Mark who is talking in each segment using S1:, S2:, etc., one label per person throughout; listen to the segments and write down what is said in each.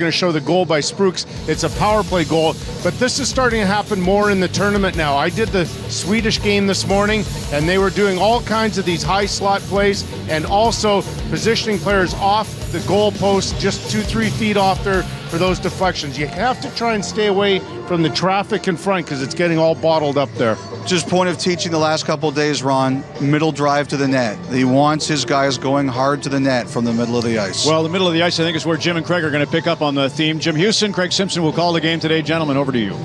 S1: going to show the goal by Sprooks. It's a power play goal, but this is starting to happen more in the tournament now. I did the Swedish game this morning, and they were doing all kinds of these high slot plays and also positioning players off the goal post, just 2-3 feet off there for those deflections. You have to try and stay away from the traffic in front because it's getting all bottled up there.
S2: Just point of teaching the last couple of days, Ron, middle drive to the net. He wants his guys going hard to the net from the middle of the ice.
S3: Well, the middle of the ice, I think, is where Jim and Craig are going to pick up on the theme. Jim Houston, Craig Simpson will call the game today. Gentlemen, over to you.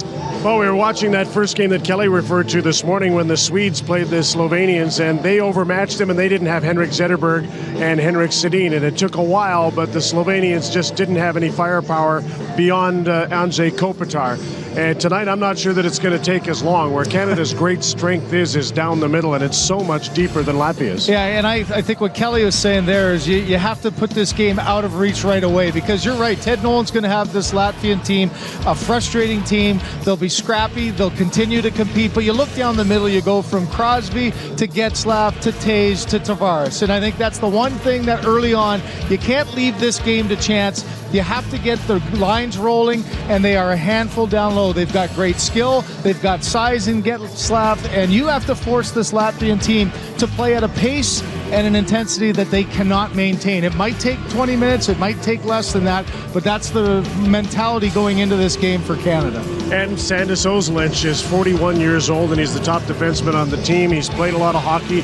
S4: Well, we were watching that first game that Kelly referred to this morning when the Swedes played the Slovenians, and they overmatched them, and they didn't have Henrik Zetterberg and Henrik Sedin, and it took a while, but the Slovenians just didn't have any firepower beyond Andrzej Kopitar. And tonight, I'm not sure that it's going to take as long. Where Canada's great strength is down the middle, and it's so much deeper than Latvia's.
S5: Yeah, and I think what Kelly was saying there is you have to put this game out of reach right away, because you're right, Ted Nolan's going to have this Latvian team, a frustrating team. They'll be scrappy, they'll continue to compete, but you look down the middle, you go from Crosby to Getzlaf to Tage to Tavares, and I think that's the one thing that early on, you can't leave this game to chance. You have to get the lines rolling, and they are a handful down low. They've got great skill, they've got size in Getzlaf, and you have to force this Latvian team to play at a pace and an intensity that they cannot maintain. It might take 20 minutes, it might take less than that, but that's the mentality going into this game for Canada.
S4: And Sandis Ozolinsh is 41 years old, and he's the top defenseman on the team. He's played a lot of hockey.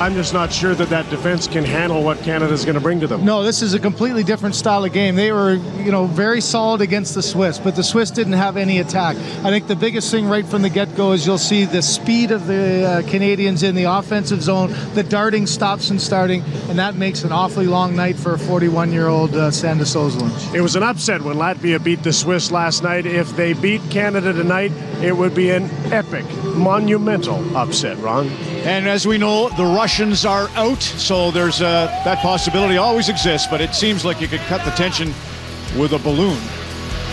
S4: I'm just not sure that defense can handle what Canada's going to bring to them.
S5: No, this is a completely different style of game. They were, very solid against the Swiss, but the Swiss didn't have any attack. I think the biggest thing right from the get-go is you'll see the speed of the Canadians in the offensive zone, the darting, stops and starting, and that makes an awfully long night for a 41-year-old Sandis Ozolinsh.
S4: It was an upset when Latvia beat the Swiss last night. If they beat Canada tonight, it would be an epic, monumental upset, Ron.
S3: And as we know, the Russians are out, so there's that possibility always exists, but it seems like you could cut the tension with a balloon.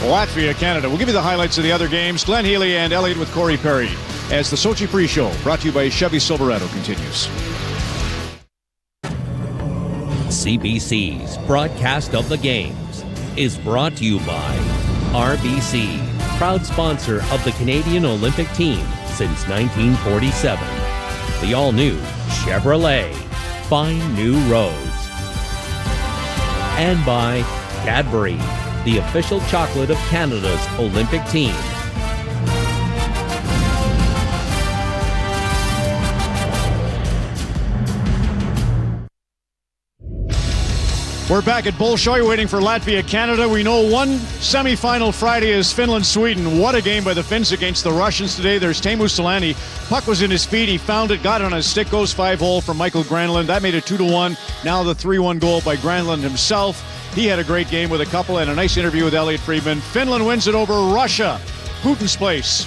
S3: Latvia, Canada. We'll give you the highlights of the other games. Glenn Healy and Elliott with Corey Perry as the Sochi pre-show, brought to you by Chevy Silverado, continues.
S6: CBC's broadcast of the games is brought to you by RBC, proud sponsor of the Canadian Olympic team since 1947. The all-new Chevrolet, find new roads. And by Cadbury, the official chocolate of Canada's Olympic team.
S3: We're back at Bolshoi waiting for Latvia, Canada. We know one semifinal Friday is Finland-Sweden. What a game by the Finns against the Russians today. There's Teemu Selanne. Puck was in his feet. He found it, got it on his stick, goes 5-hole from Michael Granlund. That made it 2-1. Now the 3-1 goal by Granlund himself. He had a great game with a couple and a nice interview with Elliott Friedman. Finland wins it over Russia. Putin's place.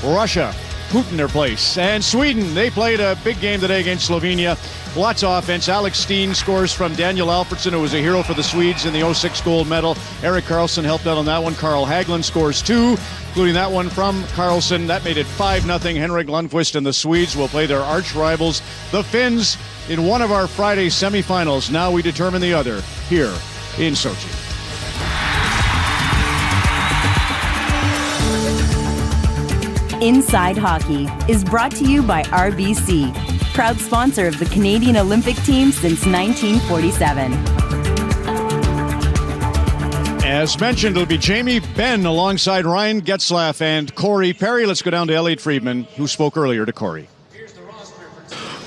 S3: Russia. Putin their place. And Sweden, they played a big game today against Slovenia. Lots of offense. Alex Steen scores from Daniel Alfredsson, who was a hero for the Swedes in the 06 gold medal. Erik Karlsson helped out on that one. Carl Hagelin scores 2, including that one from Karlsson. That made it 5-0. Henrik Lundqvist and the Swedes will play their arch rivals, the Finns, in one of our Friday semifinals. Now we determine the other here in Sochi.
S7: Inside Hockey is brought to you by RBC, proud sponsor of the Canadian Olympic team since 1947.
S3: As mentioned, it'll be Jamie Benn alongside Ryan Getzlaf and Corey Perry. Let's go down to Elliott Friedman, who spoke earlier to Corey.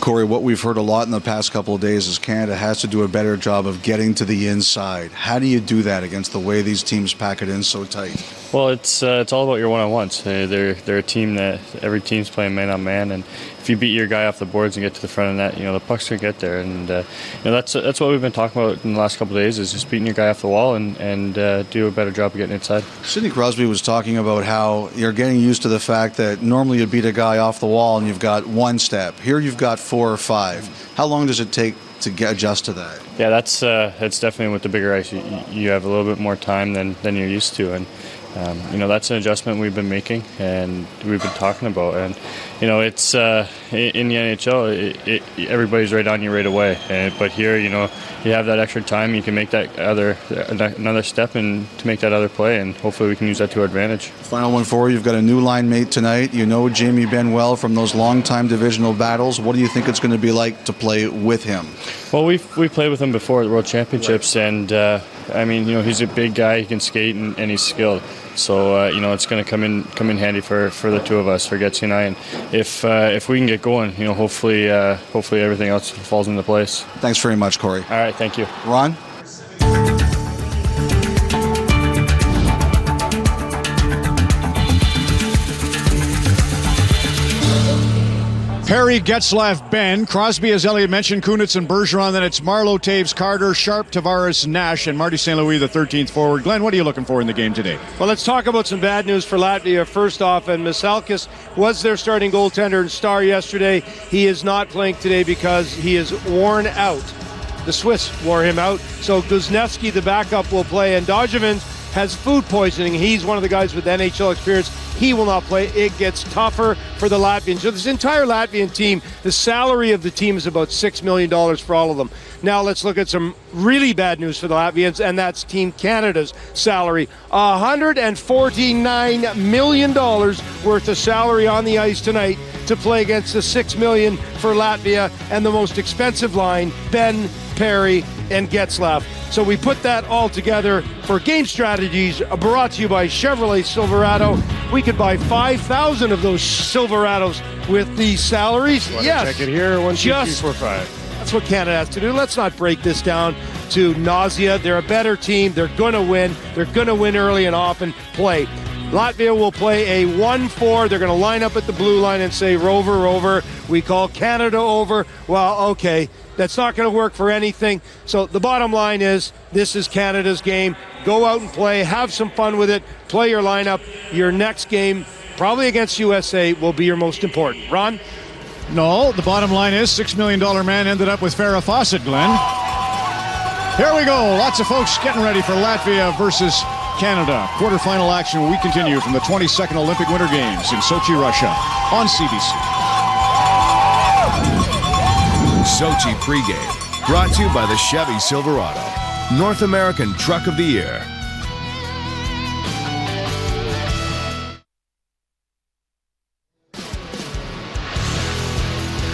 S2: Corey, what we've heard a lot in the past couple of days is Canada has to do a better job of getting to the inside. How do you do that against the way these teams pack it in so tight?
S8: Well, it's all about your one-on-ones. They're a team that every team's playing man-on-man, and if you beat your guy off the boards and get to the front of the net, the puck's gonna get there, and that's what we've been talking about in the last couple of days, is just beating your guy off the wall and do a better job of getting inside.
S2: Sidney Crosby was talking about how you're getting used to the fact that normally you beat a guy off the wall and you've got one step. Here you've got 4 or 5. How long does it take to adjust to that?
S8: Yeah, that's definitely with the bigger ice. You have a little bit more time than you're used to, and that's an adjustment we've been making and we've been talking about, and it's in the NHL, everybody's right on you right away. But here, you have that extra time. You can make that another step and to make that other play, and hopefully we can use that to our advantage.
S2: Final one for you. You've got a new line mate tonight. You know Jamie Benn well from those long-time divisional battles. What do you think it's going to be like to play with him?
S8: Well, we played with him before at the World Championships, and he's a big guy. He can skate and he's skilled. So it's going to come in handy for the two of us, for Getzy and I. And if we can get going, hopefully everything else falls into place.
S2: Thanks very much, Corey.
S8: All right, thank you,
S2: Ron.
S3: Perry, Getzlaff, Ben, Crosby, as Elliot mentioned, Kunitz and Bergeron. Then it's Marleau, Taves, Carter, Sharp, Tavares, Nash, and Marty St. Louis, the 13th forward. Glenn, what are you looking for in the game today?
S9: Well, let's talk about some bad news for Latvia. First off, and Misalkis was their starting goaltender and star yesterday. He is not playing today because he is worn out. The Swiss wore him out. So Guzhnevsky, the backup, will play, and Dojevin has food poisoning. He's one of the guys with NHL experience. He will not play. It gets tougher for the Latvians. So this entire Latvian team, the salary of the team is about $6 million for all of them. Now let's look at some really bad news for the Latvians, and that's Team Canada's salary. $149 million worth of salary on the ice tonight to play against the $6 million for Latvia, and the most expensive line, Ben, Perry, and Getzlaff. So we put that all together for Game Strategies, brought to you by Chevrolet Silverado. We could buy 5,000 of those Silverados with these salaries. Yes.
S4: Check it here. 1, 2, 3, 4, 5.
S9: That's what Canada has to do. Let's not break this down to nausea. They're a better team. They're going to win. They're going to win early and often. Play. Latvia will play a 1-4. They're going to line up at the blue line and say, Rover, Rover. We call Canada over. Well, okay. That's not going to work for anything. So the bottom line is, this is Canada's game. Go out and play. Have some fun with it. Play your lineup. Your next game, probably against USA, will be your most important. Ron?
S3: No, the bottom line is $6 million man ended up with Farrah Fawcett, Glenn. Here we go. Lots of folks getting ready for Latvia versus Canada. Quarterfinal action. We continue from the 22nd Olympic Winter Games in Sochi, Russia on CBC.
S10: Sochi pregame, brought to you by the Chevy Silverado, North American Truck of the Year.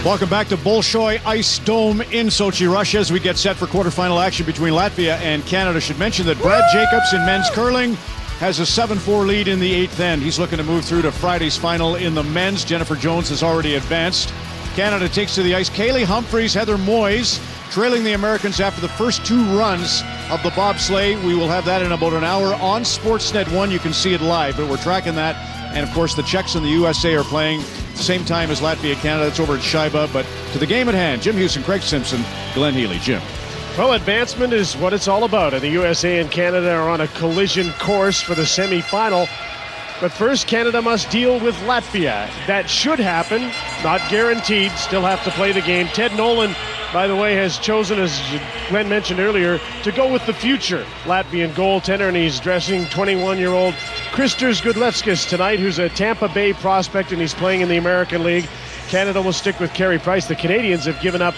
S3: Welcome back to Bolshoi Ice Dome in Sochi, Russia, as we get set for quarterfinal action between Latvia and Canada. Should mention that Brad Jacobs in men's curling has a 7-4 lead in the 8th end. He's looking to move through to Friday's final in the men's. Jennifer Jones has already advanced. Canada takes to the ice Kaylee Humphries, Heather Moyes, trailing the Americans after the first 2 runs of the bobsleigh. We will have that in about an hour on Sportsnet 1. You can see it live, but we're tracking that. And, of course, the Czechs and the USA are playing at the same time as Latvia, Canada. It's over at Scheibe. But to the game at hand, Jim Houston, Craig Simpson, Glenn Healy. Jim.
S4: Well, advancement is what it's all about. And the USA and Canada are on a collision course for the semifinal. But first, Canada must deal with Latvia. That should happen. Not guaranteed. Still have to play the game. Ted Nolan, by the way, has chosen, as Glenn mentioned earlier, to go with the future Latvian goaltender, and he's dressing 21-year-old Kristers Gudlevskis tonight, who's a Tampa Bay prospect, and he's playing in the American League. Canada will stick with Carey Price. The Canadians have given up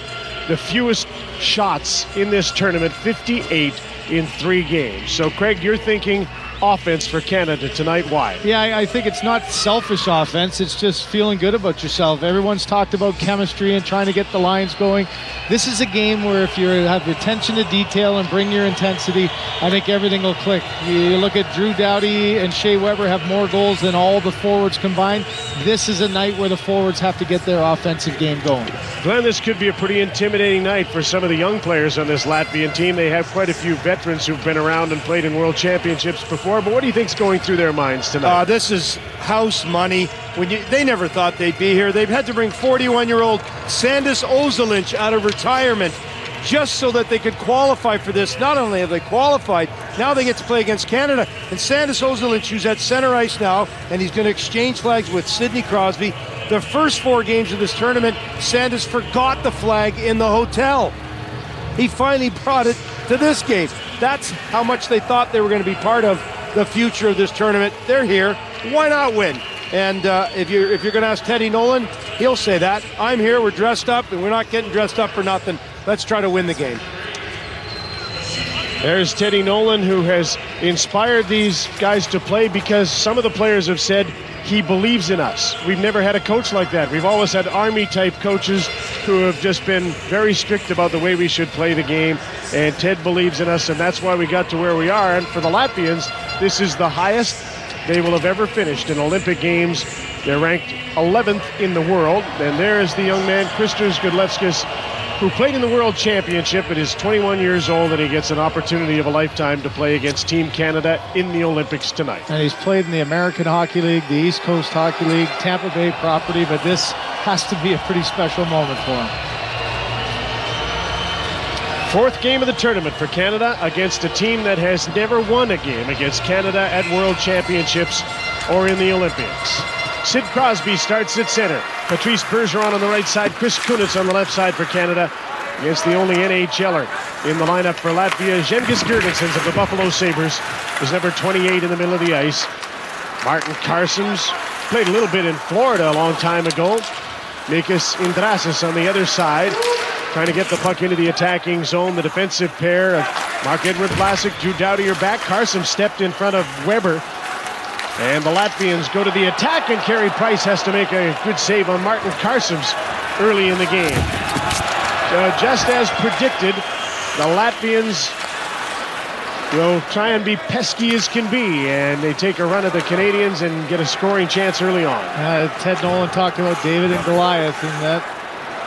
S4: the fewest shots in this tournament, 58 in 3 games. So, Craig, you're thinking offense for Canada tonight. Why?
S5: Yeah, I think it's not selfish offense. It's just feeling good about yourself. Everyone's talked about chemistry and trying to get the lines going. This is a game where if you have attention to detail and bring your intensity, I think everything will click. You look at Drew Doughty and Shea Weber have more goals than all the forwards combined. This is a night where the forwards have to get their offensive game going.
S4: Glenn, this could be a pretty intimidating night for some of the young players on this Latvian team. They have quite a few veterans who've been around and played in world championships before. But what do you think's going through their minds tonight?
S9: This is house money. They never thought they'd be here. They've had to bring 41-year-old Sandis Ozolinsh out of retirement just so that they could qualify for this. Not only have they qualified, now they get to play against Canada. And Sandis Ozolinsh, who's at center ice now, and he's going to exchange flags with Sidney Crosby. The first 4 games of this tournament, Sandis forgot the flag in the hotel. He finally brought it to this game. That's how much they thought they were going to be part of the future of this tournament. They're here. Why not win? And if you're going to ask Teddy Nolan, he'll say that. I'm here, we're dressed up, and we're not getting dressed up for nothing. Let's try to win the game.
S4: There's Teddy Nolan, who has inspired these guys to play because some of the players have said he believes in us. We've never had a coach like that. We've always had Army-type coaches who have just been very strict about the way we should play the game, and Ted believes in us, and that's why we got to where we are. And for the Latvians, this is the highest they will have ever finished in Olympic Games. They're ranked 11th in the world, and there is the young man, Kristus Gudlevskis, who played in the World Championship but is 21 years old, and he gets an opportunity of a lifetime to play against Team Canada in the Olympics tonight.
S5: And he's played in the American Hockey League, the East Coast Hockey League, Tampa Bay property, but this has to be a pretty special moment for him.
S4: Fourth game of the tournament for Canada against a team that has never won a game against Canada at World Championships or in the Olympics. Sid Crosby starts at center. Patrice Bergeron on the right side. Chris Kunitz on the left side for Canada. Against the only NHLer in the lineup for Latvia, Žemgis Girgensons of the Buffalo Sabres is number 28 in the middle of the ice. Martin Carsons played a little bit in Florida a long time ago. Mikis Indrasis on the other side, trying to get the puck into the attacking zone. The defensive pair of Marc-Edouard Vlasic, Drew Doughty are back. Carson stepped in front of Weber. And the Latvians go to the attack, and Carey Price has to make a good save on Martin Carsons early in the game. Just as predicted, the Latvians will try and be pesky as can be, and they take a run at the Canadians and get a scoring chance early on.
S5: Ted Nolan talked about David and Goliath in that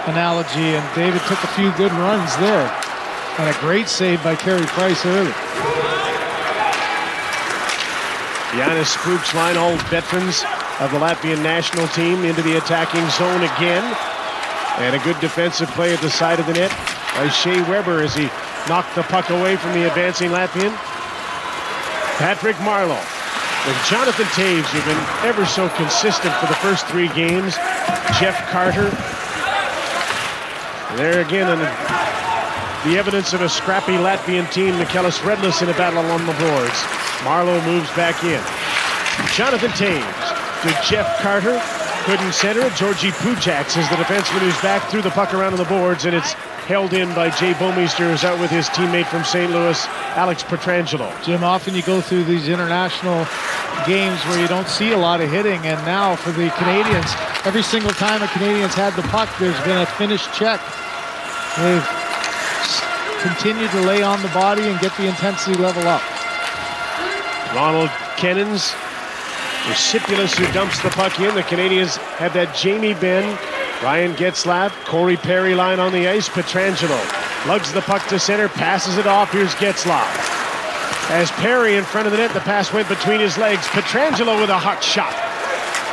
S5: analogy, and David took a few good runs there. And a great save by Carey Price early.
S4: Janis Spruk's line, all veterans of the Latvian national team, into the attacking zone again. And a good defensive play at the side of the net by Shea Weber as he knocked the puck away from the advancing Latvian. Patrick Marleau and Jonathan Taves, who've been ever so consistent for the first three games. Jeff Carter. There again, and the evidence of a scrappy Latvian team. Michaelis Redlis in a battle along the boards. Marleau moves back in. Jonathan Taves to Jeff Carter. Couldn't center it. Georgi Pujax is the defenseman who's back, threw the puck around on the boards, and it's held in by Jay Bomeister, who's out with his teammate from St. Louis, Alex Pietrangelo.
S5: Jim, often you go through these international games where you don't see a lot of hitting, and now for the Canadians, every single time a Canadian's had the puck, there's been a finished check. They've continued to lay on the body and get the intensity level up.
S4: Ronald Kennens, Recipulus, who dumps the puck in. The Canadians have that Jamie Benn, Ryan Getzlaff, Corey Perry line on the ice. Pietrangelo lugs the puck to center, passes it off. Here's Getzlaff. As Perry in front of the net, the pass went between his legs. Pietrangelo with a hot shot.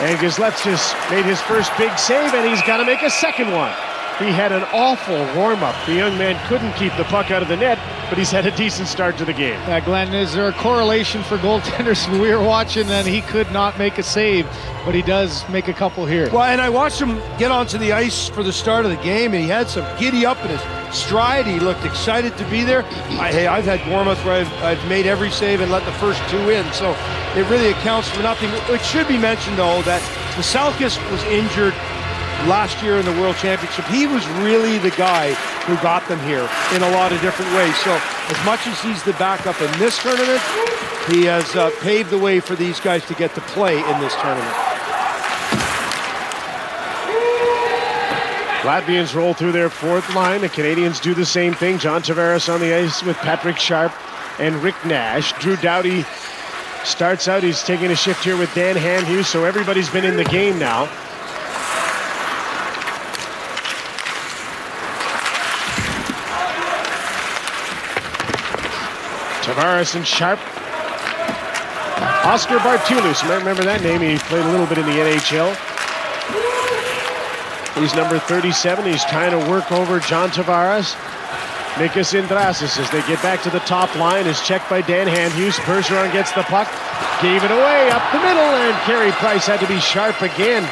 S4: And Getzlaff just made his first big save, and he's got to make a second one. He had an awful warm-up. The young man couldn't keep the puck out of the net, but he's had a decent start to the game.
S5: Glenn, is there a correlation for goaltenders? We were watching, and he could not make a save, but he does make a couple here.
S9: Well, and I watched him get onto the ice for the start of the game, and he had some giddy up in his stride. He looked excited to be there. I've had warm-ups where I've made every save and let the first two in, so it really accounts for nothing. It should be mentioned, though, that Veselkis was injured last year in the World Championship. He was really the guy who got them here in a lot of different ways. So as much as he's the backup in this tournament, he has paved the way for these guys to get to play in this tournament.
S4: Latvians roll through their fourth line. The Canadians do the same thing. John Tavares on the ice with Patrick Sharp and Rick Nash. Drew Doughty starts out. He's taking a shift here with Dan Hamhuis, so everybody's been in the game now. Tavares and Sharp. Oscar Bartulis, you might remember that name. He played a little bit in the NHL. He's number 37. He's trying to work over John Tavares. Mikis Indrasis, as they get back to the top line, is checked by Dan Hamhuis. Bergeron gets the puck, gave it away up the middle, and Carey Price had to be sharp again.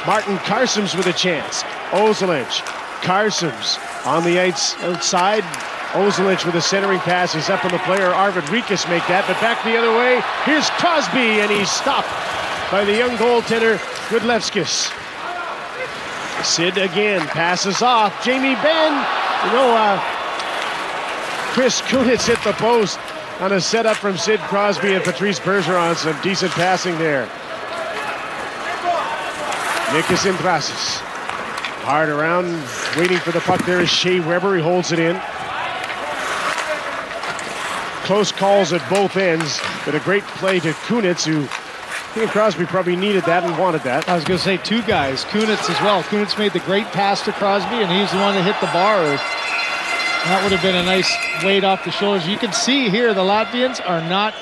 S4: Martin Carsons with a chance. Ozelich, Carsons on the outside. Ozelich with a centering pass. He's up on the player. Arvid Rikas make that, but back the other way. Here's Crosby, and he's stopped by the young goaltender, Gudlevskis. Sid again passes off. Jamie Benn. Chris Kunitz hit the post on a setup from Sid Crosby and Patrice Bergeron. Some decent passing there. Nikis Imbrasis. Hard around, waiting for the puck there is Shea Weber. He holds it in. Close calls at both ends, but a great play to Kunitz, who I think Crosby probably needed that and wanted that.
S5: I was going to say two guys, Kunitz as well. Kunitz made the great pass to Crosby, and he's the one that hit the bar. That would have been a nice weight off the shoulders. You can see here the Latvians are not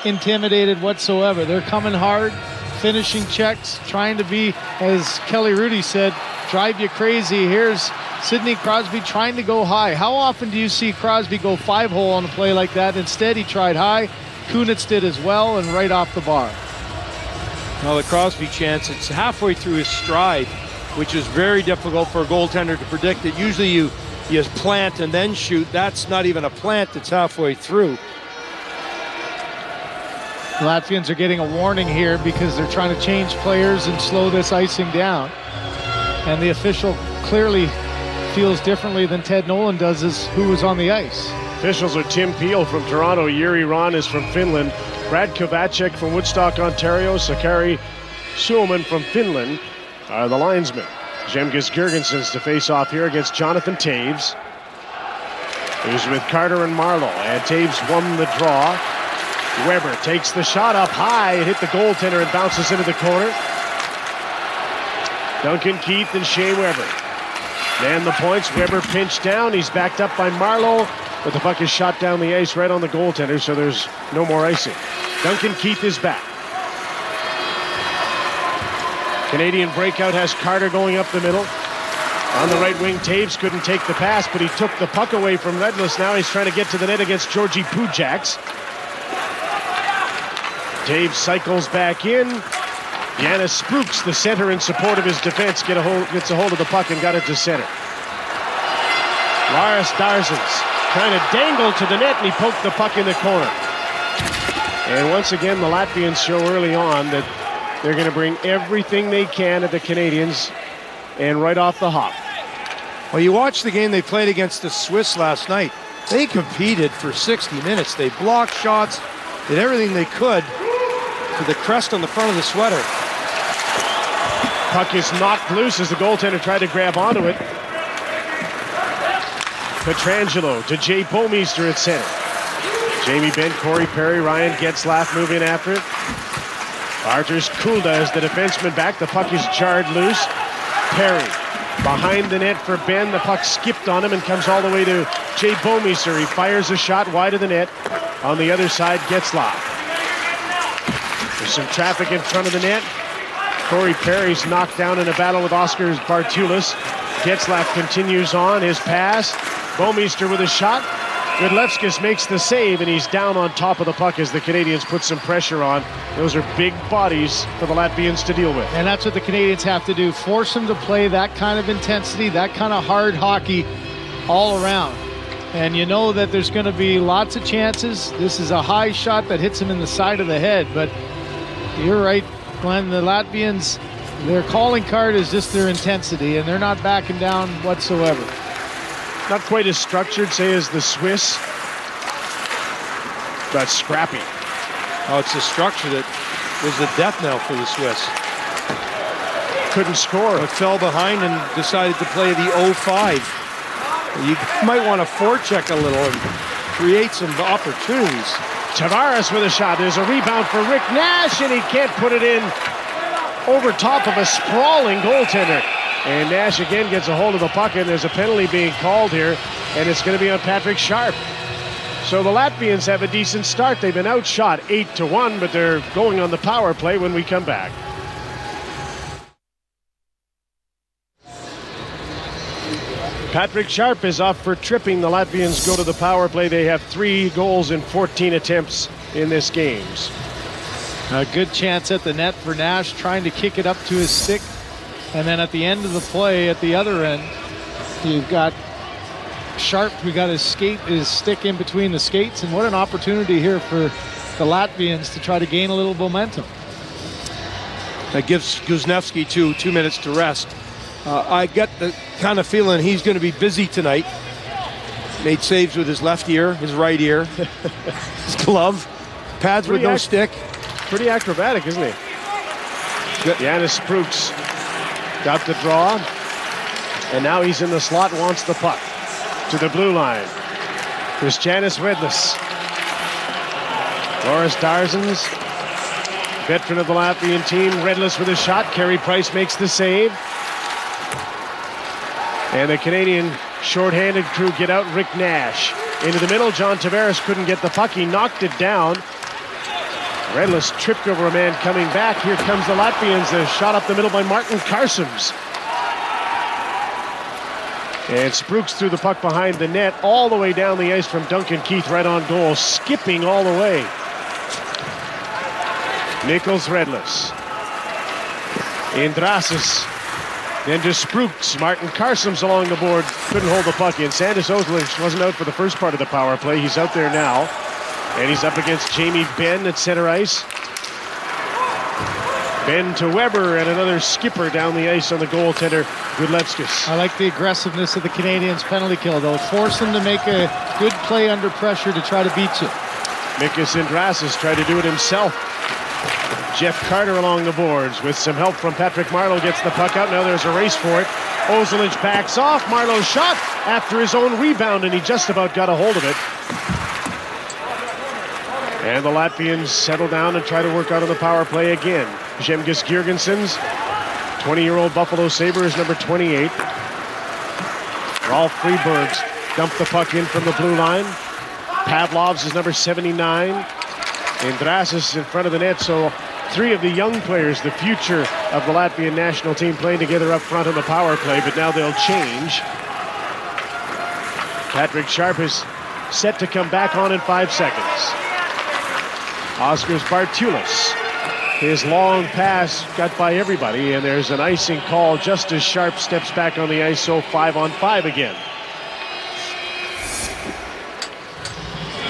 S5: intimidated whatsoever. They're coming hard, finishing checks, trying to be, as Kelly Rudy said, drive you crazy. Here's Sidney Crosby trying to go high. How often do you see Crosby go 5-hole on a play like that? Instead, he tried high. Kunitz did as well, and right off the bar.
S9: Well, the Crosby chance, it's halfway through his stride, which is very difficult for a goaltender to predict. It usually you plant and then shoot. That's not even a plant, it's halfway through.
S5: The Latvians are getting a warning here because they're trying to change players and slow this icing down. And the official clearly feels differently than Ted Nolan does as who was on the ice.
S4: Officials are Tim Peel from Toronto, Jiri Ron is from Finland, Brad Kovacek from Woodstock, Ontario, Sakari Suomen from Finland are the linesmen. Zemgus Girgensons to face off here against Jonathan Taves, who's with Carter and Marlowe, and Taves won the draw. Weber takes the shot up high, it hit the goaltender and bounces into the corner. Duncan Keith and Shea Weber. Man the points, Weber pinched down, he's backed up by Marlowe, but the puck is shot down the ice right on the goaltender, so there's no more icing. Duncan Keith is back. Canadian breakout has Carter going up the middle. On the right wing, Taves couldn't take the pass, but he took the puck away from Redless. Now he's trying to get to the net against Georgi Pujaks. Taves cycles back in. Janis Spruks, the center in support of his defense, gets a hold of the puck and got it to center. Lars Darzens trying to dangle to the net, and he poked the puck in the corner. And once again, the Latvians show early on that they're going to bring everything they can at the Canadians, and right off the hop.
S9: Well, you watched the game they played against the Swiss last night. They competed for 60 minutes. They blocked shots, did everything they could for the crest on the front of the sweater.
S4: Puck is knocked loose as the goaltender tried to grab onto it. Petrangelo to Jay Bomeister at center. Jamie Benn, Corey Perry, Ryan Getzlaff move in after it. Arturs Kulda is the defenseman back. The puck is jarred loose. Perry behind the net for Ben. The puck skipped on him and comes all the way to Jay Bomeister. He fires a shot wide of the net. On the other side, Getzlaff. There's some traffic in front of the net. Corey Perry's knocked down in a battle with Oscar Bartulis. Getzlaff continues on his pass. Bomeister with a shot. Gudlevskis makes the save, and he's down on top of the puck as the Canadians put some pressure on. Those are big bodies for the Latvians to deal with.
S5: And that's what the Canadians have to do. Force them to play that kind of intensity, that kind of hard hockey all around. And you know that there's going to be lots of chances. This is a high shot that hits him in the side of the head. But you're right, Glenn, the Latvians, their calling card is just their intensity, and they're not backing down whatsoever.
S4: Not quite as structured, say, as the Swiss, but scrappy.
S9: Oh, it's the structure that was the death knell for the Swiss.
S4: Couldn't score.
S9: But fell behind and decided to play the 0-5. You might want to forecheck a little and create some opportunities.
S4: Tavares with a shot. There's a rebound for Rick Nash, and he can't put it in over top of a sprawling goaltender. And Nash again gets a hold of the puck, and there's a penalty being called here, and it's going to be on Patrick Sharp. So the Latvians have a decent start. They've been outshot 8-1, but they're going on the power play when we come back. Patrick Sharp is off for tripping. The Latvians go to the power play. They have 3 goals in 14 attempts in this game.
S5: A good chance at the net for Nash, trying to kick it up to his stick. And then at the end of the play, at the other end, you've got Sharp, who got his stick in between the skates. And what an opportunity here for the Latvians to try to gain a little momentum.
S9: That gives Guzniewski 2 minutes to rest. I get the kind of feeling he's going to be busy tonight. Made saves with his left ear, his right ear, his glove, pads with no stick.
S4: Pretty acrobatic, isn't he? Janis Sprooks got the draw, and now he's in the slot, wants the puck to the blue line. Christianis Redlis. Loris Darzans, veteran of the Latvian team. Redlis with a shot. Carey Price makes the save. And the Canadian shorthanded crew get out Rick Nash. Into the middle, John Tavares couldn't get the puck. He knocked it down. Redlis tripped over a man coming back. Here comes the Latvians. A shot up the middle by Martin Karsems. And Sprooks threw the puck behind the net all the way down the ice from Duncan Keith right on goal, skipping all the way. Nichols Redlis. Indrasis. Then to Sprooks. Martin Karsems along the board. Couldn't hold the puck in. Sandis Ozolish wasn't out for the first part of the power play. He's out there now. And he's up against Jamie Benn at center ice. Benn to Weber, and another skipper down the ice on the goaltender, Gudlevskis.
S5: I like the aggressiveness of the Canadians' penalty kill, though. Force them to make a good play under pressure to try to beat you.
S4: Mikas Indrasis tried to do it himself. Jeff Carter along the boards with some help from Patrick Marleau, gets the puck out. Now there's a race for it. Ozolish backs off. Marleau's shot after his own rebound, and he just about got a hold of it. And the Latvians settle down and try to work out on the power play again. Žemgis Girgensons, 20-year-old Buffalo Sabre, is number 28. Rolf Freebergs dumped the puck in from the blue line. Pavlovs is number 79. Indrasis in front of the net, so three of the young players, the future of the Latvian national team, playing together up front on the power play, but now they'll change. Patrick Sharp is set to come back on in 5 seconds. Oskars Bartulis. His long pass got by everybody, and there's an icing call just as Sharp steps back on the ice, so 5-on-5 again.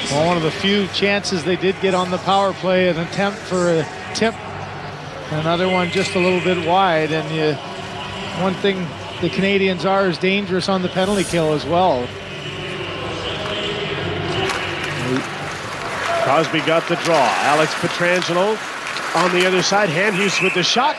S5: Well, one of the few chances they did get on the power play, an attempt for a tip. Another one just a little bit wide, and one thing the Canadians are is dangerous on the penalty kill as well.
S4: Crosby got the draw. Alex Pietrangelo on the other side. Handhus with the shot.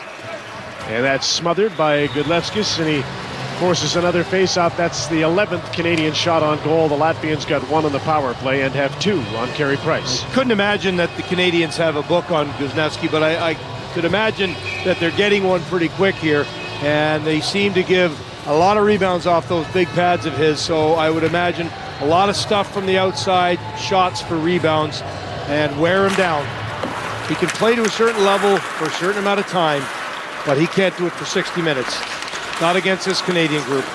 S4: And that's smothered by Gudlevskis, and he forces another face-off. That's the 11th Canadian shot on goal. The Latvians got one on the power play and have two on Carey Price.
S9: Couldn't imagine that the Canadians have a book on Guzniewski, but I could imagine that they're getting one pretty quick here, and they seem to give a lot of rebounds off those big pads of his, so I would imagine a lot of stuff from the outside, shots for rebounds, and wear him down. He can play to a certain level for a certain amount of time, but he can't do it for 60 minutes. Not against this Canadian group.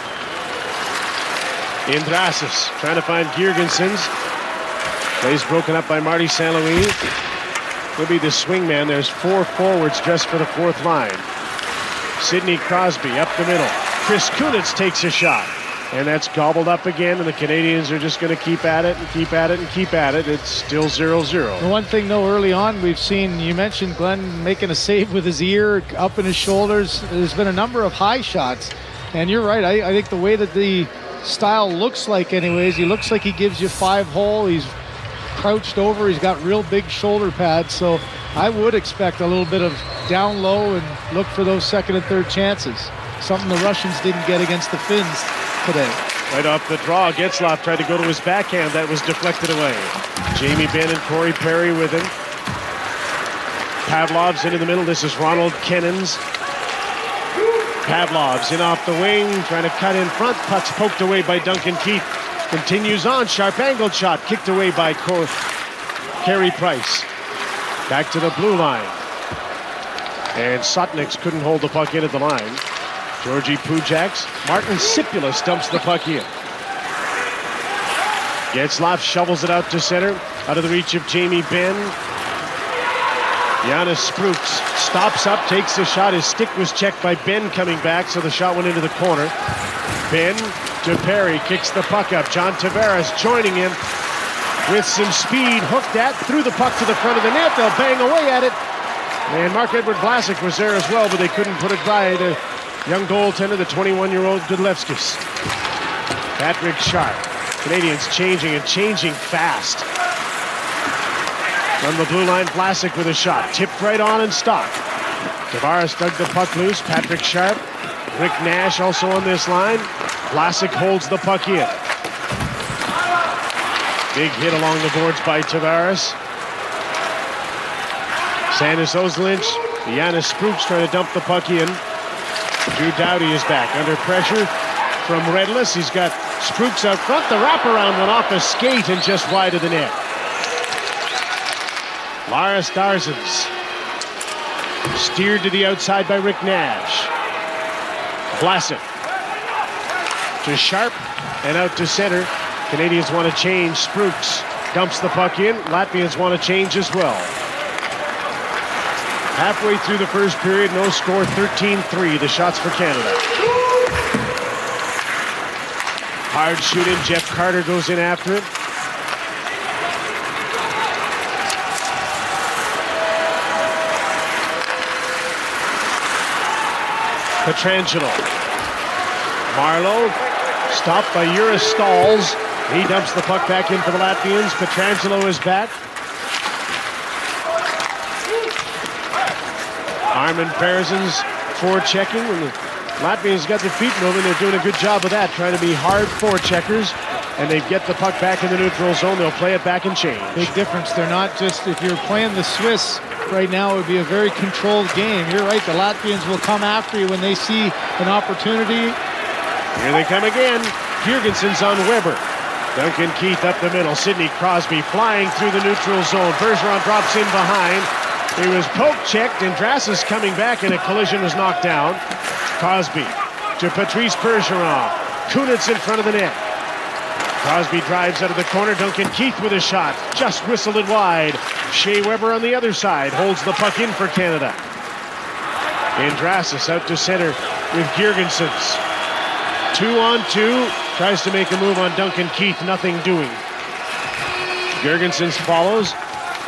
S4: Indrasis trying to find Girgensons. Plays broken up by Marty St. Louis. He'll be the swingman. There's four forwards dressed for the fourth line. Sidney Crosby up the middle. Chris Kunitz takes a shot. And that's gobbled up again, and the Canadians are just going to keep at it and keep at it and keep at it. It's still 0-0.
S5: The one thing, though, early on we've seen, you mentioned Glenn making a save with his ear up in his shoulders. There's been a number of high shots, and you're right. I think the way that the style looks like anyways, he looks like he gives you 5-hole. He's crouched over. He's got real big shoulder pads, so I would expect a little bit of down low and look for those second and third chances. Something the Russians didn't get against the Finns today.
S4: Right off the draw, Getzlaf tried to go to his backhand. That was deflected away. Jamie Benn and Corey Perry with him. Pavlov's into the middle. This is Ronald Kennens. Pavlov's in off the wing, trying to cut in front. Puck's poked away by Duncan Keith. Continues on. Sharp angled shot kicked away by Carey Price. Back to the blue line. And Sotniks couldn't hold the puck in at the line. Georgi Pujaks. Martin Sipulis dumps the puck in. Getzlaf shovels it out to center. Out of the reach of Jamie Benn. Janis Sprooks stops up, takes a shot. His stick was checked by Benn coming back, so the shot went into the corner. Benn to Perry, kicks the puck up. John Tavares joining him with some speed. Hooked at, threw the puck to the front of the net. They'll bang away at it. And Mark-Edward Vlasic was there as well, but they couldn't put it by the young goaltender, the 21-year-old Godlevskis. Patrick Sharp. Canadians changing and changing fast. From the blue line, Vlasic with a shot. Tipped right on and stopped. Tavares dug the puck loose. Patrick Sharp. Rick Nash also on this line. Vlasic holds the puck in. Big hit along the boards by Tavares. Sandis Oslynch. Janis Spruks trying to dump the puck in. Drew Doughty is back under pressure from Redless. He's got Spruks out front. The wraparound went off a skate and just wide of the net. Lars Darzens steered to the outside by Rick Nash. Vlasic to Sharp and out to center. Canadians want to change. Spruks dumps the puck in. Latvians want to change as well. Halfway through the first period, no score, 13-3. The shots for Canada. Hard shooting. Jeff Carter goes in after it. Pietrangelo. Marlowe stopped by Uris Stalls. He dumps the puck back in for the Latvians. Pietrangelo is back. Armin Pearsen's forechecking. And the Latvians got their feet moving. They're doing a good job of that, trying to be hard forecheckers. And they get the puck back in the neutral zone. They'll play it back and change.
S5: Big difference. They're not just, if you're playing the Swiss right now, it would be a very controlled game. You're right, the Latvians will come after you when they see an opportunity.
S4: Here they come again. Jurgensen's on Weber. Duncan Keith up the middle. Sidney Crosby flying through the neutral zone. Bergeron drops in behind. He was poke-checked, and Drasus coming back, and a collision was knocked down. Crosby to Patrice Bergeron. Kunitz in front of the net. Crosby drives out of the corner. Duncan Keith with a shot. Just whistled it wide. Shea Weber on the other side holds the puck in for Canada. Andrasis out to center with Jurgensen's. 2-on-2. Tries to make a move on Duncan Keith. Nothing doing. Jurgensen's follows.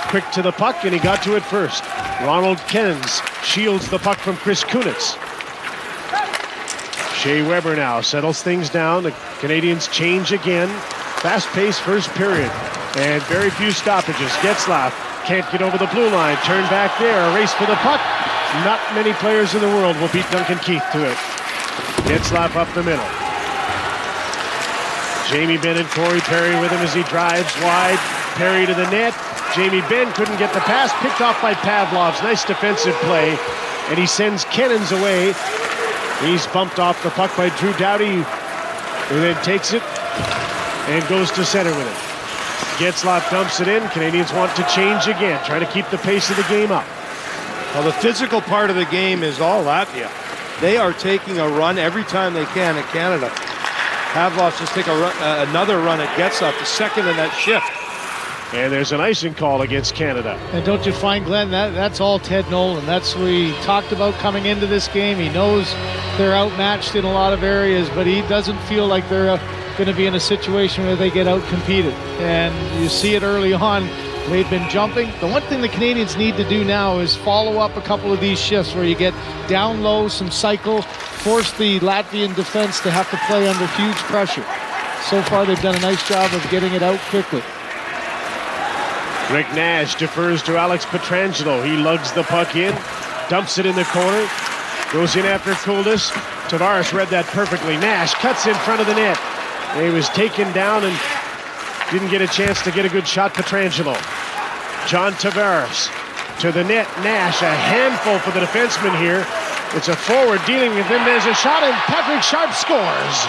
S4: Quick to the puck, and he got to it first. Ronald Kennens shields the puck from Chris Kunitz. Shea Weber now settles things down. The Canadians change again. Fast-paced first period. And very few stoppages. Getzlaf can't get over the blue line. Turn back there. A race for the puck. Not many players in the world will beat Duncan Keith to it. Getzlaf up the middle. Jamie Benn and Corey Perry with him as he drives wide. Perry to the net. Jamie Benn couldn't get the pass. Picked off by Pavlovs. Nice defensive play. And he sends Kennens away. He's bumped off the puck by Drew Doughty, who then takes it and goes to center with it. Getzlaf dumps it in. Canadians want to change again, trying to keep the pace of the game up.
S9: Well, the physical part of the game is all Latvia. They are taking a run every time they can at Canada. Pavlovs just take another run at Getzlaf, the second in that shift.
S4: And there's an icing call against Canada.
S5: And don't you find, Glenn, that's all Ted Nolan. That's what we talked about coming into this game. He knows they're outmatched in a lot of areas, but he doesn't feel like they're going to be in a situation where they get outcompeted. And you see it early on. They've been jumping. The one thing the Canadians need to do now is follow up a couple of these shifts where you get down low, some cycle, force the Latvian defense to have to play under huge pressure. So far, they've done a nice job of getting it out quickly.
S4: Rick Nash defers to Alex Pietrangelo. He lugs the puck in, dumps it in the corner, goes in after Kuldis. Tavares read that perfectly. Nash cuts in front of the net. He was taken down and didn't get a chance to get a good shot. Pietrangelo. John Tavares to the net. Nash, a handful for the defenseman here. It's a forward dealing with him. There's a shot, and Patrick Sharp scores.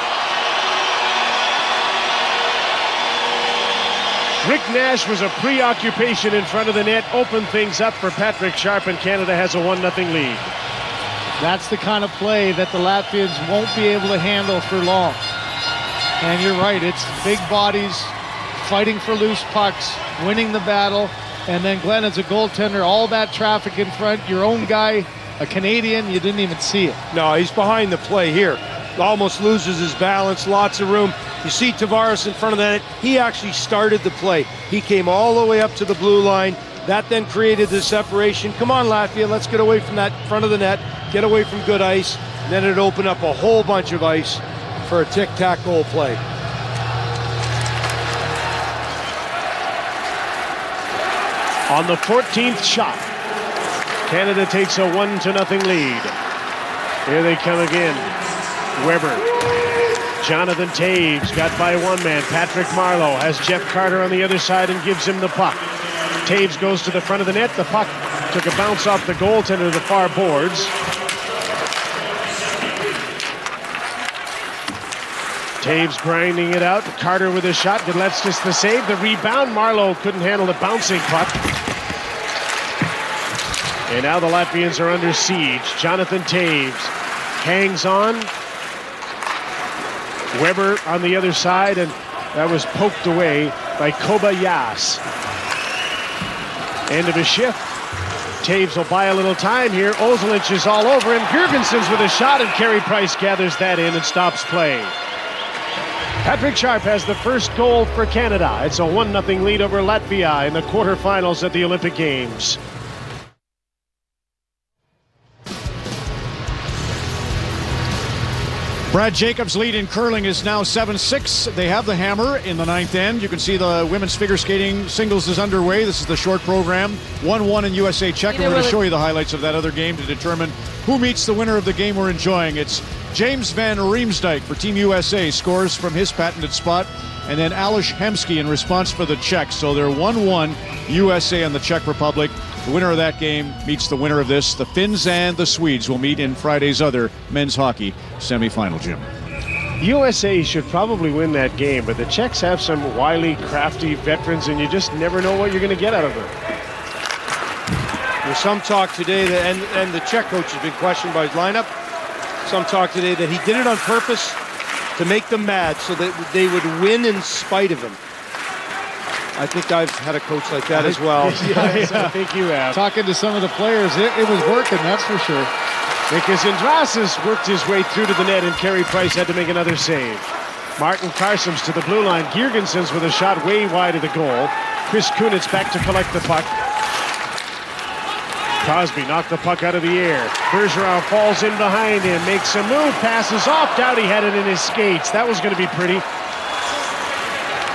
S4: Rick Nash was a preoccupation in front of the net, opened things up for Patrick Sharp, and Canada has a 1-0 lead.
S5: That's the kind of play that the Latvians won't be able to handle for long. And you're right, it's big bodies fighting for loose pucks, winning the battle, and then Glenn, as a goaltender, all that traffic in front, your own guy, a Canadian, you didn't even see it.
S9: No, he's behind the play here. Almost loses his balance, lots of room. You see Tavares in front of the net. He actually started the play. He came all the way up to the blue line. That then created the separation. Come on, Latvia, let's get away from that front of the net, get away from good ice. Then it opened up a whole bunch of ice for a tic-tac goal play.
S4: On the 14th shot, Canada takes a 1-0 lead. Here they come again. Weber. Jonathan Toews got by one man. Patrick Marleau has Jeff Carter on the other side and gives him the puck. Toews goes to the front of the net. The puck took a bounce off the goaltender to the far boards. Toews grinding it out. Carter with a shot. Godletskis the save. The rebound. Marleau couldn't handle the bouncing puck. And now the Latvians are under siege. Jonathan Toews hangs on. Weber on the other side, and that was poked away by Kobayas. End of a shift. Toews will buy a little time here. Ozelich is all over him. Girgensons with a shot, and Carey Price gathers that in and stops play. Patrick Sharp has the first goal for Canada. It's a 1-0 lead over Latvia in the quarterfinals at the Olympic Games.
S3: Brad Jacobs' lead in curling is now 7-6. They have the hammer in the ninth end. You can see the women's figure skating singles is underway. This is the short program. 1-1 in USA Czech. We're going to show you the highlights of that other game to determine who meets the winner of the game we're enjoying. It's James Van Riemsdyk for Team USA, scores from his patented spot, and then Aleš Hemsky in response for the Czechs. So they're 1-1 USA and the Czech Republic. The winner of that game meets the winner of this. The Finns and the Swedes will meet in Friday's other men's hockey semifinal, Jim.
S4: USA should probably win that game, but the Czechs have some wily, crafty veterans, and you just never know what you're going to get out of them.
S9: There's some talk today that, and the Czech coach has been questioned by his lineup. Some talk today that he did it on purpose to make them mad so that they would win in spite of him. I think I've had a coach like that as well.
S4: Yes, I think you have.
S5: Talking to some of the players, it was working, that's for sure.
S4: Because Andrasas worked his way through to the net, and Carey Price had to make another save. Martin Karsums to the blue line. Girgensons with a shot way wide of the goal. Chris Kunitz back to collect the puck. Crosby knocked the puck out of the air. Bergeron falls in behind him, makes a move, passes off. Doughty had it in his skates. That was going to be pretty.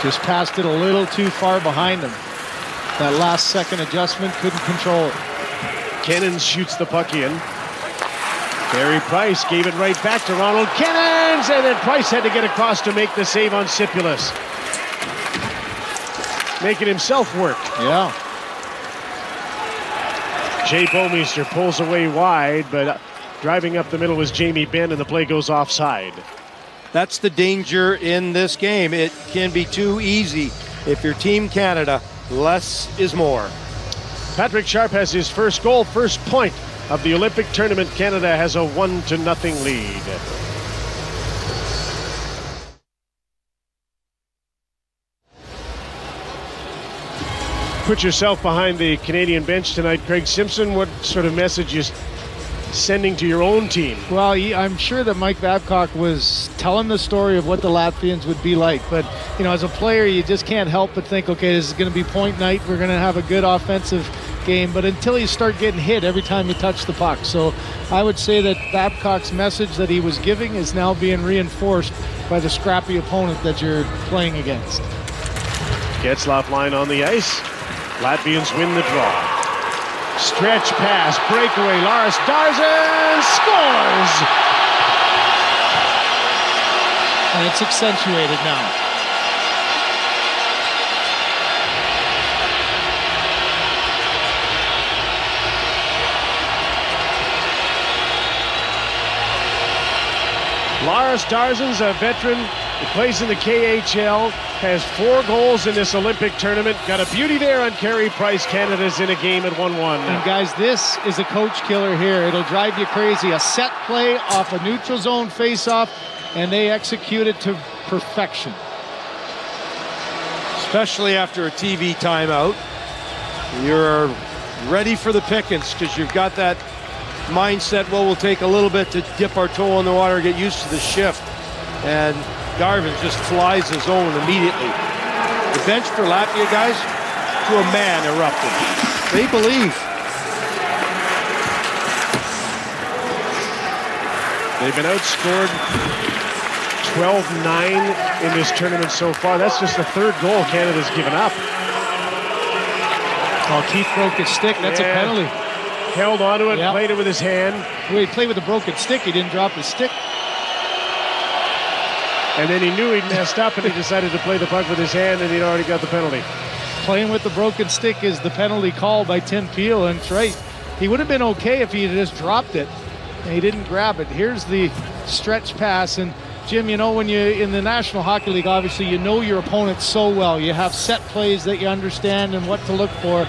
S5: Just passed it a little too far behind him. That last second adjustment, couldn't control it.
S4: Kennens shoots the puck in. Carey Price gave it right back to Ronald Kennens, and then Price had to get across to make the save on Sipulis. Making himself work.
S5: Yeah.
S4: Jay Bomeister pulls away wide, but driving up the middle was Jamie Benn, and the play goes offside.
S9: That's the danger in this game. It can be too easy. If you're Team Canada, less is more.
S4: Patrick Sharp has his first goal, first point of the Olympic tournament. Canada has a 1-0 lead. Put yourself behind the Canadian bench tonight, Craig Simpson. What sort of message is sending to your own team?
S5: Well, I'm sure that Mike Babcock was telling the story of what the Latvians would be like, but you know, as a player, you just can't help but think, okay, this is going to be point night. We're going to have a good offensive game, but until you start getting hit every time you touch the puck. So I would say that Babcock's message that he was giving is now being reinforced by the scrappy opponent that you're playing against.
S4: Getzlaf line on the ice. Latvians win the draw. Stretch pass, breakaway. Lars Darzan scores!
S5: And it's accentuated now.
S4: Lars Darzan's a veteran. He plays in the KHL, has 4 goals in this Olympic tournament. Got a beauty there on Carey Price. Canada's in a game at 1-1.
S5: And guys, this is a coach killer here. It'll drive you crazy. A set play off a neutral zone face-off, and they execute it to perfection.
S9: Especially after a TV timeout. You're ready for the pickings because you've got that mindset, well, we'll take a little bit to dip our toe in the water, get used to the shift. And Garvin just flies his own immediately. The bench for Latvia, guys, to a man erupted. They believe.
S4: They've been outscored 12-9 in this tournament so far. That's just the third goal Canada's given up.
S5: Well, Keith broke his stick. That's a penalty.
S4: Held onto it, played it with his hand.
S5: Well, he played with a broken stick. He didn't drop his stick.
S4: And then he knew he'd messed up, and he decided to play the puck with his hand, and he'd already got the penalty.
S5: Playing with the broken stick is the penalty called by Tim Peel, and it's right. He would have been okay if he had just dropped it, and he didn't grab it. Here's the stretch pass, and Jim, you know, when you're in the National Hockey League, obviously you know your opponent so well. You have set plays that you understand and what to look for.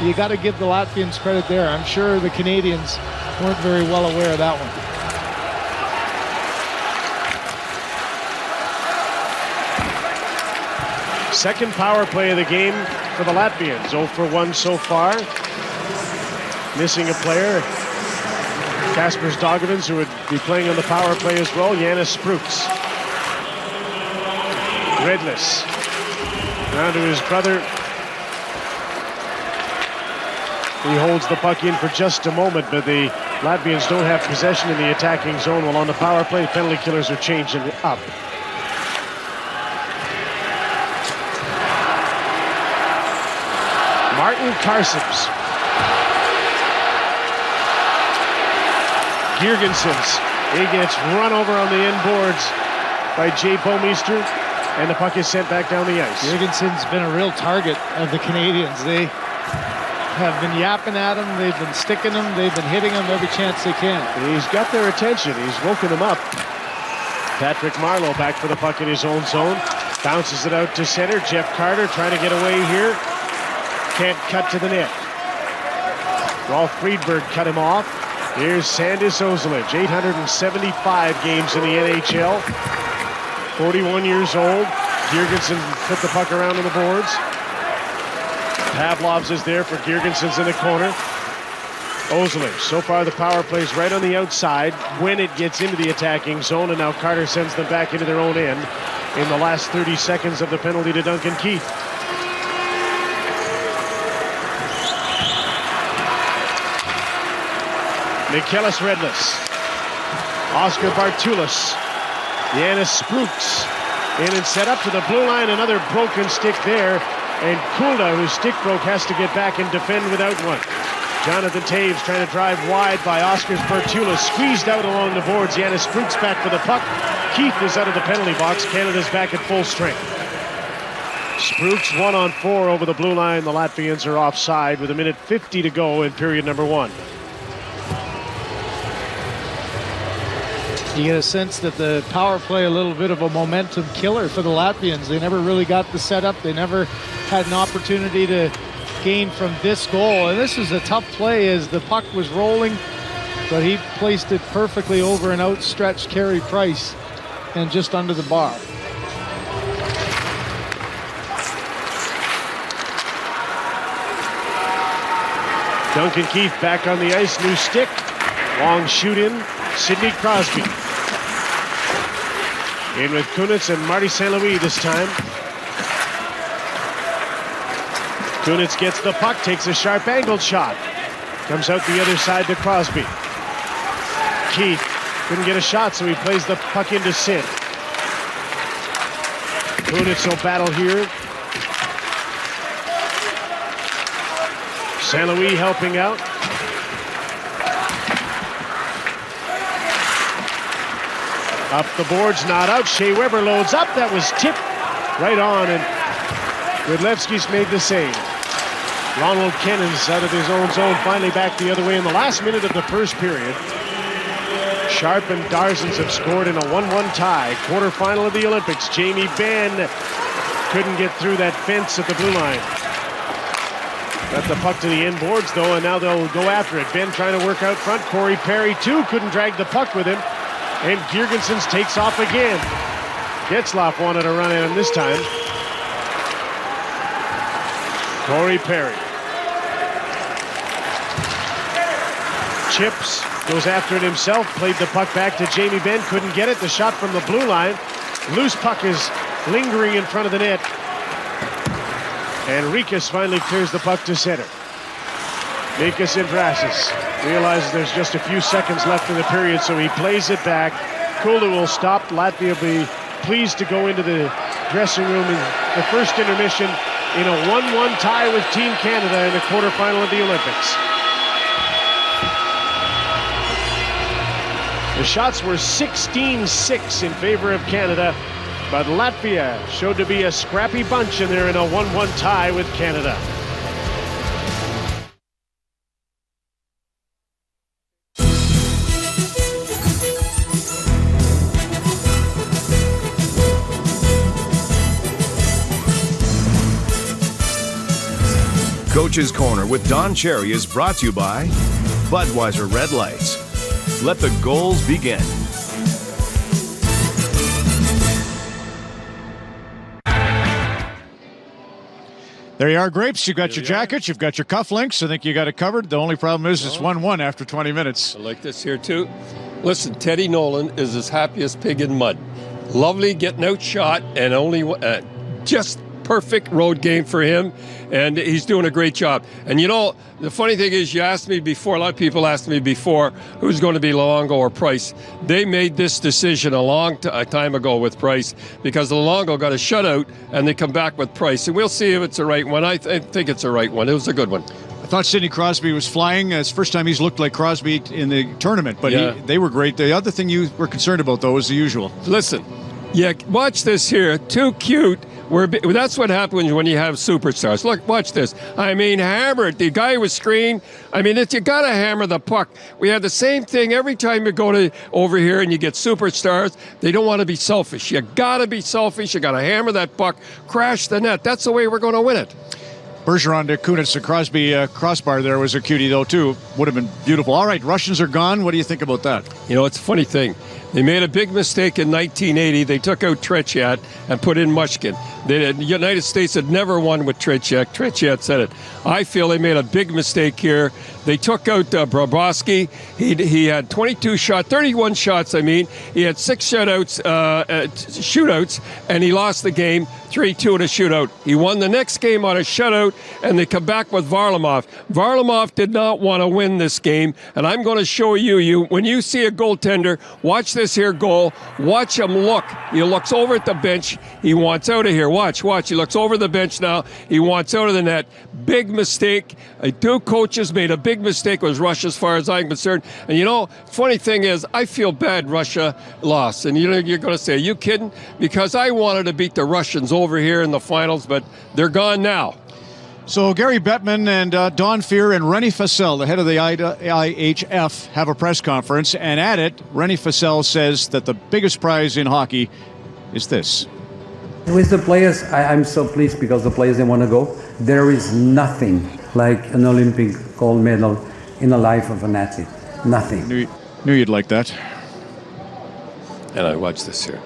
S5: You got to give the Latvians credit there. I'm sure the Canadians weren't very well aware of that one.
S4: Second power play of the game for the Latvians. 0 for 1 so far. Missing a player. Kasper Sdogovins, who would be playing on the power play as well. Janis Spruks. Redless. Down to his brother. He holds the puck in for just a moment, but the Latvians don't have possession in the attacking zone. While on the power play, penalty killers are changing up. Martin Karsims. Girgensons. He gets run over on the end boards by Jay Bomeister, and the puck is sent back down the ice.
S5: Girgenson's been a real target of the Canadians. They have been yapping at him. They've been sticking him. They've been hitting him every chance they can.
S4: He's got their attention. He's woken them up. Patrick Marleau back for the puck in his own zone. Bounces it out to center. Jeff Carter trying to get away here. Can't cut to the net. Rolf Friedberg cut him off. Here's Sandis Ozolic, 875 games in the NHL. 41 years old. Girgensson put the puck around on the boards. Pavlovs is there for Girgensons in the corner. Ozolic, so far the power plays right on the outside when it gets into the attacking zone, and now Carter sends them back into their own end in the last 30 seconds of the penalty to Duncan Keith. Michaelis Redless. Oscar Bartulis. Janis Spruks in and set up to the blue line. Another broken stick there. And Kulda, whose stick broke, has to get back and defend without one. Jonathan Taves trying to drive wide by Oscar Bartulis. Squeezed out along the boards. Janis Spruks back for the puck. Keith is out of the penalty box. Canada's back at full strength. Spruks 1-on-4 over the blue line. The Latvians are offside with 1:50 to go in period number 1.
S5: You get a sense that the power play a little bit of a momentum killer for the Latvians. They never really got the setup. They never had an opportunity to gain from this goal. And this is a tough play as the puck was rolling, but he placed it perfectly over an outstretched Carey Price and just under the bar.
S4: Duncan Keith back on the ice, new stick. Long shoot in, Sidney Crosby. In with Kunitz and Marty St. Louis this time. Kunitz gets the puck, takes a sharp angled shot. Comes out the other side to Crosby. Keith couldn't get a shot, so he plays the puck into Sid. Kunitz will battle here. St. Louis helping out. Up the boards, not out. Shea Weber loads up. That was tipped right on, and Rudlevsky's made the save. Ronald Kennan's out of his own zone, finally back the other way in the last minute of the first period. Sharp and Darzans have scored in a 1-1 tie. Quarterfinal of the Olympics. Jamie Benn couldn't get through that fence at the blue line. Got the puck to the end boards, though, and now they'll go after it. Benn trying to work out front. Corey Perry, too, couldn't drag the puck with him. And Girgensons takes off again. Getzlaf wanted a run at him this time. Corey Perry. Chips, goes after it himself, played the puck back to Jamie Benn, couldn't get it. The shot from the blue line. Loose puck is lingering in front of the net. And Rikas finally clears the puck to center. Mikas Imbrasis realizes there's just a few seconds left in the period, so he plays it back. Kulu will stop. Latvia will be pleased to go into the dressing room in the first intermission in a 1-1 tie with Team Canada in the quarterfinal of the Olympics. The shots were 16-6 in favor of Canada, but Latvia showed to be a scrappy bunch, and they're in a 1-1 tie with Canada.
S10: Coach's Corner with Don Cherry is brought to you by Budweiser Red Lights. Let the goals begin.
S3: There you are, Grapes. You've got your jackets, you've got your cufflinks. I think you got it covered. The only problem is it's 1-1 after 20 minutes.
S11: I like this here, too. Listen, Teddy Nolan is as happy as pig in mud. Lovely getting outshot, and only just perfect road game for him, and he's doing a great job. And you know, the funny thing is, you asked me before, a lot of people asked me before, who's going to be Luongo or Price. They made this decision a long time ago with Price, because Luongo got a shutout, and they come back with Price. And we'll see if it's the right one. I think it's the right one. It was a good one.
S3: I thought Sidney Crosby was flying. It's the first time he's looked like Crosby in the tournament, but
S11: yeah,
S3: they were great. The other thing you were concerned about, though, was the usual.
S11: Listen, yeah, watch this here. Too cute. That's what happens when you have superstars. Look, watch this. I mean, hammered. The guy was screened. I mean, you got to hammer the puck. We have the same thing every time you go over here and you get superstars. They don't want to be selfish. You got to be selfish. You got to hammer that puck, crash the net. That's the way we're going to win it.
S3: Bergeron to Kunitz to Crosby crossbar there was a cutie, though, too. Would have been beautiful. All right, Russians are gone. What do you think about that?
S11: You know, it's a funny thing. They made a big mistake in 1980. They took out Tretiak and put in Mushkin. The United States had never won with Tretiak. Tretiak said it. I feel they made a big mistake here. They took out Bobrovsky. He had 31 shots, He had 6 shootouts, and he lost the game 3-2 in a shootout. He won the next game on a shutout, and they come back with Varlamov. Varlamov did not want to win this game, and I'm going to show you when you see a goaltender, watch this here goal. Watch him look. He looks over at the bench. He wants out of here. Watch. He looks over the bench now. He wants out of the net. Big mistake. 2 coaches made a big mistake with Russia as far as I'm concerned. And you know, funny thing is, I feel bad Russia lost. And you know, you're going to say, are you kidding? Because I wanted to beat the Russians over here in the finals, but they're gone now.
S3: So Gary Bettman and Don Fehr and Rennie Fassel, the head of the IHF, have a press conference. And at it, Rennie Fassel says that the biggest prize in hockey is this.
S12: With the players, I'm so pleased because the players, they want to go. There is nothing like an Olympic gold medal in the life of an athlete. Nothing.
S3: Knew you'd like that.
S11: And I watch this here.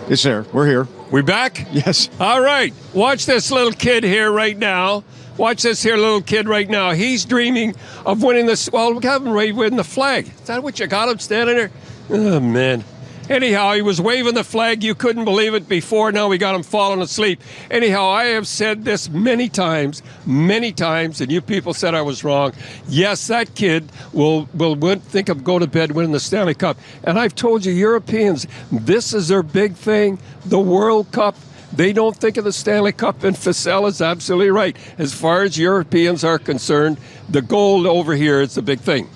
S3: It's there. We're here.
S11: We back?
S3: Yes.
S11: All right. Watch this little kid here right now. Watch this here little kid right now. He's dreaming of winning this. Well, we have him right winning the flag. Is that what you got him standing there? Oh, man. Anyhow, he was waving the flag. You couldn't believe it before. Now we got him falling asleep. Anyhow, I have said this many times, and you people said I was wrong. Yes, that kid will think of go to bed winning the Stanley Cup. And I've told you, Europeans, this is their big thing, the World Cup. They don't think of the Stanley Cup, and Fassel is absolutely right. As far as Europeans are concerned, the gold over here is the big thing.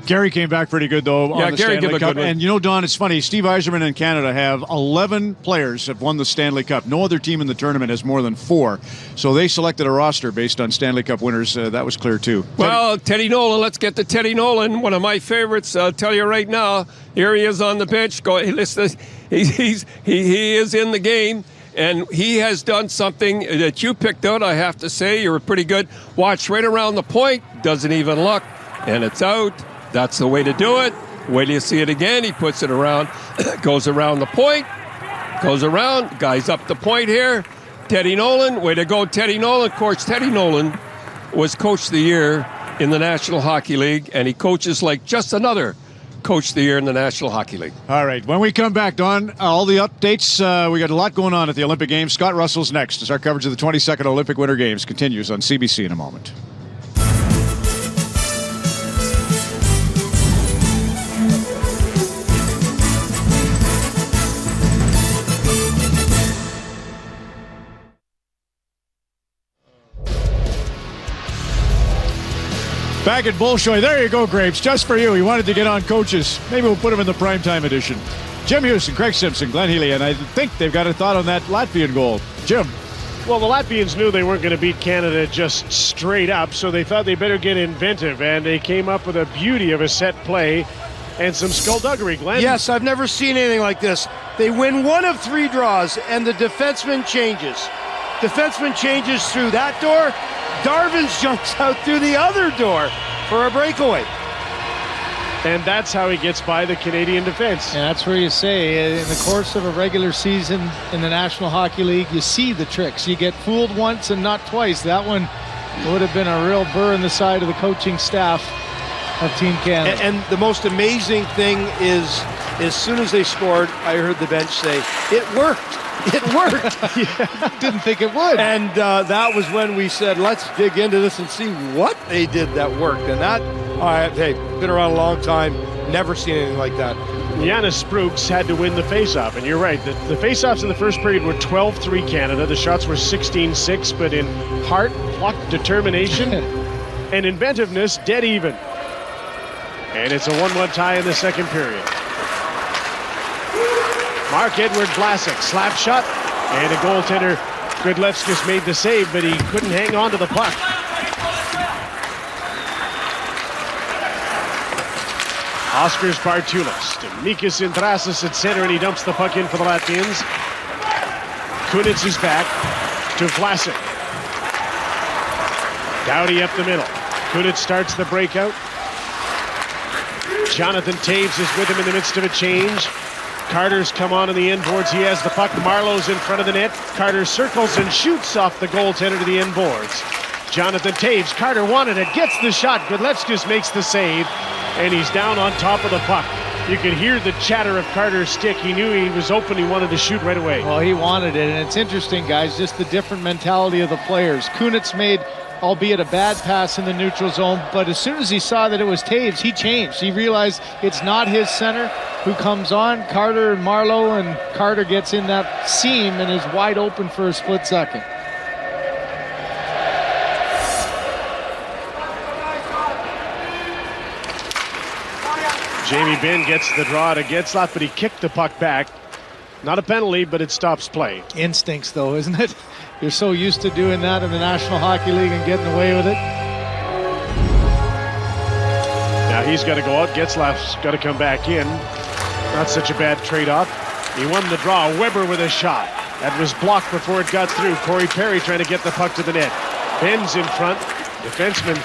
S3: Gary came back pretty good, though, on the
S11: Gary
S3: Stanley Cup.
S11: Good
S3: and, you know, Don, it's funny. Steve Yzerman in Canada have 11 players have won the Stanley Cup. No other team in the tournament has more than 4. So they selected a roster based on Stanley Cup winners. That was clear, too.
S11: Well, Teddy Nolan, let's get to Teddy Nolan, one of my favorites. I'll tell you right now, here he is on the bench. Listen, he is in the game. And he has done something that you picked out, I have to say. You were pretty good. Watch right around the point. Doesn't even look. And it's out. That's the way to do it. Wait till you see it again. He puts it around. Goes around the point. Goes around. Guy's up the point here. Teddy Nolan. Way to go, Teddy Nolan. Of course, Teddy Nolan was Coach of the Year in the National Hockey League. And he coaches like just another Coach of the Year in the National Hockey League.
S3: All right. When we come back, Don, all the updates. We got a lot going on at the Olympic Games. Scott Russell's next as our coverage of the 22nd Olympic Winter Games continues on CBC in a moment. Back at Bolshoi. There you go, Grapes. Just for you. He wanted to get on coaches. Maybe we'll put him in the primetime edition. Jim Houston, Craig Simpson, Glenn Healy, and I think they've got a thought on that Latvian goal. Jim.
S4: Well, the Latvians knew they weren't going to beat Canada just straight up, so they thought they better get inventive, and they came up with a beauty of a set play and some skullduggery, Glenn.
S9: Yes, I've never seen anything like this. They win one of 3 draws, and the defenseman changes. Defenseman changes through that door. Darvins jumps out through the other door for a breakaway.
S4: And that's how he gets by the Canadian defense.
S5: And that's where you say, in the course of a regular season in the National Hockey League, you see the tricks. You get fooled once and not twice. That one would have been a real burr in the side of the coaching staff of Team Canada.
S9: And the most amazing thing is, as soon as they scored, I heard the bench say, "It worked. It worked."
S5: Didn't think it would.
S9: And that was when we said, let's dig into this and see what they did that worked. And that, hey, been around a long time, never seen anything like that.
S4: Janis Sprooks had to win the faceoff, and you're right. The faceoffs in the first period were 12-3 Canada. The shots were 16-6, but in heart, pluck, determination, and inventiveness, dead even. And it's a 1-1 tie in the second period. Mark-Edward Vlasic, slap shot, and a goaltender. Gudlevskis made the save, but he couldn't hang on to the puck. Oskars Bartulis to Mikas Indrasas at center, and he dumps the puck in for the Latvians. Kunitz is back to Vlasic. Doughty up the middle. Kunitz starts the breakout. Jonathan Taves is with him in the midst of a change. Carter's come on in the end boards. He has the puck. Marlowe's in front of the net. Carter circles and shoots off the goaltender to the end boards. Jonathan Taves. Carter wanted it. Gets the shot. Gudlevskis makes the save. And he's down on top of the puck. You could hear the chatter of Carter's stick. He knew he was open. He wanted to shoot right away.
S5: Well, he wanted it. And it's interesting, guys, just the different mentality of the players. Kunitz made, albeit a bad pass in the neutral zone, but as soon as he saw that it was Taves, he changed. He realized it's not his center who comes on. Carter and Marlowe, and Carter gets in that seam and is wide open for a split second.
S4: Jamie Benn gets the draw to Getzlaf, but he kicked the puck back. Not a penalty, but it stops play.
S5: Instincts, though, isn't it? You're so used to doing that in the National Hockey League and getting away with it.
S4: Now he's got to go out. Getzlaf's got to come back in. Not such a bad trade-off. He won the draw. Weber with a shot. That was blocked before it got through. Corey Perry trying to get the puck to the net. Ben's in front. Defenseman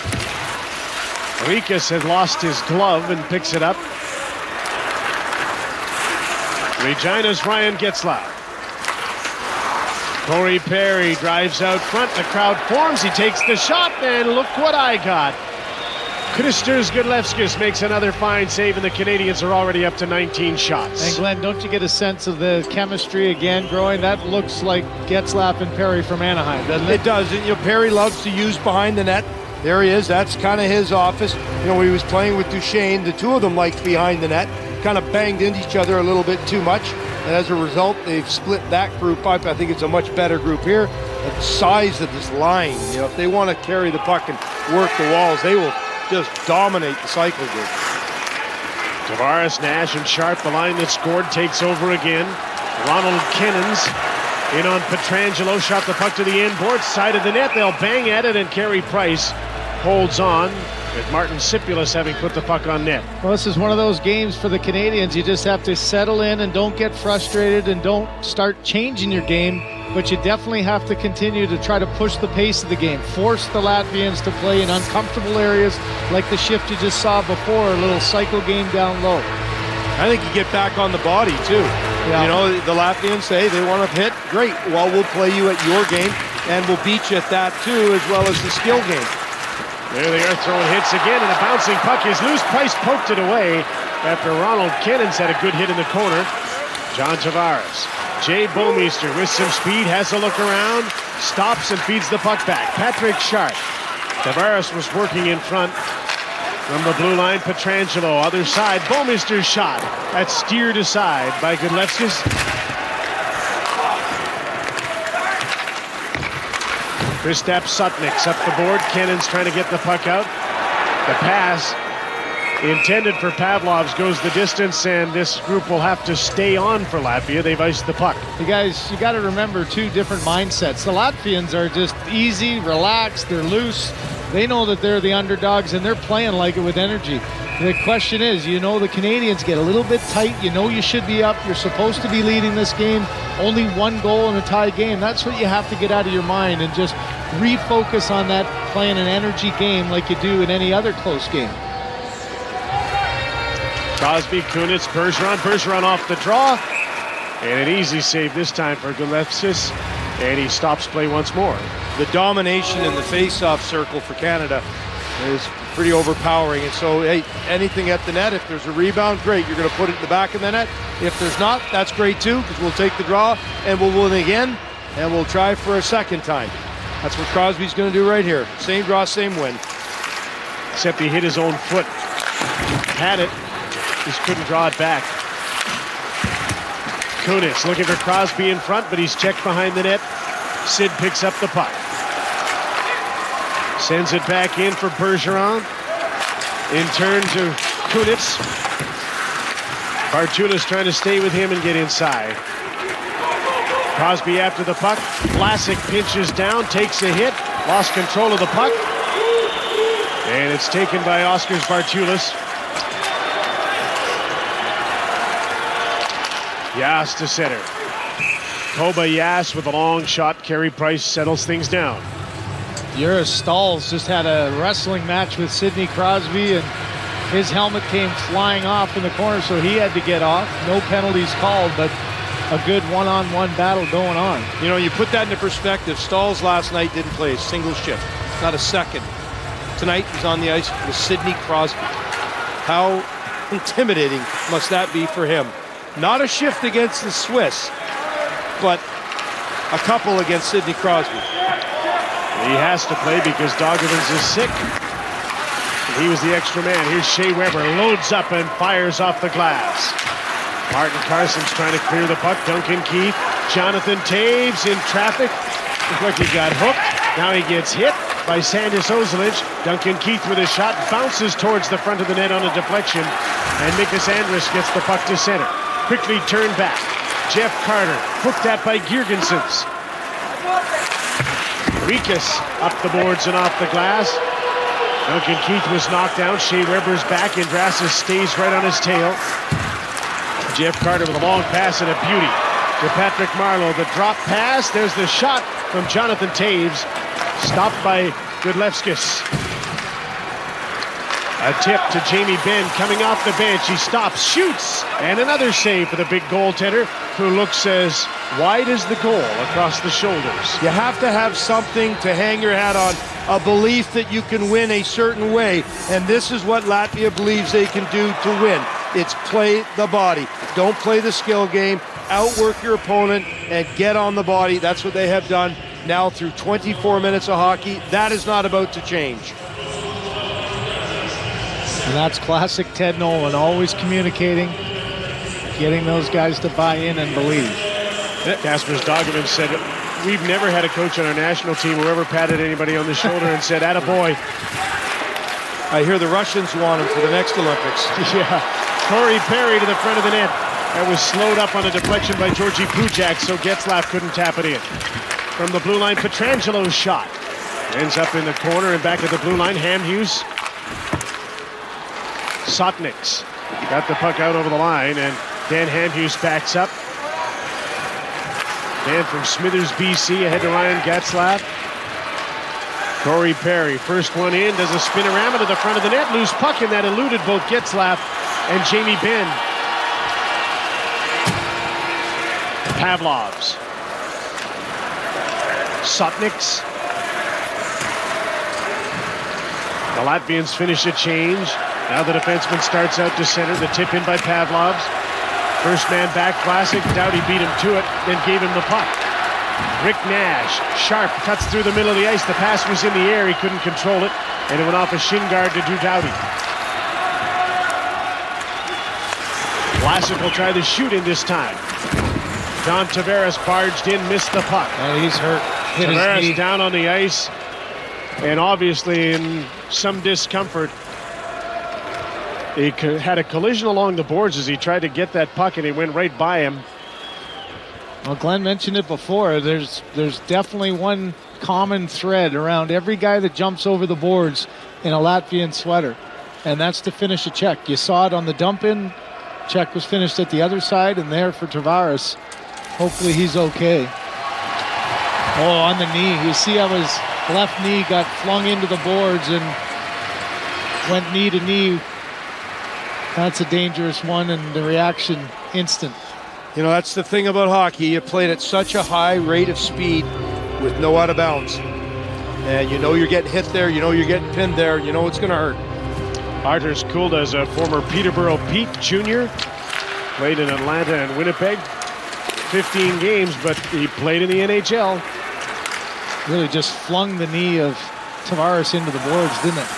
S4: Rikas had lost his glove and picks it up. Regina's Ryan Getzlaf. Corey Perry drives out front. The crowd forms. He takes the shot, and look what I got. Kristers Gudlevskis makes another fine save, and the Canadians are already up to 19 shots.
S5: And Glenn, don't you get a sense of the chemistry again growing? That looks like Getzlaf and Perry from Anaheim, doesn't it?
S9: It does. You know, Perry loves to use behind the net. There he is. That's kind of his office. You know, when he was playing with Duchesne, the two of them liked behind the net, kind of banged into each other a little bit too much. And as a result, they've split that group up. I think it's a much better group here. The size of this line, you know, if they want to carry the puck and work the walls, they will just dominate the cycle group.
S4: Tavares, Nash, and Sharp, the line that scored, takes over again. Ronald Kennens in on Pietrangelo, shot the puck to the end board, side of the net. They'll bang at it, and Carey Price holds on, with Martin Sipulis having put the puck on net.
S5: Well, this is one of those games for the Canadians. You just have to settle in and don't get frustrated and don't start changing your game, but you definitely have to continue to try to push the pace of the game. Force the Latvians to play in uncomfortable areas like the shift you just saw before, a little cycle game down low.
S9: I think you get back on the body, too. Yeah. You know, the Latvians say they want to hit. Great. Well, we'll play you at your game, and we'll beat you at that, too, as well as the skill game.
S4: There they are throwing hits again, and a bouncing puck is loose. Price poked it away after Ronald Kennens had a good hit in the corner. John Tavares. Jay Bouwmeester with some speed, has a look around, stops and feeds the puck back. Patrick Sharp. Tavares was working in front from the blue line. Pietrangelo, other side. Bouwmeester's shot. That's steered aside by Gudlevskis. Kristaps Sutniks up the board. Kennens trying to get the puck out. The pass intended for Pavlovs goes the distance, and this group will have to stay on for Latvia. They've iced the puck.
S5: You guys, you got to remember two different mindsets. The Latvians are just easy, relaxed, they're loose. They know that they're the underdogs, and they're playing like it with energy. The question is, you know, the Canadians get a little bit tight. You know you should be up. You're supposed to be leading this game. Only one goal in a tie game. That's what you have to get out of your mind and just refocus on that, playing an energy game like you do in any other close game.
S4: Crosby, Kunitz, Bergeron off the draw. And an easy save this time for Gulevskis. And he stops play once more.
S9: The domination in the face-off circle for Canada is pretty overpowering. And so, hey, anything at the net, if there's a rebound, great. You're going to put it in the back of the net. If there's not, that's great too, because we'll take the draw and we'll win again, and we'll try for a second time. That's what Crosby's going to do right here. Same draw, same win.
S4: Except he hit his own foot. Had it. Just couldn't draw it back. Kunitz looking for Crosby in front, but he's checked behind the net. Sid picks up the puck. Sends it back in for Bergeron. In turn to Kunitz. Bartulis trying to stay with him and get inside. Crosby after the puck. Vlasic pinches down, takes a hit, lost control of the puck. And it's taken by Oskars Bartulis. Yas to center. Koba Yas with a long shot. Carey Price settles things down.
S5: Juraj Stahls just had a wrestling match with Sidney Crosby, and his helmet came flying off in the corner, so he had to get off. No penalties called, but a good one-on-one battle going on.
S9: You know, you put that into perspective. Stahls last night didn't play a single shift, not a second. Tonight he's on the ice with Sidney Crosby. How intimidating must that be for him? Not a shift against the Swiss, but a couple against Sidney Crosby.
S4: He has to play because Dogovins is sick. He was the extra man. Here's Shea Weber, loads up and fires off the glass. Martin Carson's trying to clear the puck. Duncan Keith, Jonathan Taves in traffic. Looks like he got hooked. Now he gets hit by Sandis Ozilic. Duncan Keith with a shot, bounces towards the front of the net on a deflection, and Mikas Andrus gets the puck to center. Quickly turned back. Jeff Carter hooked at by Girgensons. Rikas up the boards and off the glass. Duncan Keith was knocked down. Shea Weber's back. Andrassis stays right on his tail. Jeff Carter with a long pass and a beauty to Patrick Marleau. The drop pass. There's the shot from Jonathan Taves. Stopped by Gudlevskis. A tip to Jamie Benn coming off the bench. He stops, shoots, and another save for the big goaltender, who looks as wide as the goal across the shoulders.
S9: You have to have something to hang your hat on, a belief that you can win a certain way, and this is what Latvia believes they can do to win. It's play the body. Don't play the skill game. Outwork your opponent and get on the body. That's what they have done now through 24 minutes of hockey. That is not about to change.
S5: And that's classic Ted Nolan, always communicating, getting those guys to buy in and believe.
S4: Kaspers Dogovan said, we've never had a coach on our national team who ever patted anybody on the shoulder and said, attaboy.
S9: I hear the Russians want him for the next Olympics.
S4: Yeah. Corey Perry to the front of the net. That was slowed up on a deflection by Georgi Pujak, so Getzlaf couldn't tap it in. From the blue line, Petrangelo's shot. Ends up in the corner and back at the blue line. Hamhuis. Sotniks got the puck out over the line, and Dan Hamhuis backs up. Dan from Smithers, BC, ahead to Ryan Getzlaf. Corey Perry, first one in, does a spinorama to the front of the net. Loose puck, and that eluded both Getzlaf and Jamie Benn. Pavlovs. Sotniks. The Latvians finish a change. Now the defenseman starts out to center. The tip in by Pavlovs. First man back, Vlasic. Doughty beat him to it, then gave him the puck. Rick Nash, sharp, cuts through the middle of the ice. The pass was in the air. He couldn't control it, and it went off a shin guard to Drew Doughty. Vlasic will try the shoot in this time. John Tavares barged in, missed the puck.
S5: And he's hurt.
S4: Tavares down on the ice, and obviously in some discomfort. He had a collision along the boards as he tried to get that puck, and he went right by him.
S5: Well, Glenn mentioned it before. There's definitely one common thread around every guy that jumps over the boards in a Latvian sweater, and that's to finish a check. You saw it on the dump-in. Check was finished at the other side, and there for Tavares. Hopefully he's okay. Oh, on the knee. You see how his left knee got flung into the boards and went knee to knee. That's a dangerous one, and the reaction instant.
S9: You know, that's the thing about hockey. You played at such a high rate of speed with no out of bounds. And you know you're getting hit there, you know you're getting pinned there, you know it's going to hurt.
S4: Artur Skulda is a former Peterborough Pete Jr. Played in Atlanta and Winnipeg. 15 games, but he played in the NHL.
S5: Really just flung the knee of Tavares into the boards, didn't it?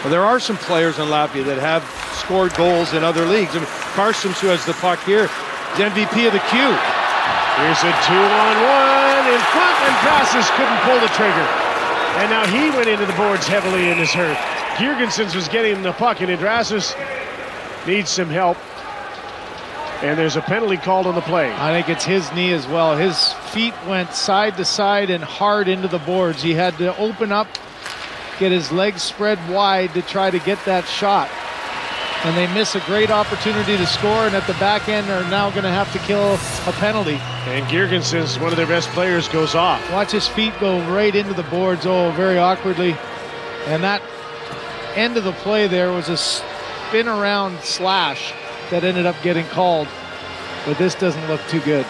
S9: Well, there are some players in Latvia that have scored goals in other leagues. I mean, Karstums, who has the puck here, is MVP of the Q.
S4: Here's a 2-on-1 in front, and Drasus couldn't pull the trigger. And now he went into the boards heavily and is hurt. Girgensons was getting the puck, and Drasus needs some help. And there's a penalty called on the play.
S5: I think it's his knee as well. His feet went side to side and hard into the boards. He had to open up, get his legs spread wide to try to get that shot. And they miss a great opportunity to score, and at the back end are now going to have to kill a penalty.
S4: And Girgensons, one of their best players, goes off.
S5: Watch his feet go right into the boards, very awkwardly. And that end of the play there was a spin around slash that ended up getting called. But this doesn't look too good.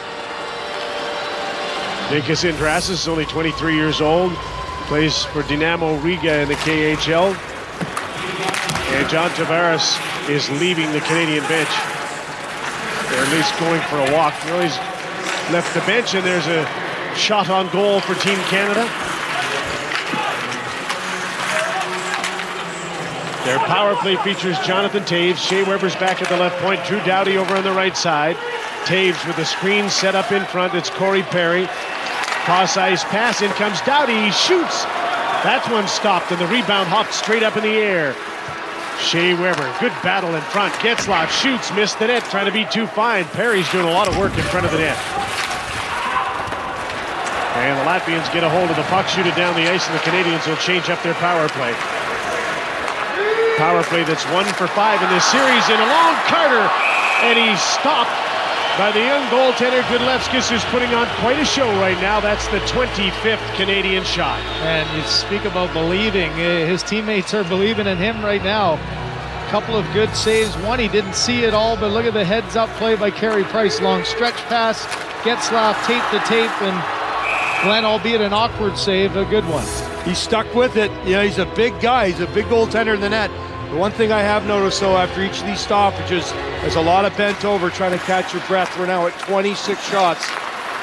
S4: Vikas Drasus is only 23 years old. Plays for Dinamo Riga in the KHL. And John Tavares is leaving the Canadian bench. Or at least going for a walk. You know, he's left the bench, and there's a shot on goal for Team Canada. Their power play features Jonathan Toews. Shea Weber's back at the left point. Drew Doughty over on the right side. Toews with the screen set up in front. It's Corey Perry. Cross-ice pass. In comes Doughty. He shoots. That one stopped, and the rebound hopped straight up in the air. Shea Weber, good battle in front. Getzlaf shoots, missed the net, trying to be too fine. Perry's doing a lot of work in front of the net. And the Latvians get a hold of the puck, shoot it down the ice, and the Canadians will change up their power play. Power play that's 1 for 5 in this series, and along Carter, and he's stopped by the young goaltender Gudlevskis, who's putting on quite a show right now. That's the 25th Canadian shot.
S5: And you speak about believing. His teammates are believing in him right now. A couple of good saves. One, he didn't see it all, but look at the heads-up play by Carey Price. Long stretch pass, Getzlaf tape to tape, and Glenn, albeit an awkward save, a good one.
S9: He stuck with it. You know, he's a big guy. He's a big goaltender in the net. The one thing I have noticed, though, after each of these stoppages, there's a lot of bent over trying to catch your breath. We're now at 26 shots,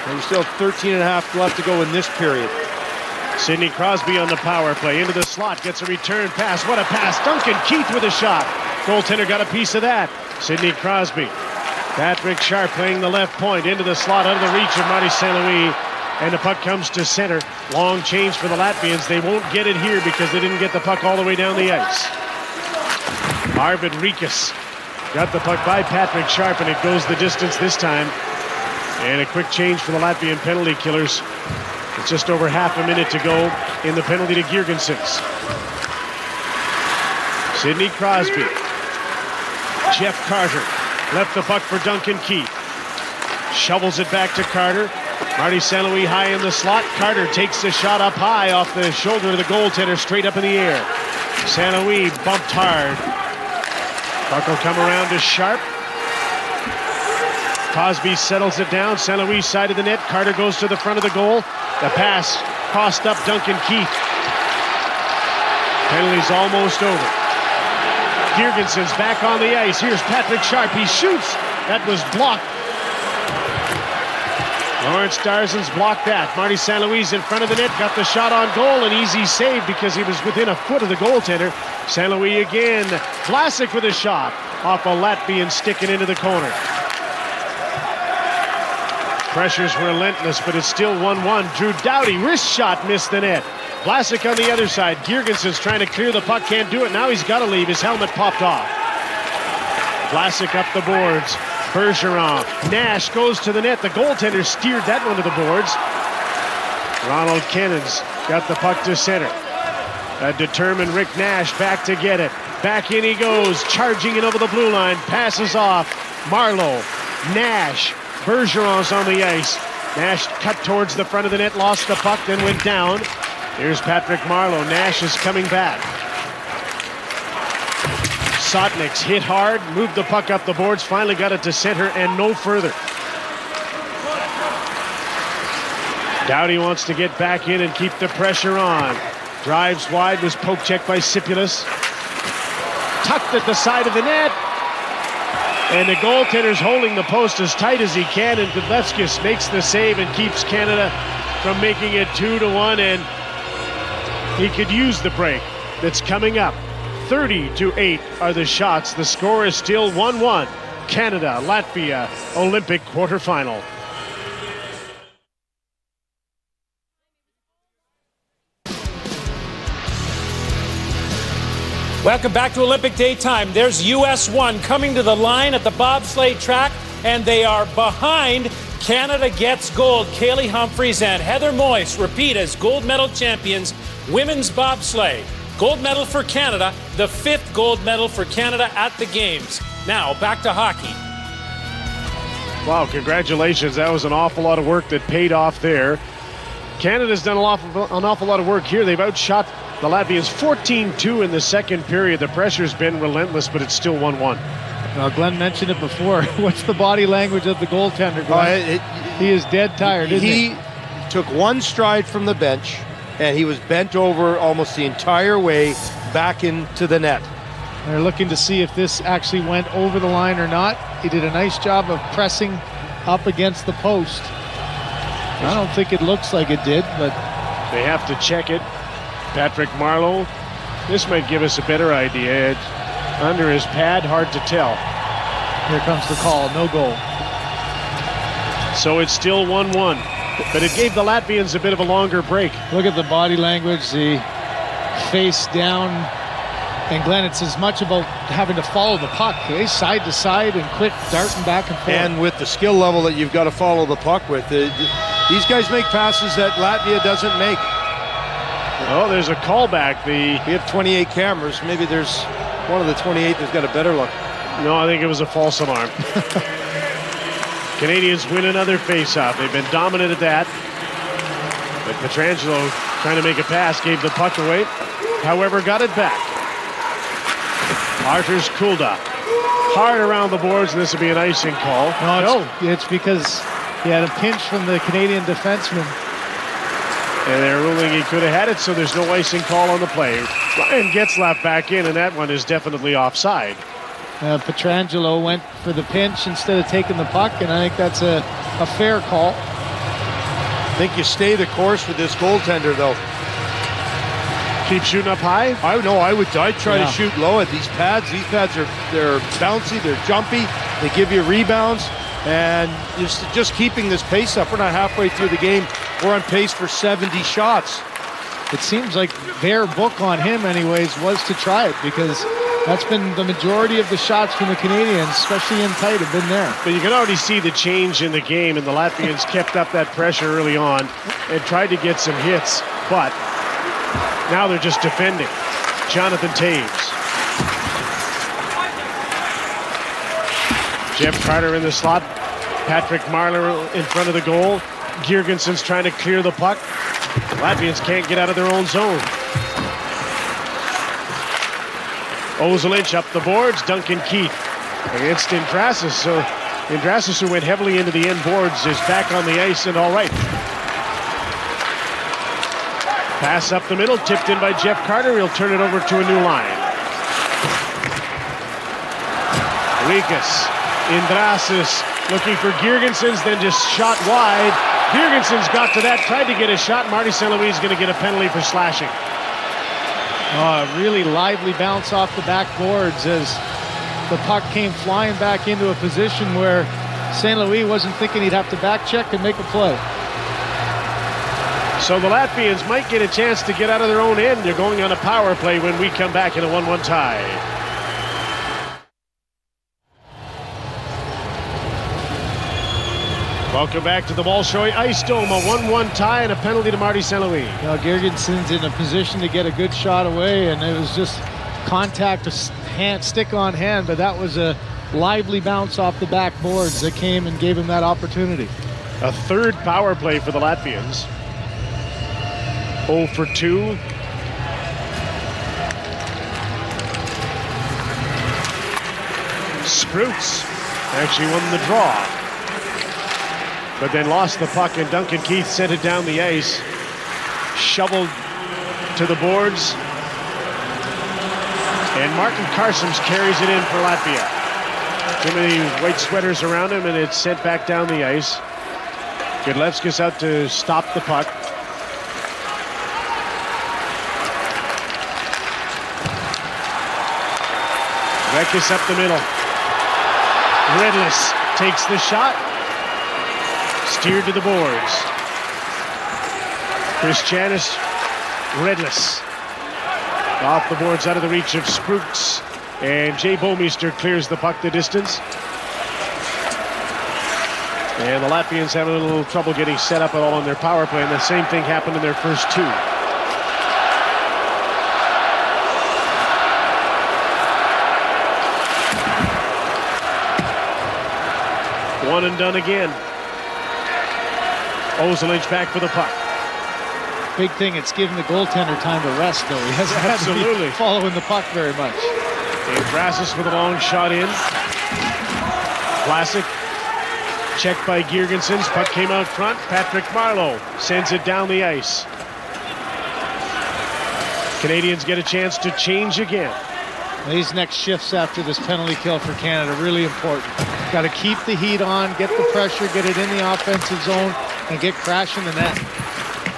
S9: and we still have 13 and a half left to go in this period.
S4: Sidney Crosby on the power play. Into the slot, gets a return pass. What a pass. Duncan Keith with a shot. Goaltender got a piece of that. Sidney Crosby. Patrick Sharp playing the left point. Into the slot, out of the reach of Marty St. Louis. And the puck comes to center. Long change for the Latvians. They won't get it here because they didn't get the puck all the way down the ice. Arvid Rikas got the puck by Patrick Sharp, and it goes the distance this time. And a quick change for the Latvian penalty killers. It's just over half a minute to go in the penalty to Girgensons. Sidney Crosby. Jeff Carter left the puck for Duncan Keith. Shovels it back to Carter. Marty St. Louis high in the slot. Carter takes the shot up high off the shoulder of the goaltender, straight up in the air. St. Louis bumped hard. Puck will come around to Sharp. Crosby settles it down. St. Louis side of the net. Carter goes to the front of the goal. The pass crossed up Duncan Keith. Penalty's almost over. Girgensons back on the ice. Here's Patrick Sharp. He shoots. That was blocked. Lawrence Darzan's blocked that. Marty St. Louis in front of the net. Got the shot on goal. An easy save because he was within a foot of the goaltender. St. Louis again. Vlasic with a shot off a Latvian sticking into the corner. Pressures were relentless, but it's still 1-1. Drew Doughty, wrist shot, missed the net. Vlasic on the other side. Girgensons trying to clear the puck, can't do it. Now he's got to leave. His helmet popped off. Vlasic up the boards. Bergeron. Nash goes to the net. The goaltender steered that one to the boards. Ronald Kennan's got the puck to center. A determined Rick Nash back to get it. Back in he goes, charging it over the blue line. Passes off. Marleau. Nash. Bergeron's on the ice. Nash cut towards the front of the net, lost the puck, then went down. Here's Patrick Marleau. Nash is coming back. Sotnik's hit hard, moved the puck up the boards, finally got it to center and no further. Doughty wants to get back in and keep the pressure on. Drives wide, was poke checked by Sipulis. Tucked at the side of the net. And the goaltender's holding the post as tight as he can, and Kudlevskis makes the save and keeps Canada from making it 2-1, and he could use the break that's coming up. 30-8 are the shots. The score is still 1-1. Canada, Latvia, Olympic quarterfinal.
S13: Welcome back to Olympic Daytime. There's US 1 coming to the line at the bobsleigh track, and they are behind. Canada gets gold. Kaylee Humphries and Heather Moyse repeat as gold medal champions. Women's bobsleigh. Gold medal for Canada, the 5th gold medal for Canada at the Games. Now, back to hockey.
S4: Wow, congratulations. That was an awful lot of work that paid off there. Canada's done an awful lot of work here. They've outshot the Latvians 14-2 in the second period. The pressure's been relentless, but it's still 1-1.
S5: Now, Glenn mentioned it before. What's the body language of the goaltender, Glenn? He is dead tired, isn't he?
S9: He took one stride from the bench, and he was bent over almost the entire way back into the net.
S5: They're looking to see if this actually went over the line or not. He did a nice job of pressing up against the post. I don't think it looks like it did, but
S4: they have to check it. Patrick Marleau, this might give us a better idea. It's under his pad, hard to tell.
S5: Here comes the call, no goal.
S4: So it's still 1-1, but it gave the Latvians a bit of a longer break.
S5: Look at the body language, the face down. And Glenn, it's as much about having to follow the puck, okay? Side to side and quick darting back and forth.
S9: And with the skill level that you've got to follow the puck with, these guys make passes that Latvia doesn't make.
S4: Oh, there's a callback.
S9: We have 28 cameras. Maybe there's one of the 28 that's got a better look.
S4: No, I think it was a false alarm. Canadians win another face-off. They've been dominant at that. But Pietrangelo, trying to make a pass, gave the puck away. However, got it back. Arturs Kulda. Hard around the boards, and this will be an icing call.
S5: No, it's because he had a pinch from the Canadian defenseman.
S4: And they're ruling he could have had it, so there's no icing call on the play. Ryan Getzlaf back in, and that one is definitely offside.
S5: Pietrangelo went for the pinch instead of taking the puck, and I think that's a fair call.
S9: I think you stay the course with this goaltender, though.
S4: Keep shooting up high?
S9: I'd try to shoot low at these pads. These pads they're bouncy, they're jumpy, they give you rebounds, and just keeping this pace up. We're not halfway through the game. We're on pace for 70 shots.
S5: It seems like their book on him anyways was to try it, because that's been the majority of the shots from the Canadians, especially in tight, have been there.
S4: But you can already see the change in the game, and the Latvians kept up that pressure early on and tried to get some hits, but now they're just defending. Jonathan Taves. Jeff Carter in the slot. Patrick Marleau in front of the goal. Girgensons trying to clear the puck. Latvians can't get out of their own zone. Ozelich up the boards. Duncan Keith against Indrasis. So Indrasis, who went heavily into the end boards, is back on the ice and all right. Pass up the middle, tipped in by Jeff Carter. He'll turn it over to a new line. Rikas, Indrasis looking for Girgensons, then just shot wide. Girgensons got to that, tried to get a shot. Marty St. Louis is going to get a penalty for slashing.
S5: A really lively bounce off the back boards as the puck came flying back into a position where St. Louis wasn't thinking he'd have to back check and make a play.
S4: So the Latvians might get a chance to get out of their own end. They're going on a power play when we come back in a 1-1 tie. Welcome back to the Bolshoi Ice Dome. A 1-1 tie and a penalty to Marty St. Louis.
S5: Now Girgensons in a position to get a good shot away, and it was just contact, stick on hand, but that was a lively bounce off the backboards that came and gave him that opportunity.
S4: A third power play for the Latvians. 0 for 2. Spruce actually won the draw, but then lost the puck, and Duncan Keith sent it down the ice, shoveled to the boards, and Martin Carsoms carries it in for Latvia. Too many white sweaters around him, and it's sent back down the ice. Godlevskis out to stop the puck. Rekis up the middle. Redless takes the shot. Steered to the boards. Christianis Redless. Off the boards, out of the reach of Spruce. And Jay Bomeister clears the puck the distance. And the Latvians having a little trouble getting set up at all on their power play, and the same thing happened in their first two. One and done again. Ozelich back for the puck.
S5: Big thing, it's giving the goaltender time to rest, though. He hasn't had to be following the puck very much.
S4: And Brassus with a long shot in. Classic. Checked by Girgensons. Puck came out front. Patrick Marleau sends it down the ice. Canadians get a chance to change again.
S5: These next shifts after this penalty kill for Canada, really important. Got to keep the heat on, get the pressure, get it in the offensive zone, and get crashing the net.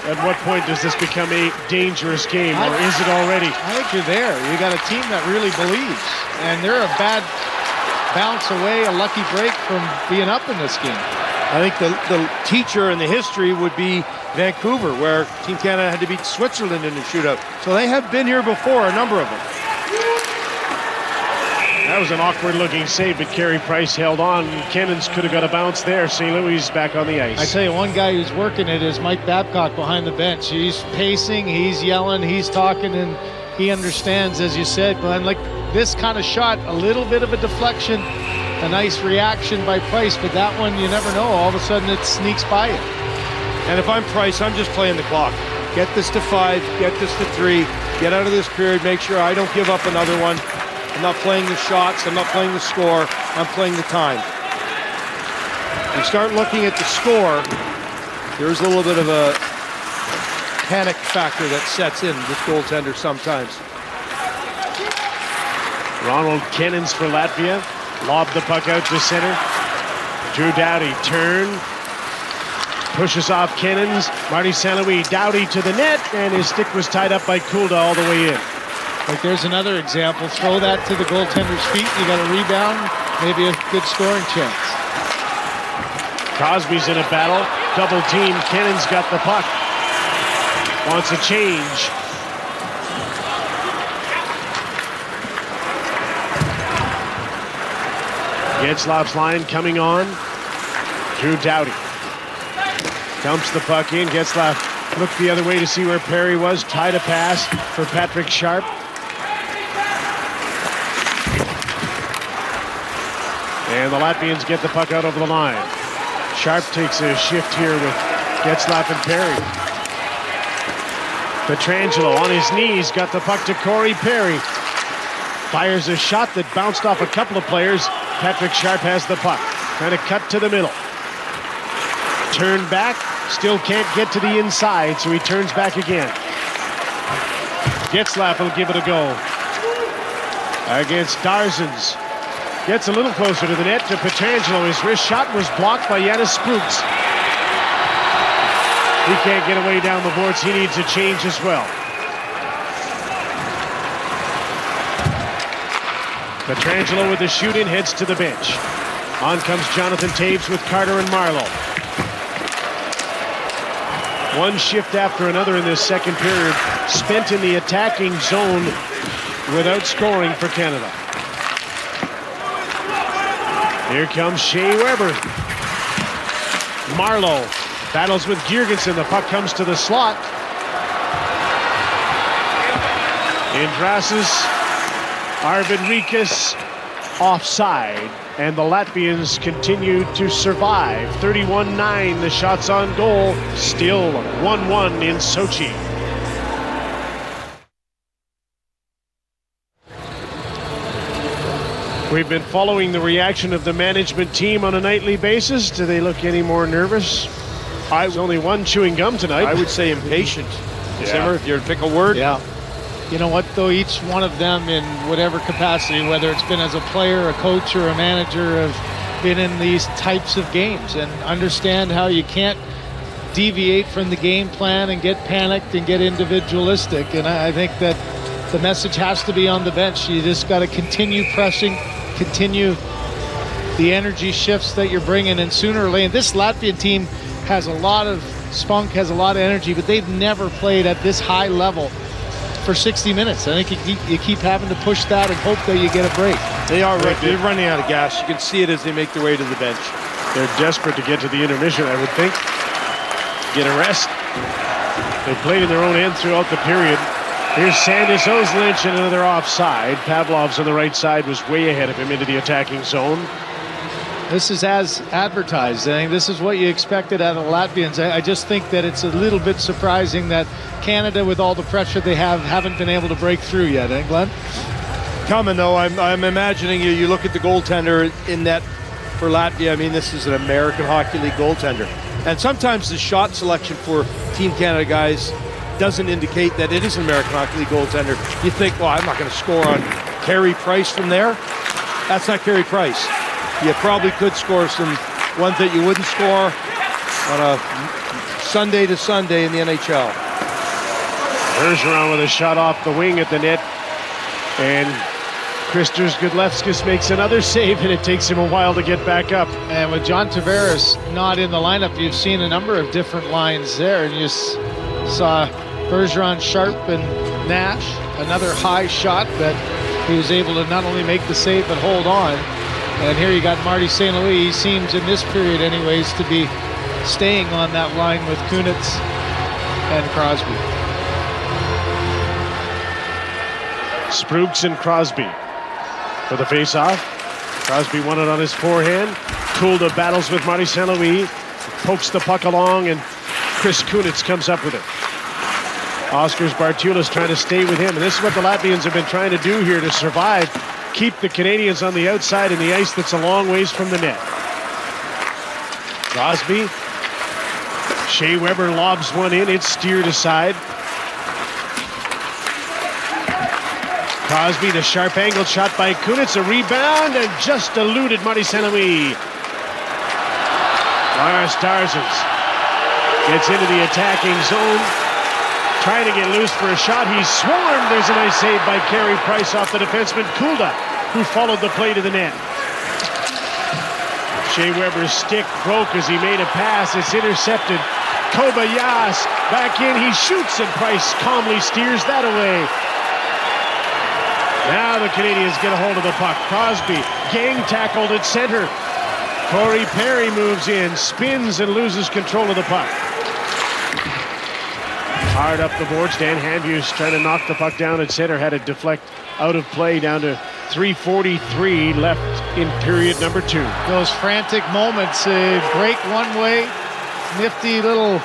S4: At what point does this become a dangerous game, or is it already?
S5: I think you're there. You got a team that really believes, and they're a bad bounce away, a lucky break from being up in this game.
S9: I think the teacher in the history would be Vancouver, where Team Canada had to beat Switzerland in the shootout. So they have been here before, a number of them.
S4: That was an awkward-looking save, but Carey Price held on. Kennens could have got a bounce there. St. Louis back on the ice.
S5: I tell you, one guy who's working it is Mike Babcock behind the bench. He's pacing, he's yelling, he's talking, and he understands, as you said, Glenn, like this kind of shot, a little bit of a deflection, a nice reaction by Price, but that one, you never know. All of a sudden, it sneaks by you.
S9: And if I'm Price, I'm just playing the clock. Get this to 5, get this to 3, get out of this period, make sure I don't give up another one. I'm not playing the shots, I'm not playing the score, I'm playing the time. You start looking at the score, there's a little bit of a panic factor that sets in with goaltenders sometimes.
S4: Ronald Kennens for Latvia. Lobbed the puck out to center. Drew Doughty turn. Pushes off Kennens. Marty St. Louis. Doughty to the net, and his stick was tied up by Kulda all the way in.
S5: Like there's another example. Throw that to the goaltender's feet. You got a rebound, maybe a good scoring chance.
S4: Crosby's in a battle. Double team. Kennens got the puck. Wants a change. Getzlaf's line coming on. Drew Doughty. Dumps the puck in. Getzlaf looked the other way to see where Perry was. Tried a pass for Patrick Sharp. And the Latvians get the puck out over the line. Sharp takes a shift here with Getzlaf and Perry. Pietrangelo on his knees, got the puck to Corey Perry. Fires a shot that bounced off a couple of players. Patrick Sharp has the puck. Trying to cut to the middle. Turn back, still can't get to the inside, so he turns back again. Getzlaf will give it a go. Against Darzans. Gets a little closer to the net to Pietrangelo. His wrist shot was blocked by Janis Spruce. He can't get away down the boards. He needs a change as well. Pietrangelo with the shoot-in heads to the bench. On comes Jonathan Taves with Carter and Marleau. One shift after another in this second period, spent in the attacking zone without scoring for Canada. Here comes Shea Weber. Marlowe battles with Girgensson. The puck comes to the slot. Indras's Arvid Rikas offside, and the Latvians continue to survive. 31-9, the shots on goal, still 1-1 in Sochi. We've been following the reaction of the management team on a nightly basis. Do they look any more nervous? There's only one chewing gum tonight.
S9: I would say impatient.
S4: Yeah.
S9: Zimmer, if you were to pick a word.
S5: Yeah. You know what, though? Each one of them, in whatever capacity, whether it's been as a player, a coach, or a manager, have been in these types of games and understand how you can't deviate from the game plan and get panicked and get individualistic. And I think that the message has to be on the bench. You just got to continue pressing, continue the energy shifts that you're bringing, and sooner or later, this Latvian team has a lot of spunk, has a lot of energy, but they've never played at this high level for 60 minutes. I think you keep having to push that and hope that you get a break.
S9: They are right. They're running out of gas. You can see it as they make their way to the bench.
S4: They're desperate to get to the intermission, I would think. Get a rest. They played in their own end throughout the period. Here's Sandis Oslynch and another offside. Pavlov's on the right side was way ahead of him into the attacking zone.
S5: This is as advertised. I think this is what you expected out of the Latvians. I just think that it's a little bit surprising that Canada, with all the pressure they have, haven't been able to break through yet, eh, Glenn?
S9: Coming, though, I'm imagining you look at the goaltender in net for Latvia. I mean, this is an American Hockey League goaltender. And sometimes the shot selection for Team Canada guys doesn't indicate that it is an American Hockey League goaltender. You think, well, I'm not going to score on Carey Price from there. That's not Carey Price. You probably could score some ones that you wouldn't score on a Sunday to Sunday in the NHL.
S4: Bergeron with a shot off the wing at the net. And Kristers Gudlevskis makes another save, and it takes him a while to get back up.
S5: And with John Tavares not in the lineup, you've seen a number of different lines there. And you saw Bergeron, Sharp, and Nash. Another high shot that he was able to not only make the save, but hold on. And here you got Marty St. Louis. He seems, in this period anyways, to be staying on that line with Kunitz and Crosby.
S4: Sprooks and Crosby for the face-off. Crosby won it on his forehand. Kulda battles with Marty St. Louis. Pokes the puck along, and Chris Kunitz comes up with it. Oskars Bartulis trying to stay with him. And this is what the Latvians have been trying to do here to survive. Keep the Canadians on the outside in the ice that's a long ways from the net. Crosby. Shea Weber lobs one in. It's steered aside. Crosby, the sharp angled shot by Kunitz. A rebound and just eluded Marty St. Louis. Lars Darzens gets into the attacking zone. Trying to get loose for a shot. He's swarmed. There's a nice save by Carey Price off the defenseman Kulda, who followed the play to the net. Shea Weber's stick broke as he made a pass. It's intercepted. Kobayas back in. He shoots, and Price calmly steers that away. Now the Canadians get a hold of the puck. Crosby gang tackled at center. Corey Perry moves in, spins, and loses control of the puck. Hard up the boards. Dan Handhughes trying to knock the puck down at center. Had it deflect out of play down to 3:43 left in period number 2.
S5: Those frantic moments, break one way, nifty little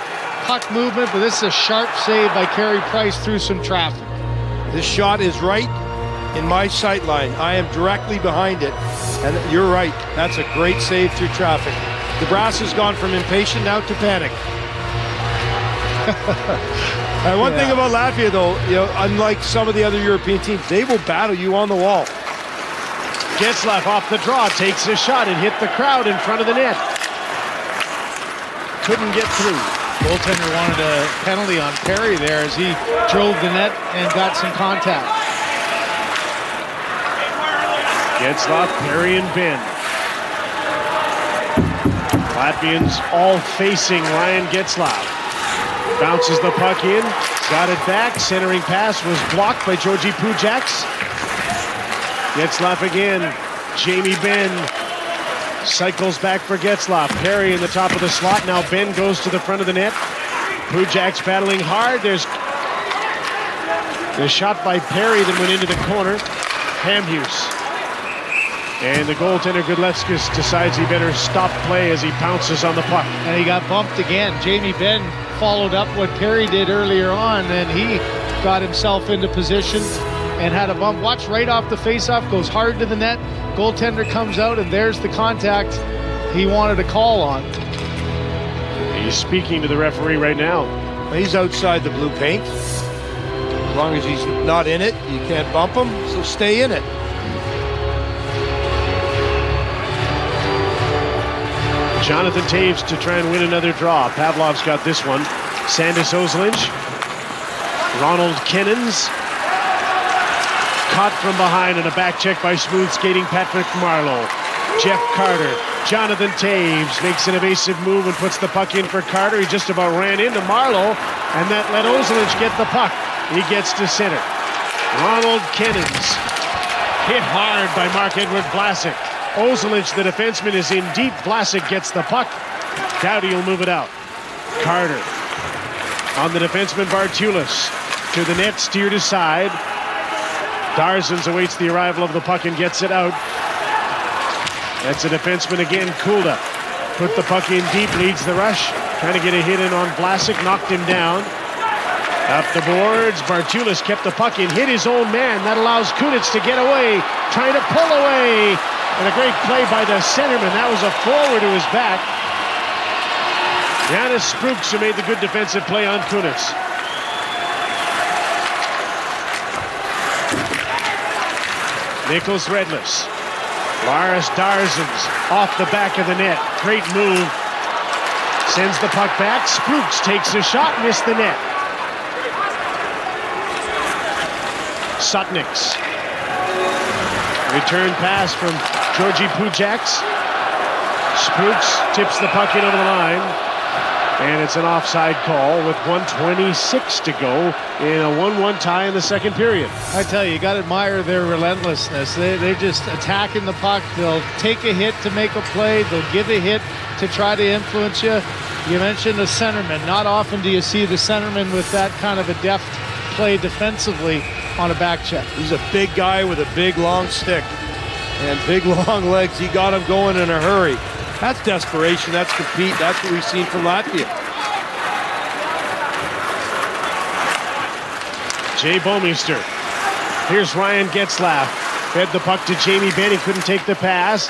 S5: puck movement, but this is a sharp save by Carey Price through some traffic.
S9: This shot is right in my sight line. I am directly behind it, and you're right. That's a great save through traffic. The brass has gone from impatient now to panic. One thing about Latvia, though, unlike some of the other European teams, they will battle you on the wall.
S4: Getzlaf off the draw, takes a shot and hit the crowd in front of the net. Couldn't get through.
S5: Goaltender wanted a penalty on Perry there as he drove the net and got some contact.
S4: Getzlaf, Perry, and Ben. Latvians all facing Ryan Getzlaf. Bounces the puck in, got it back. Centering pass was blocked by Georgi Pujaks. Getzlaf again. Jamie Benn Cycles back for Getzlaf. Perry in the top of the slot. Now Ben goes to the front of the net. Pujak's battling hard. There's the shot by Perry that went into the corner. Hamhuis. And the goaltender Gudlevskis decides he better stop play as he pounces on the puck.
S5: And he got bumped again. Jamie Benn followed up what Perry did earlier on, and he got himself into position and had a bump. Watch right off the faceoff, goes hard to the net. Goaltender comes out, and there's the contact he wanted a call on.
S4: He's speaking to the referee right now.
S9: He's outside the blue paint. As long as he's not in it, you can't bump him, so stay in it.
S4: Jonathan Taves to try and win another draw. Pavlov's got this one. Sandis Oslin. Ronald Kennens. Caught from behind and a back check by smooth skating Patrick Marleau. Jeff Carter. Jonathan Taves makes an evasive move and puts the puck in for Carter. He just about ran into Marleau, and that let Oslin get the puck. He gets to center. Ronald Kennens. Hit hard by Mark-Edward Vlasic. Ozelich, the defenseman, is in deep. Vlasic gets the puck. Doughty will move it out. Carter on the defenseman Bartulis. To the net, steered aside. Darzans awaits the arrival of the puck and gets it out. That's a defenseman again, Kulda. Put the puck in deep, leads the rush. Trying to get a hit in on Vlasic, knocked him down. Up the boards, Bartulis kept the puck in, hit his own man. That allows Kunitz to get away, trying to pull away. And a great play by the centerman. That was a forward to his back. Janis Spruks, who made the good defensive play on Kunitz. Nichols Redless. Lars Darzans off the back of the net. Great move. Sends the puck back. Spruks takes a shot, missed the net. Sutniks. Return pass from Georgi Pujaks. Spruks tips the puck in over the line. And it's an offside call with 1:26 to go in a 1-1 tie in the second period.
S5: I tell you got to admire their relentlessness. They're just attacking the puck. They'll take a hit to make a play. They'll give a hit to try to influence you. You mentioned the centerman. Not often do you see the centerman with that kind of a deft play defensively on a back check.
S9: He's a big guy with a big long stick and big long legs. He got him going in a hurry. That's desperation, that's compete, that's what we've seen from Latvia.
S4: Jay Bouwmeester. Here's Ryan Getzlaf. Fed the puck to Jamie Benn. He couldn't take the pass.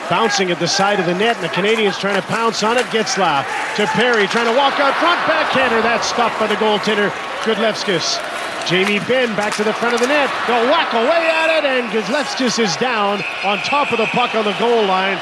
S4: Bouncing at the side of the net, and the Canadians trying to pounce on it. Getzlaf to Perry, trying to walk out front. Backhander. That's stopped by the goaltender, Gudlevskis. Jamie Benn back to the front of the net. They'll whack away at it, and Gudlevskis is down on top of the puck on the goal line.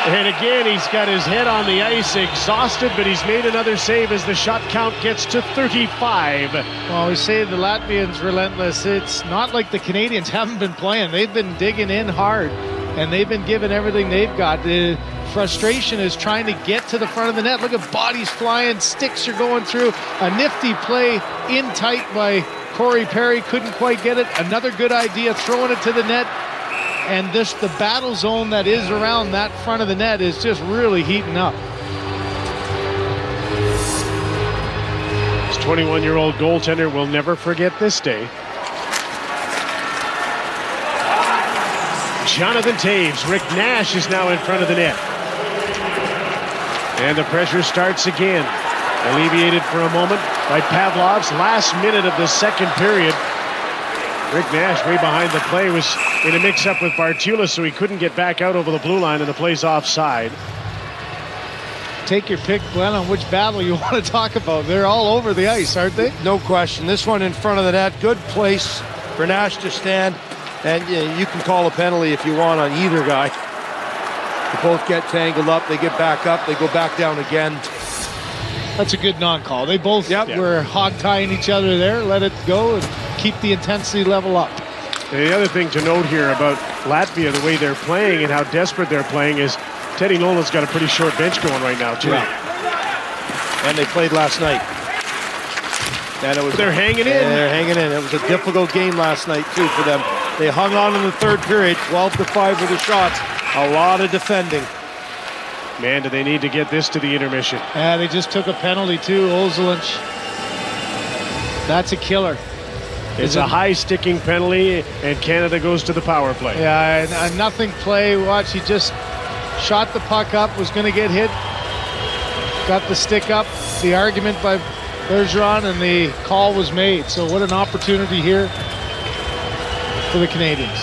S4: And again, he's got his head on the ice, exhausted, but he's made another save as the shot count gets to 35.
S5: Well, we say the Latvians relentless. It's not like the Canadians haven't been playing. They've been digging in hard, and they've been giving everything they've got. The frustration is trying to get to the front of the net. Look at bodies flying, sticks are going through. A nifty play in tight by Corey Perry, couldn't quite get it. Another good idea, throwing it to the net. And the battle zone that is around that front of the net is just really heating up.
S4: This 21-year-old goaltender will never forget this day. Jonathan Taves. Rick Nash is now in front of the net. And the pressure starts again. Alleviated for a moment by Pavlov's last minute of the second period. Rick Nash, way behind the play, was in a mix-up with Bartulis, so he couldn't get back out over the blue line, and the play's offside.
S5: Take your pick, Glenn, on which battle you want to talk about. They're all over the ice, aren't they?
S9: No question. This one in front of the net, good place for Nash to stand, and you can call a penalty if you want on either guy. They both get tangled up, they get back up, they go back down again.
S5: That's a good non-call. They both were hog-tying each other there. Let it go and keep the intensity level up.
S4: And the other thing to note here about Latvia, the way they're playing and how desperate they're playing, is Teddy Nolan's got a pretty short bench going right now, too.
S9: Yeah. And they played last night. And
S4: they're hanging in.
S9: They're hanging in. It was a difficult game last night, too, for them. They hung on in the third period, 12-5 with the shots. A lot of defending.
S4: Man, do they need to get this to the intermission.
S5: Yeah, they just took a penalty too, Ozelinch. That's a killer.
S4: It's a high-sticking penalty, and Canada goes to the power play.
S5: Yeah, a nothing play. Watch, he just shot the puck up, was going to get hit. Got the stick up. The argument by Bergeron, and the call was made. So what an opportunity here for the Canadians.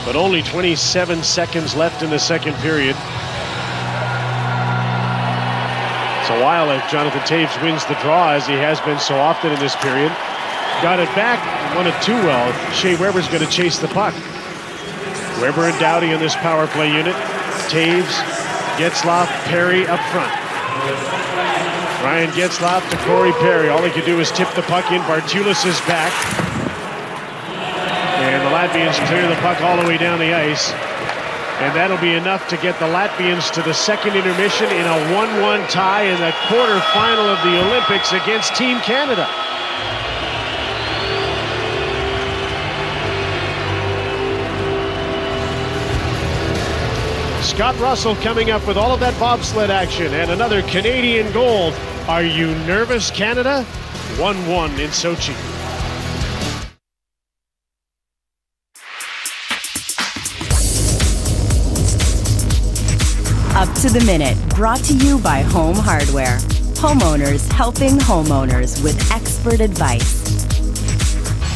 S4: But only 27 seconds left in the second period. It's a while if Jonathan Toews wins the draw, as he has been so often in this period. Got it back, won it too well. Shea Weber's going to chase the puck. Weber and Doughty on this power play unit. Toews, Getzlaf, Perry up front. Ryan Getzlaf to Corey Perry. All he could do is tip the puck in. Bartulis is back. And the Latvians clear the puck all the way down the ice. And that'll be enough to get the Latvians to the second intermission in a 1-1 tie in the quarterfinal of the Olympics against Team Canada. Scott Russell coming up with all of that bobsled action and another Canadian gold. Are you nervous, Canada? 1-1 in Sochi.
S7: Up to the Minute, brought to you by Home Hardware. Homeowners helping homeowners with expert advice.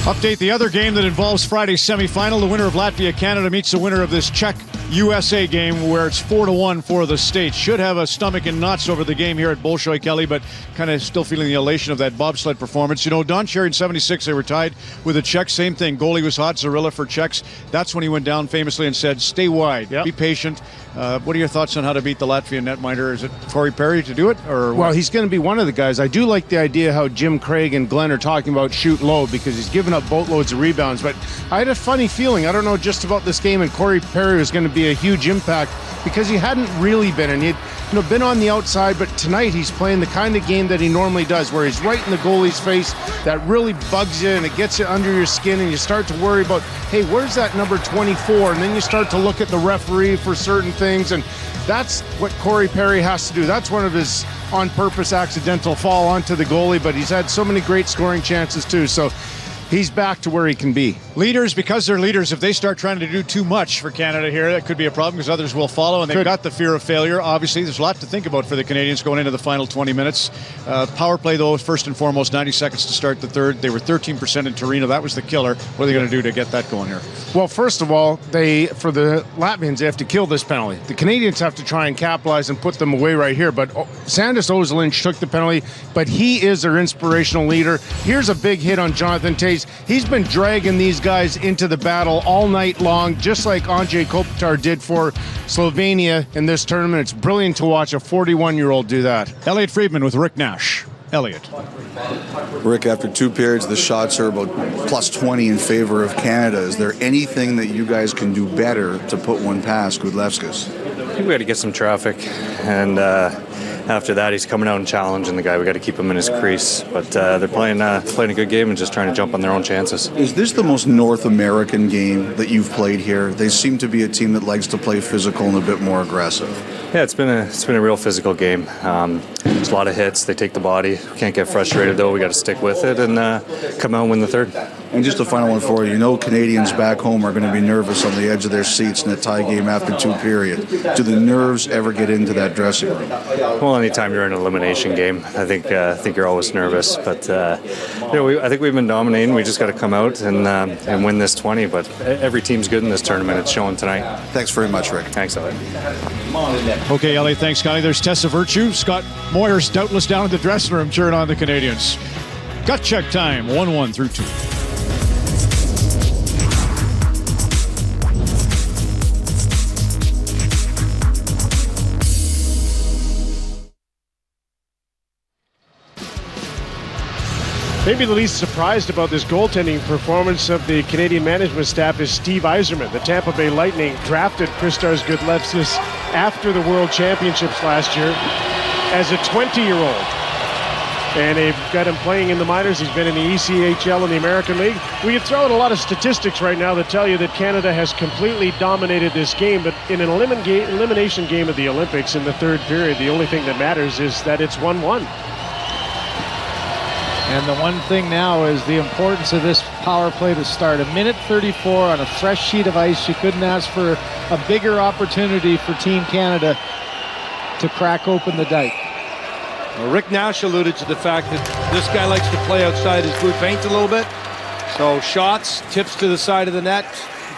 S3: Update the other game that involves Friday's semifinal. The winner of Latvia-Canada meets the winner of this Czech-USA game, where it's 4-1 for the States. Should have a stomach in knots over the game here at Bolshoi, Kelly, but kind of still feeling the elation of that bobsled performance. You know, Don Cherry in 76, they were tied with the Czechs. Same thing. Goalie was hot. Zarilla for Czechs. That's when he went down famously and said, stay wide, be patient. What are your thoughts on how to beat the Latvian netminder? Is it Corey Perry to do it? Or
S1: well, he's going to be one of the guys. I do like the idea how Jim Craig and Glenn are talking about shoot low, because he's given up boatloads of rebounds. But I had a funny feeling, I don't know just about this game, and Corey Perry was going to be a huge impact because he hadn't really been, and he'd been on the outside, but tonight he's playing the kind of game that he normally does, where he's right in the goalie's face. That really bugs you, and it gets you under your skin, and you start to worry about, hey, where's that number 24? And then you start to look at the referee for certain things, and that's what Corey Perry has to do. That's one of his on-purpose accidental fall onto the goalie, but he's had so many great scoring chances too, so he's back to where he can be.
S3: Leaders, because they're leaders, if they start trying to do too much for Canada here, that could be a problem, because others will follow, and they've got the fear of failure. Obviously, there's a lot to think about for the Canadians going into the final 20 minutes. Power play, though, first and foremost, 90 seconds to start the third. They were 13% in Torino. That was the killer. What are they going to do to get that going here?
S1: Well, first of all, for the Latvians, they have to kill this penalty. The Canadians have to try and capitalize and put them away right here. But Sandis Ozelinch took the penalty, but he is their inspirational leader. Here's a big hit on Jonathan Toews. He's been dragging these guys into the battle all night long, just like Andrzej Kopitar did for Slovenia in this tournament. It's brilliant to watch a 41-year-old do that.
S3: Elliot Friedman with Rick Nash. Elliot.
S2: Rick, after two periods, the shots are about plus 20 in favor of Canada. Is there anything that you guys can do better to put one past Gudlevskis?
S14: I think we got to get some traffic, and after that, he's coming out and challenging the guy. We got to keep him in his crease, but they're playing a good game and just trying to jump on their own chances.
S2: Is this the most North American game that you've played here? They seem to be a team that likes to play physical and a bit more aggressive.
S14: Yeah, it's been a real physical game. There's a lot of hits. They take the body. We can't get frustrated, though. We got to stick with it and come out and win the third.
S2: And just a final one for you. You know, Canadians back home are going to be nervous on the edge of their seats in a tie game after two periods. Do the nerves ever get into that dressing room?
S14: Well, anytime you're in an elimination game, I think you're always nervous. But I think we've been dominating. We just got to come out and win this 20. But every team's good in this tournament. It's showing tonight.
S2: Thanks very much, Rick.
S14: Thanks, Elliot.
S3: Okay, Ellie, thanks, Scotty. There's Tessa Virtue. Scott Moyer's doubtless down in the dressing room cheering on the Canadians. Gut check time, 1-1 through 2.
S4: Maybe the least surprised about this goaltending performance of the Canadian management staff is Steve Yzerman. The Tampa Bay Lightning drafted Kristars Gudlevskis after the World Championships last year as a 20-year-old. And they've got him playing in the minors. He's been in the ECHL and the American League. We could throw out a lot of statistics right now that tell you that Canada has completely dominated this game, but in an elimination game of the Olympics in the third period, the only thing that matters is that it's 1-1.
S5: And the one thing now is the importance of this power play to start. 1:34 on a fresh sheet of ice. You couldn't ask for a bigger opportunity for Team Canada to crack open the dike.
S9: Well, Rick Nash alluded to the fact that this guy likes to play outside his blue paint a little bit. So shots, tips to the side of the net,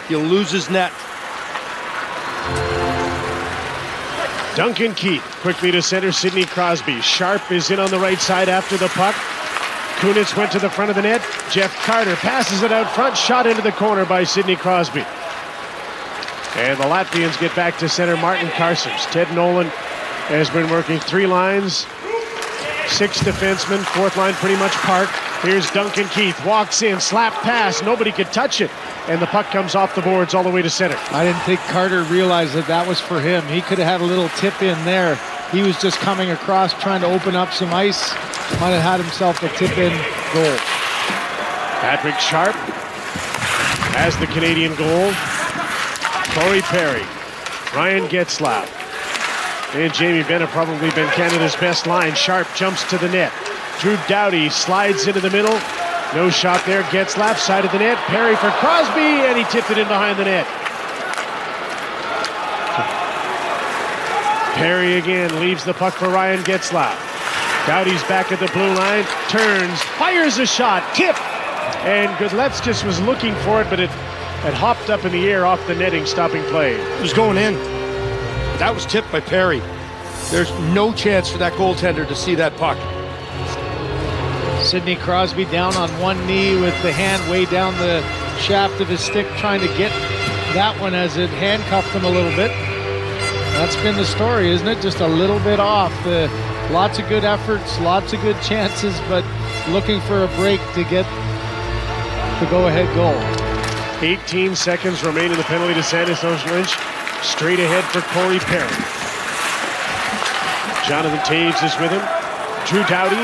S9: he'll lose his net.
S4: Duncan Keith quickly to center. Sidney Crosby. Sharp is in on the right side after the puck. Kunitz went to the front of the net. Jeff Carter passes it out front. Shot into the corner by Sidney Crosby. And the Latvians get back to center. Martin Karsums. Ted Nolan has been working 3 lines. 6 defensemen. 4th line pretty much parked. Here's Duncan Keith. Walks in. Slap pass. Nobody could touch it. And the puck comes off the boards all the way to center.
S5: I didn't think Carter realized that that was for him. He could have had a little tip in there. He was just coming across trying to open up some ice. Might have had himself a tip-in goal.
S4: Patrick Sharp has the Canadian goal. Corey Perry, Ryan Getzlaf, and Jamie Benn have probably been Canada's best line. Sharp jumps to the net. Drew Doughty slides into the middle. No shot there. Getzlaf, side of the net. Perry for Crosby, and he tipped it in behind the net. Perry again leaves the puck for Ryan Getzlaf. Doughty's back at the blue line, turns, fires a shot, tip, and Godlevskis was looking for it, but it had hopped up in the air off the netting, stopping play.
S9: It was going in. That was tipped by Perry. There's no chance for that goaltender to see that puck.
S5: Sidney Crosby down on one knee with the hand way down the shaft of his stick, trying to get that one as it handcuffed him a little bit. That's been the story, isn't it? Just a little bit off. Lots of good efforts, lots of good chances, but looking for a break to get the go-ahead goal.
S4: 18 seconds remain in the penalty to Sandis Lynch. Straight ahead for Corey Perry. Jonathan Taves is with him. Drew Doughty.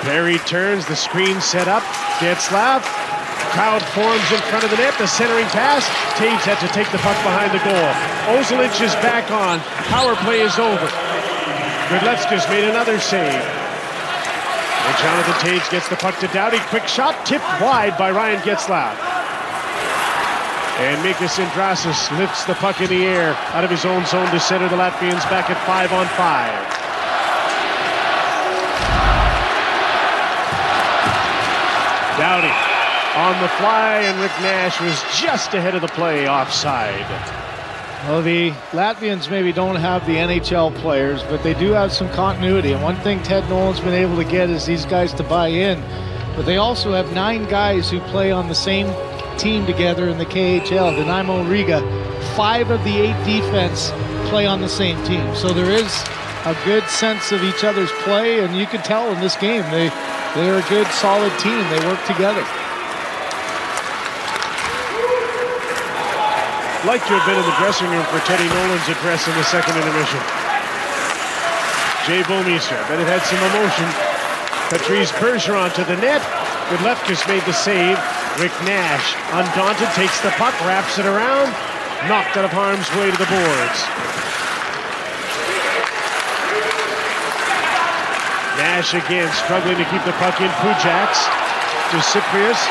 S4: Perry turns, the screen set up. Getzlaf. Crowd forms in front of the net. The centering pass. Taves had to take the puck behind the goal. Ozelich is back on. Power play is over. Godlevskis made another save. And Jonathan Taves gets the puck to Doughty. Quick shot, tipped wide by Ryan Getzlaf. And Mikas Indrasis lifts the puck in the air out of his own zone to center. The Latvians back at 5-on-5. Doughty on the fly, and Rick Nash was just ahead of the play offside.
S5: Well, the Latvians maybe don't have the NHL players, but they do have some continuity. And one thing Ted Nolan's been able to get is these guys to buy in. But they also have 9 guys who play on the same team together in the KHL. Danaimo Riga, 5 of the 8 defense play on the same team. So there is a good sense of each other's play, and you can tell in this game they're a good, solid team. They work together.
S4: Like to have been in the dressing room for Teddy Nolan's address in the second intermission. Jay Bouwmeester, but it had some emotion. Patrice Bergeron to the net. Godlevskis made the save. Rick Nash, undaunted, takes the puck, wraps it around, knocked out of harm's way to the boards. Nash again struggling to keep the puck in. Pujax to Cyprius.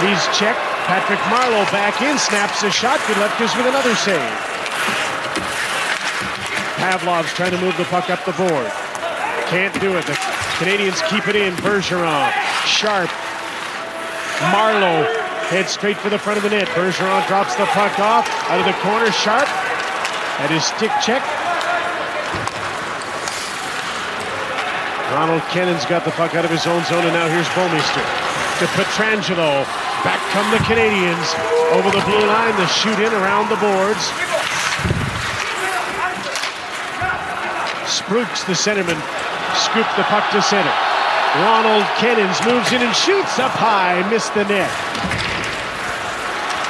S4: He's checked. Patrick Marleau back in, snaps a shot. Godlevskis with another save. Pavlov's trying to move the puck up the board. Can't do it. The Canadians keep it in. Bergeron, Sharp, Marleau heads straight for the front of the net. Bergeron drops the puck off out of the corner. Sharp at his stick check. Ronald Kennan's got the puck out of his own zone, and now here's Bouwmeester to Pietrangelo. Back come the Canadians over the blue line. The shoot in around the boards. Sprooks, the centerman, scooped the puck to center. Ronald Kennans moves in and shoots up high, missed the net.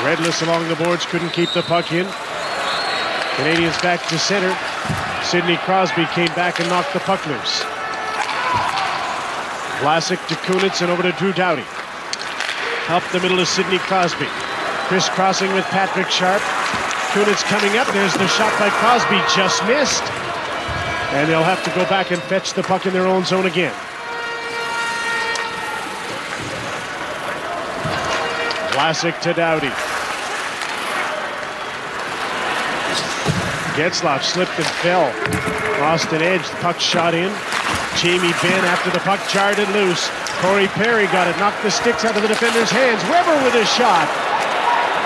S4: Redless along the boards, couldn't keep the puck in. Canadians back to center. Sidney Crosby came back and knocked the puck loose. Vlasic to Kunitz and over to Drew Doughty. Up the middle to Sidney Crosby. Crisscrossing with Patrick Sharp. Kunitz coming up. There's the shot by Crosby. Just missed. And they'll have to go back and fetch the puck in their own zone again. Vlasic to Doughty. Getzlaf slipped and fell. Lost an edge. The puck shot in. Jamie Benn after the puck jarred it loose. Corey Perry got it. Knocked the sticks out of the defender's hands. Weber with a shot.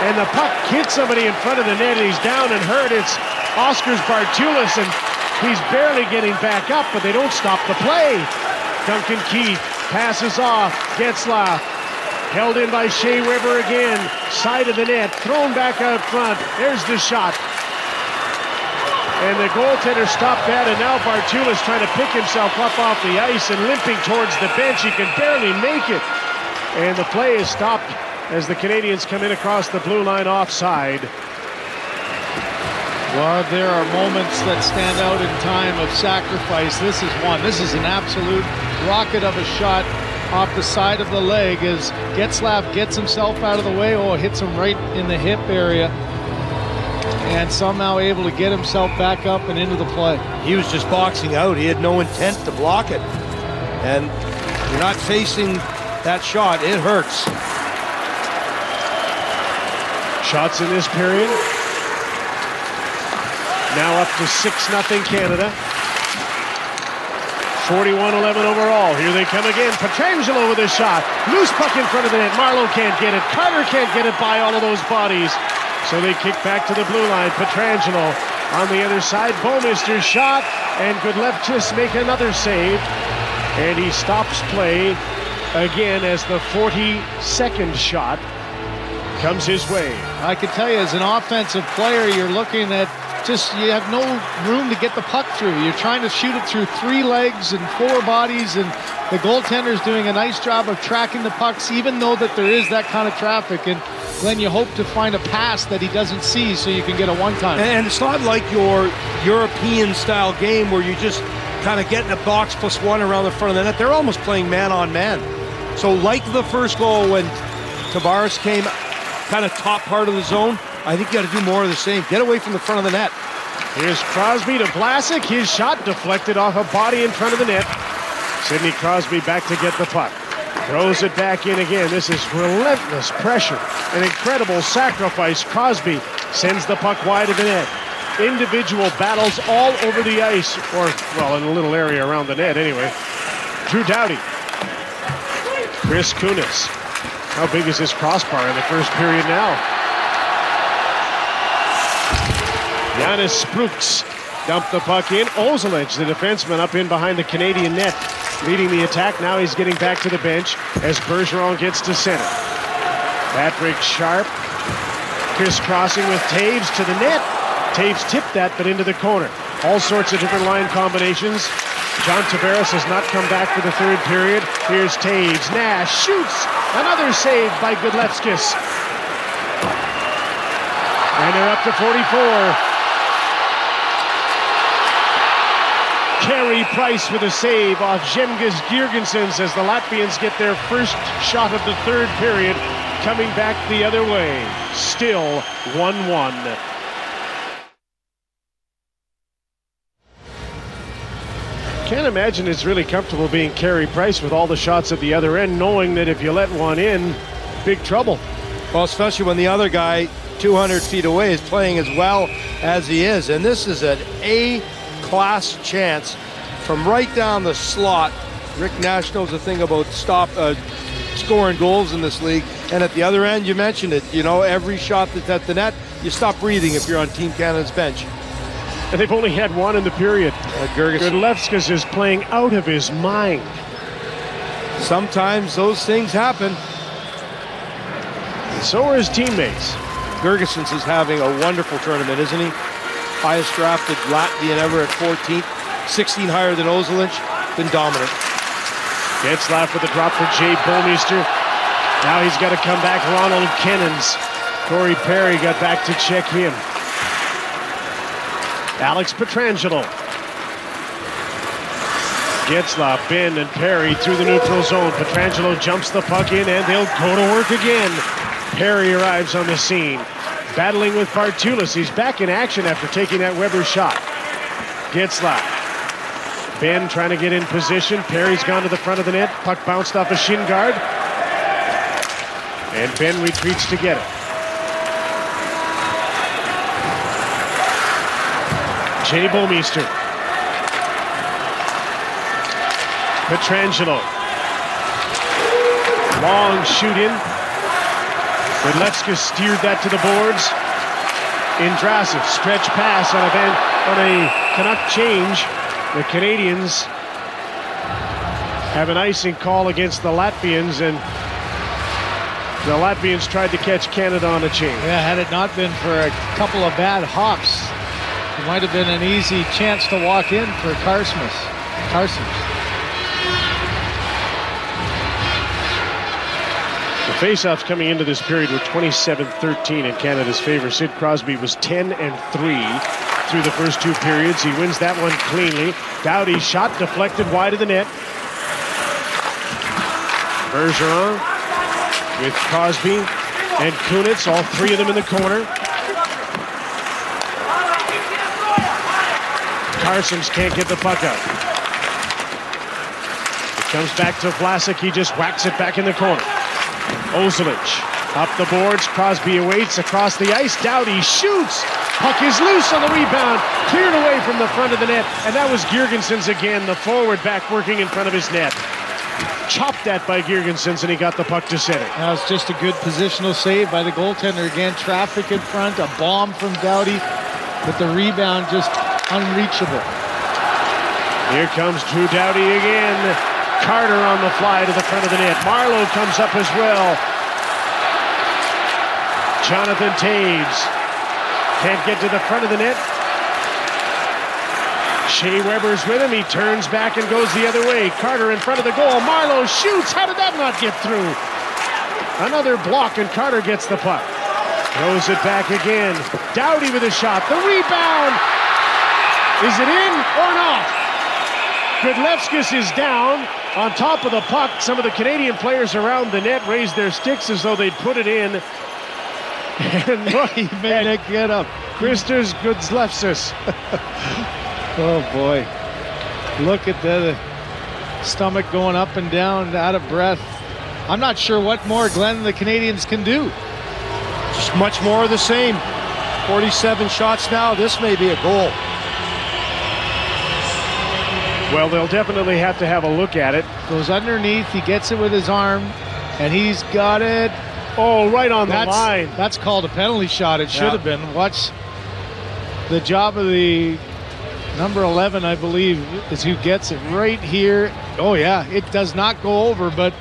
S4: And the puck hit somebody in front of the net. He's down and hurt. It's Oscars Bartulis, and he's barely getting back up, but they don't stop the play. Duncan Keith passes off. Getzlaf held in by Shea Weber again. Side of the net. Thrown back out front. There's the shot. And the goaltender stopped that, and now Bartulis trying to pick himself up off the ice and limping towards the bench. He can barely make it. And the play is stopped as the Canadians come in across the blue line offside.
S5: Well, there are moments that stand out in time of sacrifice. This is one. This is an absolute rocket of a shot off the side of the leg as Getzlaf gets himself out of the way. Oh, hits him right in the hip area. And somehow able to get himself back up and into the play.
S9: He was just boxing out. He had no intent to block it. And you're not facing that shot. It hurts.
S4: Shots in this period. Now up to 6-0 Canada. 41-11 overall. Here they come again. Pietrangelo with a shot. Loose puck in front of the net. Marleau can't get it. Carter can't get it by all of those bodies. So they kick back to the blue line. Pietrangelo on the other side. Bouwmeester shot, and Gudlevskis make another save. And he stops play again as the 42nd shot comes his way.
S5: I can tell you, as an offensive player, you're looking at just, you have no room to get the puck through. You're trying to shoot it through 3 legs and 4 bodies, and the goaltender's doing a nice job of tracking the pucks, even though that there is that kind of traffic. And Glenn, you hope to find a pass that he doesn't see so you can get a one-time.
S9: And it's not like your European-style game where you just kind of get in a box plus one around the front of the net. They're almost playing man-on-man. So like the first goal when Tavares came kind of top part of the zone, I think you got to do more of the same. Get away from the front of the net.
S4: Here's Crosby to Vlasic. His shot deflected off a body in front of the net. Sidney Crosby back to get the puck. Throws it back in again. This is relentless pressure. An incredible sacrifice. Crosby sends the puck wide of the net. Individual battles all over the ice, or, well, in a little area around the net anyway. Drew Doughty. Chris Kunitz. How big is this crossbar in the first period now? Janis Spruks dumped the puck in. Ozolec, the defenseman, up in behind the Canadian net, leading the attack. Now he's getting back to the bench as Bergeron gets to center. Patrick Sharp crisscrossing with Taves to the net. Taves tipped that, but into the corner. All sorts of different line combinations. John Tavares has not come back for the third period. Here's Taves. Nash shoots. Another save by Gudlevskis. And they're up to 44. Carey Price with a save off Žemgas Girgensons as the Latvians get their first shot of the third period, coming back the other way. Still 1-1. Can't imagine it's really comfortable being Carey Price with all the shots at the other end, knowing that if you let one in, big trouble.
S9: Well, especially when the other guy 200 feet away is playing as well as he is. And this is an A-class chance from right down the slot. Rick Nash knows a thing about scoring goals in this league. And at the other end, you mentioned it, you know, every shot that's at the net, you stop breathing if you're on Team Canada's bench.
S4: And they've only had one in the period. Gudlevskis is playing out of his mind.
S9: Sometimes those things happen.
S4: And so are his teammates.
S9: Girgensons is having a wonderful tournament, isn't he? Highest drafted Latvian ever at 14th. 16 higher than Ozolec. Been dominant.
S4: Getzlaf with the drop for Jay Bouwmeester. Now he's got to come back. Ronald Kennens. Corey Perry got back to check him. Alex Pietrangelo. Getzlaf, Ben, and Perry through the neutral zone. Pietrangelo jumps the puck in, and they'll go to work again. Perry arrives on the scene, battling with Bartulis. He's back in action after taking that Weber shot. Getzlaf. Ben trying to get in position. Perry's gone to the front of the net. Puck bounced off a shin guard. And Ben retreats to get it. Jay Bomeister. Pietrangelo. Long shoot in. Godlewski steered that to the boards. Indrasic, stretch pass on a Canuck change. The Canadians have an icing call against the Latvians, and the Latvians tried to catch Canada on a change.
S5: Yeah, had it not been for a couple of bad hops, it might have been an easy chance to walk in for Carstens.
S4: The faceoffs coming into this period were 27-13 in Canada's favor. Sid Crosby was 10-3 through the first two periods. He wins that one cleanly. Doughty shot deflected wide of the net. Bergeron with Crosby and Kunitz, all three of them in the corner. Carstens can't get the puck out. It comes back to Vlasic. He just whacks it back in the corner. Ozelich up the boards. Crosby awaits across the ice. Doughty shoots. Puck is loose on the rebound. Cleared away from the front of the net. And that was Girgensons again, the forward back working in front of his net. Chopped that by Girgensons, and he got the puck to center.
S5: That was just a good positional save by the goaltender. Again, traffic in front, a bomb from Doughty, but the rebound just unreachable.
S4: Here comes Drew Doughty again. Carter on the fly to the front of the net. Marleau comes up as well. Jonathan Taves can't get to the front of the net. Shea Weber's with him. He turns back and goes the other way. Carter in front of the goal. Marleau shoots. How did that not get through? Another block, and Carter gets the puck. Throws it back again. Doughty with a shot. The rebound. Is it in or not? Godlewski is down on top of the puck. Some of the Canadian players around the net raised their sticks as though they'd put it in. And look,
S5: he made it get up.
S4: Christos Godlewski.
S5: Oh boy. Look at the stomach going up and down, out of breath. I'm not sure what more, Glenn, the Canadians can do.
S9: Just much more of the same. 47 shots now. This may be a goal.
S4: Well, they'll definitely have to have a look at it.
S5: Goes underneath, he gets it with his arm, and he's got it.
S4: Oh, right on the line.
S5: That's called a penalty shot. It should have been. Watch the job of the number 11, I believe, is who gets it right here. Oh, yeah, it does not go over, but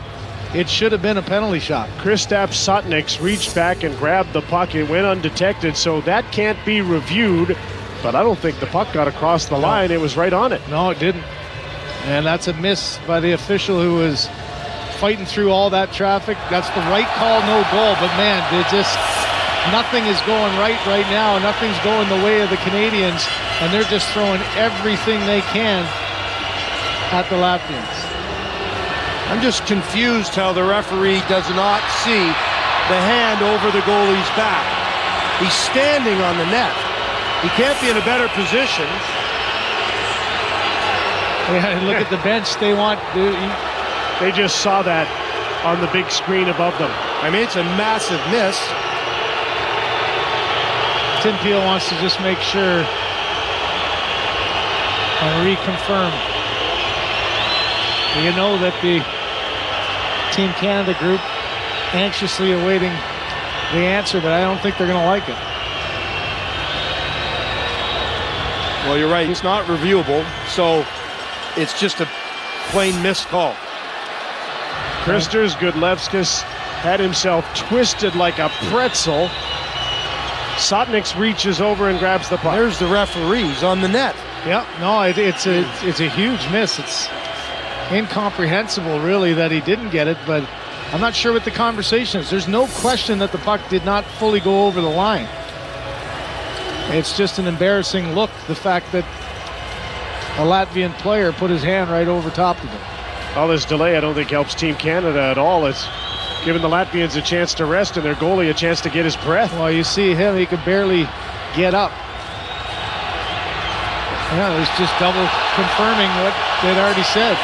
S5: it should have been a penalty shot.
S4: Kristaps Sotniks reached back and grabbed the puck. It went undetected, so that can't be reviewed. But I don't think the puck got across the line. It was right on it.
S5: No, it didn't. And that's a miss by the official who was fighting through all that traffic. That's the right call, no goal. But man, nothing is going right now. Nothing's going the way of the Canadians, and they're just throwing everything they can at the Latvians.
S9: I'm just confused how the referee does not see the hand over the goalie's back. He's standing on the net. He can't be in a better position.
S5: Yeah, look at the bench.
S4: They just saw that on the big screen above them.
S9: I mean, it's a massive miss.
S5: Tim Peel wants to just make sure and reconfirm. You know that the Team Canada group anxiously awaiting the answer, but I don't think they're going to like it.
S9: Well, you're right. It's not reviewable, so it's just a plain missed call.
S4: Christos Godlewski had himself twisted like a pretzel. Sotniks reaches over and grabs the puck.
S9: There's the referees on the net.
S5: Yep. No, it's a huge miss. It's incomprehensible, really, that he didn't get it, but I'm not sure what the conversation is. There's no question that the puck did not fully go over the line. It's just an embarrassing look, the fact that a Latvian player put his hand right over top of him.
S4: All this delay I don't think helps Team Canada at all. It's given the Latvians a chance to rest and their goalie a chance to get his breath.
S5: Well, you see him, he could barely get up. Yeah, it was just double confirming what they'd already said.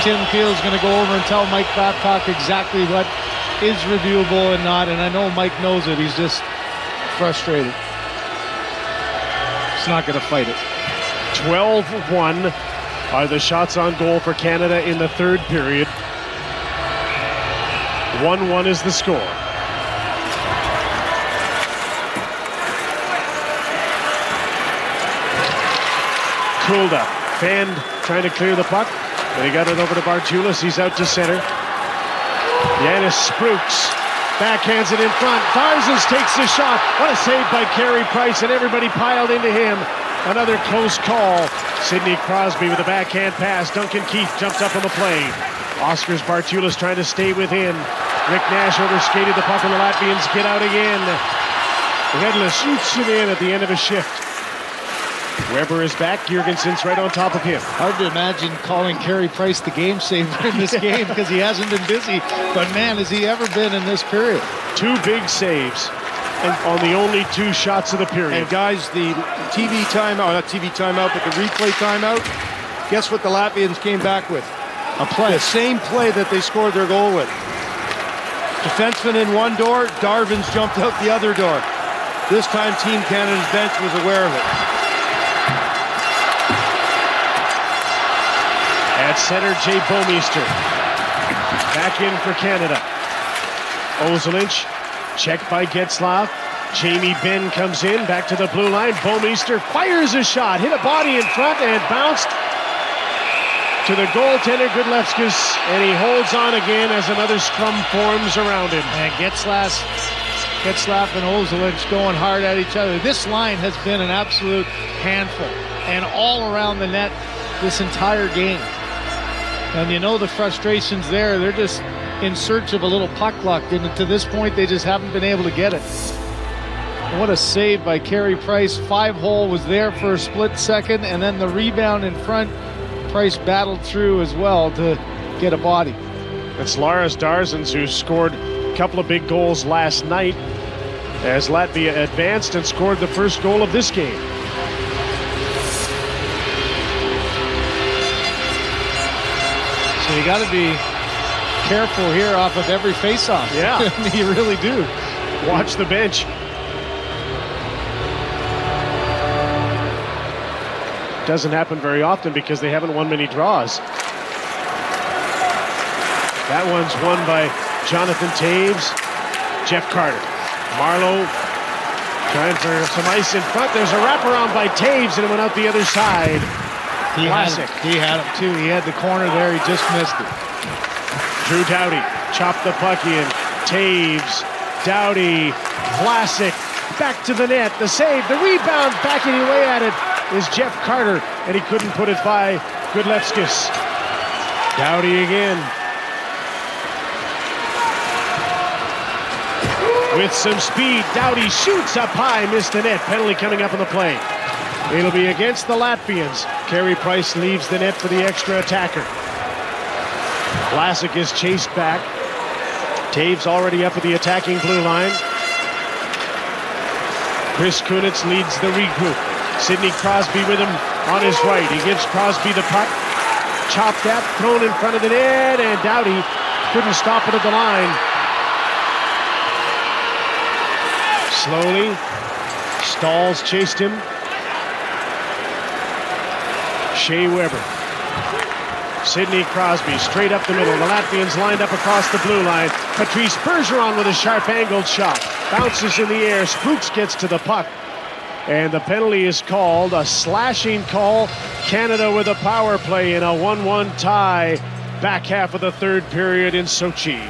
S5: Tim Peel's going to go over and tell Mike Babcock exactly what is reviewable and not, and I know Mike knows it. He's just frustrated. He's not going to fight it.
S4: 12-1 are the shots on goal for Canada in the third period. 1-1 is the score. Kulda, fanned, trying to clear the puck. But he got it over to Bartulis. He's out to center. Janis Spruks backhands it in front. Barzas takes the shot. What a save by Carey Price, and everybody piled into him. Another close call. Sidney Crosby with a backhand pass. Duncan Keith jumps up on the play. Oskars Bartulis trying to stay within. Rick Nash overskated the puck, and the Latvians get out again. Redless shoots it in at the end of a shift. Weber is back. Jurgensen's right on top of him.
S5: Hard to imagine calling Carey Price the game saver in this game because he hasn't been busy. But man, has he ever been in this period.
S4: 2 big saves on the only 2 shots of the period.
S9: And guys, the TV timeout, not TV timeout, but the replay timeout, guess what the Latvians came back with?
S5: A play.
S9: The same play that they scored their goal with. Defenseman in one door, Darvin's jumped out the other door. This time Team Canada's bench was aware of it.
S4: At center, Jay Bomeister. Back in for Canada. Ozelinch, checked by Getzlaf. Jamie Benn comes in, back to the blue line. Bomeister fires a shot, hit a body in front and bounced to the goaltender, Gudlevskis, and he holds on again as another scrum forms around him.
S5: And Getzlaf and Ozelinch going hard at each other. This line has been an absolute handful and all around the net this entire game. And you know the frustrations there. They're just in search of a little puck luck, and to this point they just haven't been able to get it. What a save by Carey Price. 5-hole was there for a split second, and then the rebound in front, Price battled through as well to get a body.
S4: It's Laris Darzens who scored a couple of big goals last night as Latvia advanced and scored the first goal of this game.
S5: So you got to be careful here off of every faceoff.
S4: Yeah.
S5: You really do.
S4: Watch the bench. Doesn't happen very often because they haven't won many draws. That one's won by Jonathan Taves. Jeff Carter. Marlowe trying for some ice in front. There's a wraparound by Taves, and it went out the other side. Classic.
S5: He had him too. He had the corner there. He just missed it.
S4: Drew Doughty chopped the puck in. Taves, Doughty, Vlasic, back to the net. The save, the rebound, backing away at it is Jeff Carter, and he couldn't put it by Gudlevskis. Doughty again. With some speed, Doughty shoots up high, missed the net. Penalty coming up on the play. It'll be against the Latvians. Carey Price leaves the net for the extra attacker. Vlasic is chased back. Taves already up at the attacking blue line. Chris Kunitz leads the regroup. Sidney Crosby with him on his right. He gives Crosby the puck. Chopped at, thrown in front of the net, and Doughty couldn't stop it at the line. Slowly, Stalls chased him. Shea Weber. Sidney Crosby straight up the middle. The Latvians lined up across the blue line. Patrice Bergeron with a sharp angled shot. Bounces in the air. Spruks gets to the puck. And the penalty is called. A slashing call. Canada with a power play in a 1-1 tie. Back half of the third period in Sochi.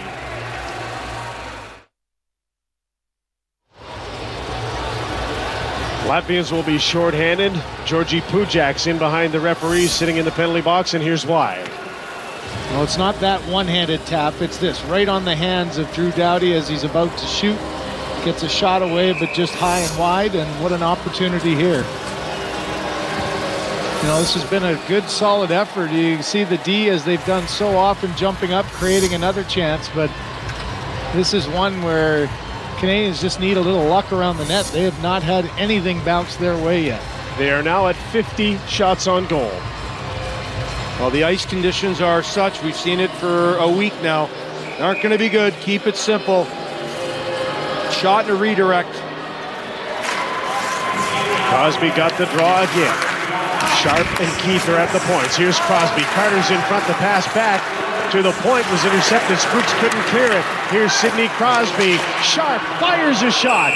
S4: Latvians will be shorthanded. Georgi Pujak's in behind the referees, sitting in the penalty box, and here's why.
S5: Well, it's not that one-handed tap. It's this, right on the hands of Drew Doughty as he's about to shoot. Gets a shot away, but just high and wide, and what an opportunity here. You know, this has been a good, solid effort. You see the D, as they've done so often, jumping up, creating another chance, but this is one where Canadians just need a little luck around the net. They have not had anything bounce their way yet.
S4: They are now at 50 shots on goal.
S9: Well, the ice conditions are such, we've seen it for a week now, aren't going to be good. Keep it simple. Shot and a redirect.
S4: Crosby got the draw again. Sharp and Keith are at the points. Here's Crosby. Carter's in front. The pass back to the point was intercepted. Spruks couldn't clear it. Here's Sidney Crosby. Sharp fires a shot.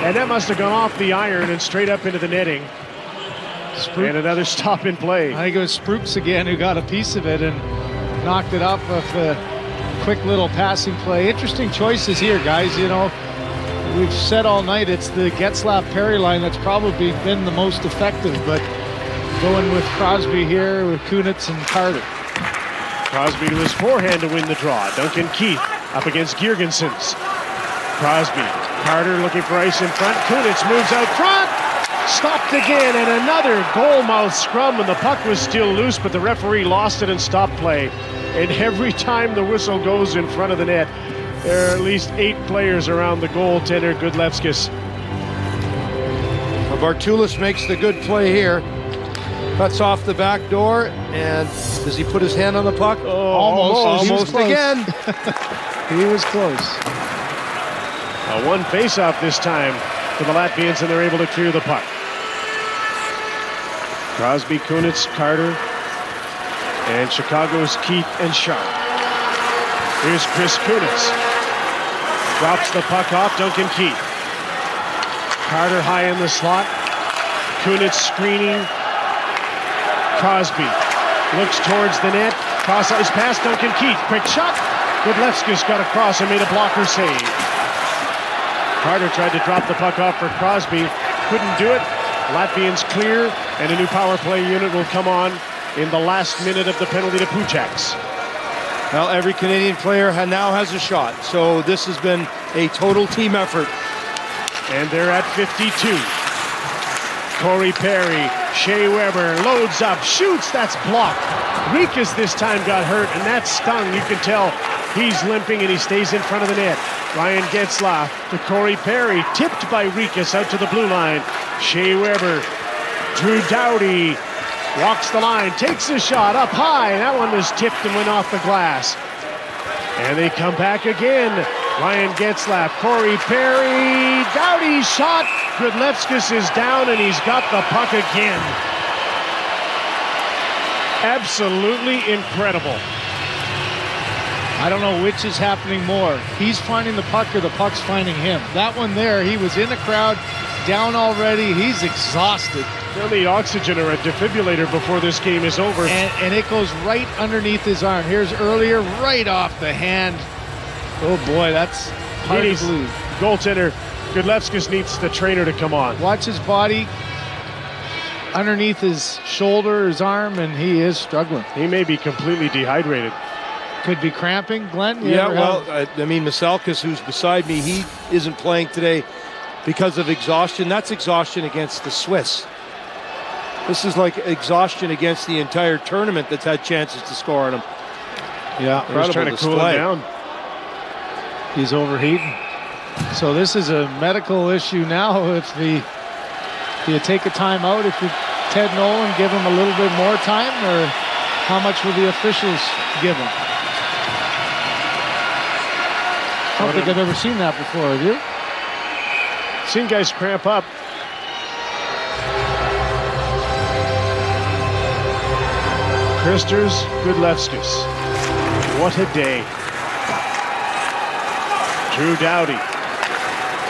S4: And that must have gone off the iron and straight up into the netting. And another stop in play.
S5: I think it was Spruks again who got a piece of it and knocked it up with a quick little passing play. Interesting choices here, guys. You know, we've said all night it's the Getzlaf-Perry line that's probably been the most effective, but going with Crosby here with Kunitz and Carter.
S4: Crosby to his forehand to win the draw. Duncan Keith up against Girgensons. Crosby. Carter looking for ice in front. Kunitz moves out front. Stopped again, and another goal-mouth scrum, and the puck was still loose, but the referee lost it and stopped play. And every time the whistle goes in front of the net, there are at least 8 players around the goaltender, Gudlevskis.
S9: Bartulis makes the good play here. Cuts off the back door, and does he put his hand on the puck?
S5: Almost
S9: again.
S5: He was close.
S4: A one face-off this time for the Latvians, and they're able to clear the puck. Crosby, Kunitz, Carter, and Chicago's Keith and Sharp. Here's Chris Kunitz. Drops the puck off, Duncan Keith. Carter high in the slot. Kunitz screening. Crosby looks towards the net. Cross ice pass, Duncan Keith. Quick shot. Gudlevskis got across and made a blocker save. Carter tried to drop the puck off for Crosby. Couldn't do it. Latvians clear, and a new power play unit will come on in the last minute of the penalty to Puchaks.
S9: Well, every Canadian player now has a shot, so this has been a total team effort.
S4: And they're at 52. Corey Perry, Shea Weber loads up, shoots, that's blocked. Rikas this time got hurt, and that stung. You can tell he's limping, and he stays in front of the net. Ryan Getzlaf to Corey Perry, tipped by Rikas out to the blue line. Shea Weber, Drew Doughty walks the line, takes a shot up high. That one was tipped and went off the glass. And they come back again. Ryan Getzlaf, Corey Perry, Doughty shot. Gudlevskis is down, and he's got the puck again. Absolutely incredible.
S5: I don't know which is happening more. He's finding the puck or the puck's finding him. That one there, he was in the crowd, down already. He's exhausted.
S4: They'll need oxygen or a defibrillator before this game is over.
S5: And it goes right underneath his arm. Here's earlier, right off the hand. Oh boy, that's hard to believe.
S4: Goaltender Gudlevskis needs the trainer to come on.
S5: Watch his body underneath his shoulder, his arm, and he is struggling.
S4: He may be completely dehydrated.
S5: Could be cramping, Glenn?
S9: Yeah, well, I mean, Maselkas, who's beside me, he isn't playing today because of exhaustion. That's exhaustion against the Swiss. This is like exhaustion against the entire tournament that's had chances to score on him.
S5: Yeah,
S4: he's trying to cool him down.
S5: He's overheating. So this is a medical issue now. If do you take a timeout if you Ted Nolan, give him a little bit more time, or how much will the officials give him? I don't think I've ever seen that before, have you?
S4: Seen guys cramp up. Christers Gudlevskis. What a day. Drew Doughty.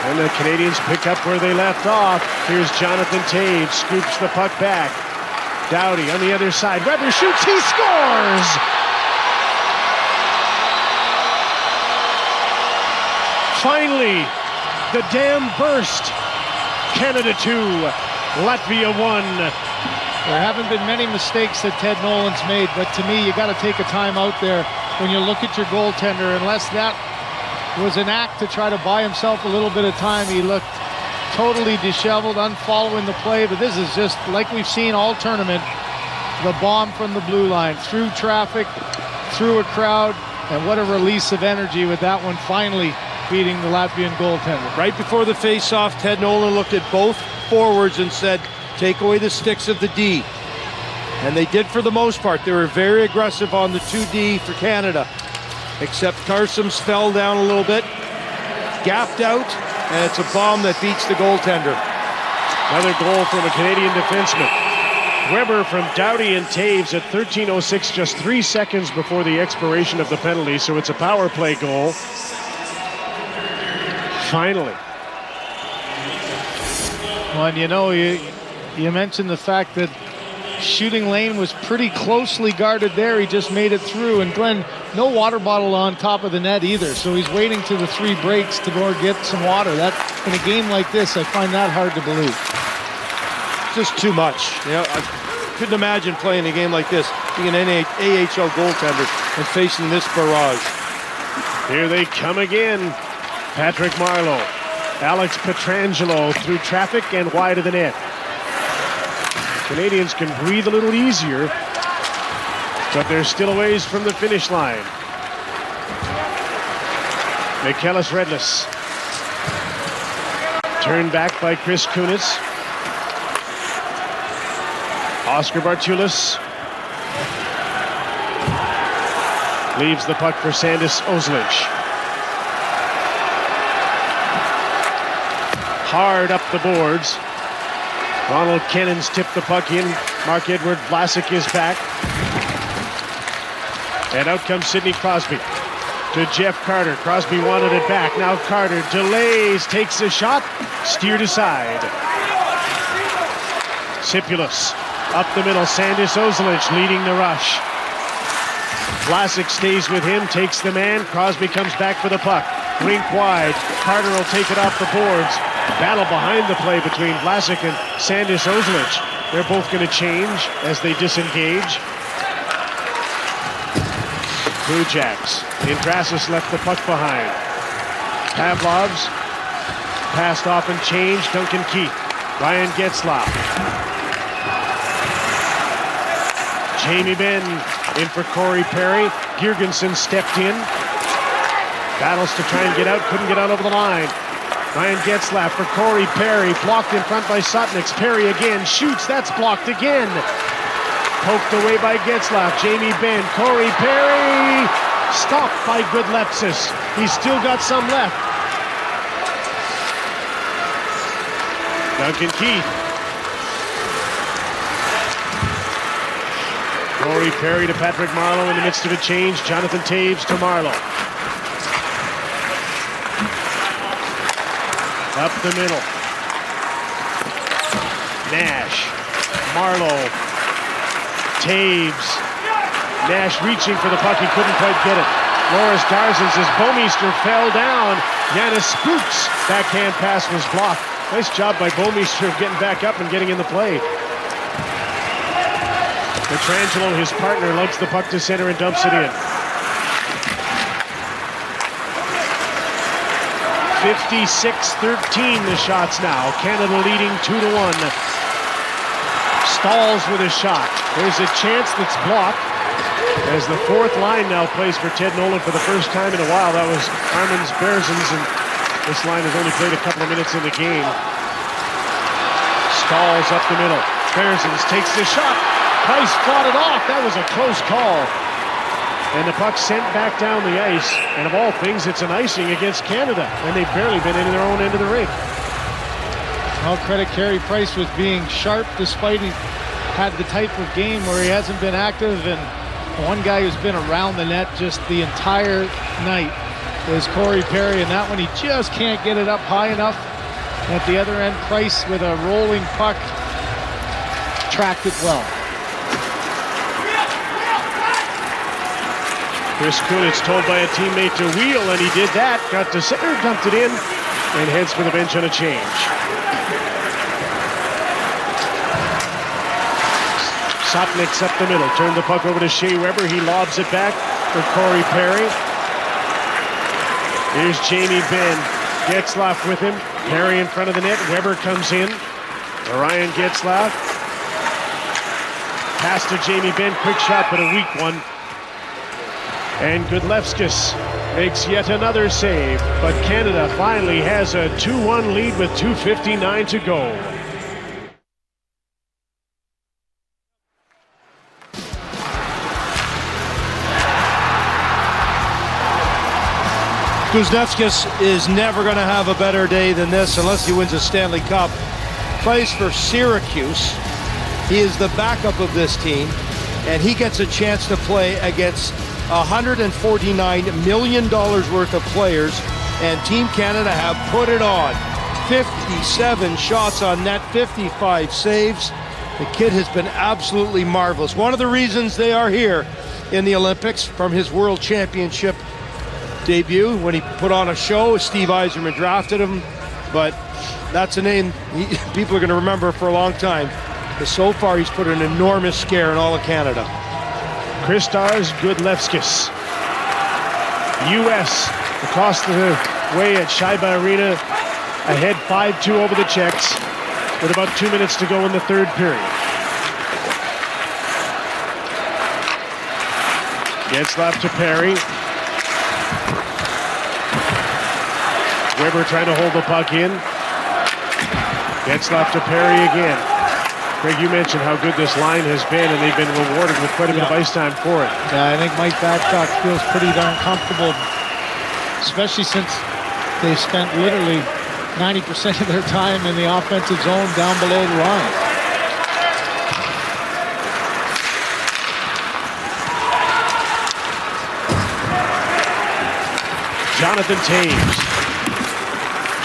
S4: And the Canadians pick up where they left off. Here's Jonathan Toews, scoops the puck back. Doughty on the other side. Weber shoots, he scores! Finally, the dam burst. Canada 2, Latvia 1.
S5: There haven't been many mistakes that Ted Nolan's made, but to me, you got to take a time out there when you look at your goaltender. Unless that was an act to try to buy himself a little bit of time, he looked totally disheveled, unfollowing the play. But this is just like we've seen all tournament. the bomb from the blue line, through traffic, through a crowd, and what a release of energy with that one finally beating the Latvian goaltender.
S9: Right before the face-off, Ted Nolan looked at both forwards and said, take away the sticks of the D. And they did for the most part. They were very aggressive on the 2D for Canada. Except Carson's fell down a little bit, gapped out, and it's a bomb that beats the goaltender.
S4: Another goal from a Canadian defenseman. Weber from Doughty and Taves at 13:06, just 3 seconds before the expiration of the penalty, so it's a power play goal. Finally.
S5: Well, and you mentioned the fact that shooting lane was pretty closely guarded there. He just made it through. And Glenn, no water bottle on top of the net either. So he's waiting to the 3 breaks to go get some water. That, in a game like this, I find that hard to believe.
S9: Just too much. I couldn't imagine playing a game like this, being an AHL goaltender and facing this barrage.
S4: Here they come again. Patrick Marleau, Alex Pietrangelo through traffic and wide of the net. Canadians can breathe a little easier, but they're still a ways from the finish line. Michaelis Redlis. Turned back by Chris Kunitz. Oscar Bartulis. Leaves the puck for Sandis Ozlic. Hard up the boards. Ronald Kennan's tipped the puck in. Mark-Edward Vlasic is back. And out comes Sidney Crosby to Jeff Carter. Crosby wanted it back. Now Carter delays, takes a shot, steered aside. Sipulus up the middle. Sandis Ozlic leading the rush. Vlasic stays with him, takes the man. Crosby comes back for the puck. Rink wide. Carter will take it off the boards. Battle behind the play between Vlasic and Sandis Ozlic. They're both going to change as they disengage. Blue Jacks. Indrasis left the puck behind. Pavlov's passed off and changed. Duncan Keith. Ryan Getzlaf. Jamie Benn in for Corey Perry. Girgensson stepped in. Battles to try and get out. Couldn't get out over the line. Ryan Getzlaf for Corey Perry. Blocked in front by Sutniks. Perry again. Shoots. That's blocked again. Poked away by Getzlaf. Jamie Benn. Corey Perry. Stopped by Goodlepsis. He's still got some left. Duncan Keith. Corey Perry to Patrick Marleau in the midst of a change. Jonathan Taves to Marleau. Up the middle. Nash. Marleau. Taves. Nash reaching for the puck. He couldn't quite get it. Loris Darzan says Bomeister fell down. Yanis Spooks. Backhand pass was blocked. Nice job by Bomeister of getting back up and getting in the play. Pietrangelo, his partner, lugs the puck to center and dumps it in. 56-13 the shots now. Canada leading 2-1. Stalls with a shot. There's a chance that's blocked as the fourth line now plays for Ted Nolan for the first time in a while. That was Armins Berzins, and this line has only played a couple of minutes in the game. Stalls up the middle. Berzins takes the shot. Price fought it off. That was a close call. And the puck sent back down the ice. And of all things, it's an icing against Canada. And they've barely been in their own end of the rink.
S5: I'll credit Carey Price with being sharp despite he had the type of game where he hasn't been active. And one guy who's been around the net just the entire night is Corey Perry. And that one, he just can't get it up high enough. At the other end, Price with a rolling puck tracked it well.
S4: Chris Kunitz told by a teammate to wheel, and he did that. Got to center, dumped it in, and heads for the bench on a change. Sopnick's up the middle. Turned the puck over to Shea Weber. He lobs it back for Corey Perry. Here's Jamie Benn. Getzlaf with him. Perry in front of the net. Weber comes in. Ryan Getzlaf. Pass to Jamie Benn, quick shot, but a weak one. And Gudlevskis makes yet another save, but Canada finally has a 2-1 lead with 2:59 to go.
S9: Gudlevskis is never going to have a better day than this unless he wins a Stanley Cup. Plays for Syracuse. He is the backup of this team, and he gets a chance to play against $149 million worth of players, and Team Canada have put it on. 57 shots on net, 55 saves. The kid has been absolutely marvelous. One of the reasons they are here in the Olympics, from his World Championship debut when he put on a show. Steve Yzerman drafted him, but that's a name people are going to remember for a long time, because so far he's put an enormous scare in all of Canada.
S4: Kristars Gudlevskis, U.S. across the way at Shaiba Arena, ahead 5-2 over the Czechs with about 2 minutes to go in the third period. Getzlaf to Perry. Weber trying to hold the puck in. Getzlaf to Perry again. Craig, you mentioned how good this line has been, and they've been rewarded with quite a bit of ice time for it.
S5: Yeah, I think Mike Babcock feels pretty darn comfortable, especially since they spent literally 90% of their time in the offensive zone down below the line.
S4: Jonathan Taves.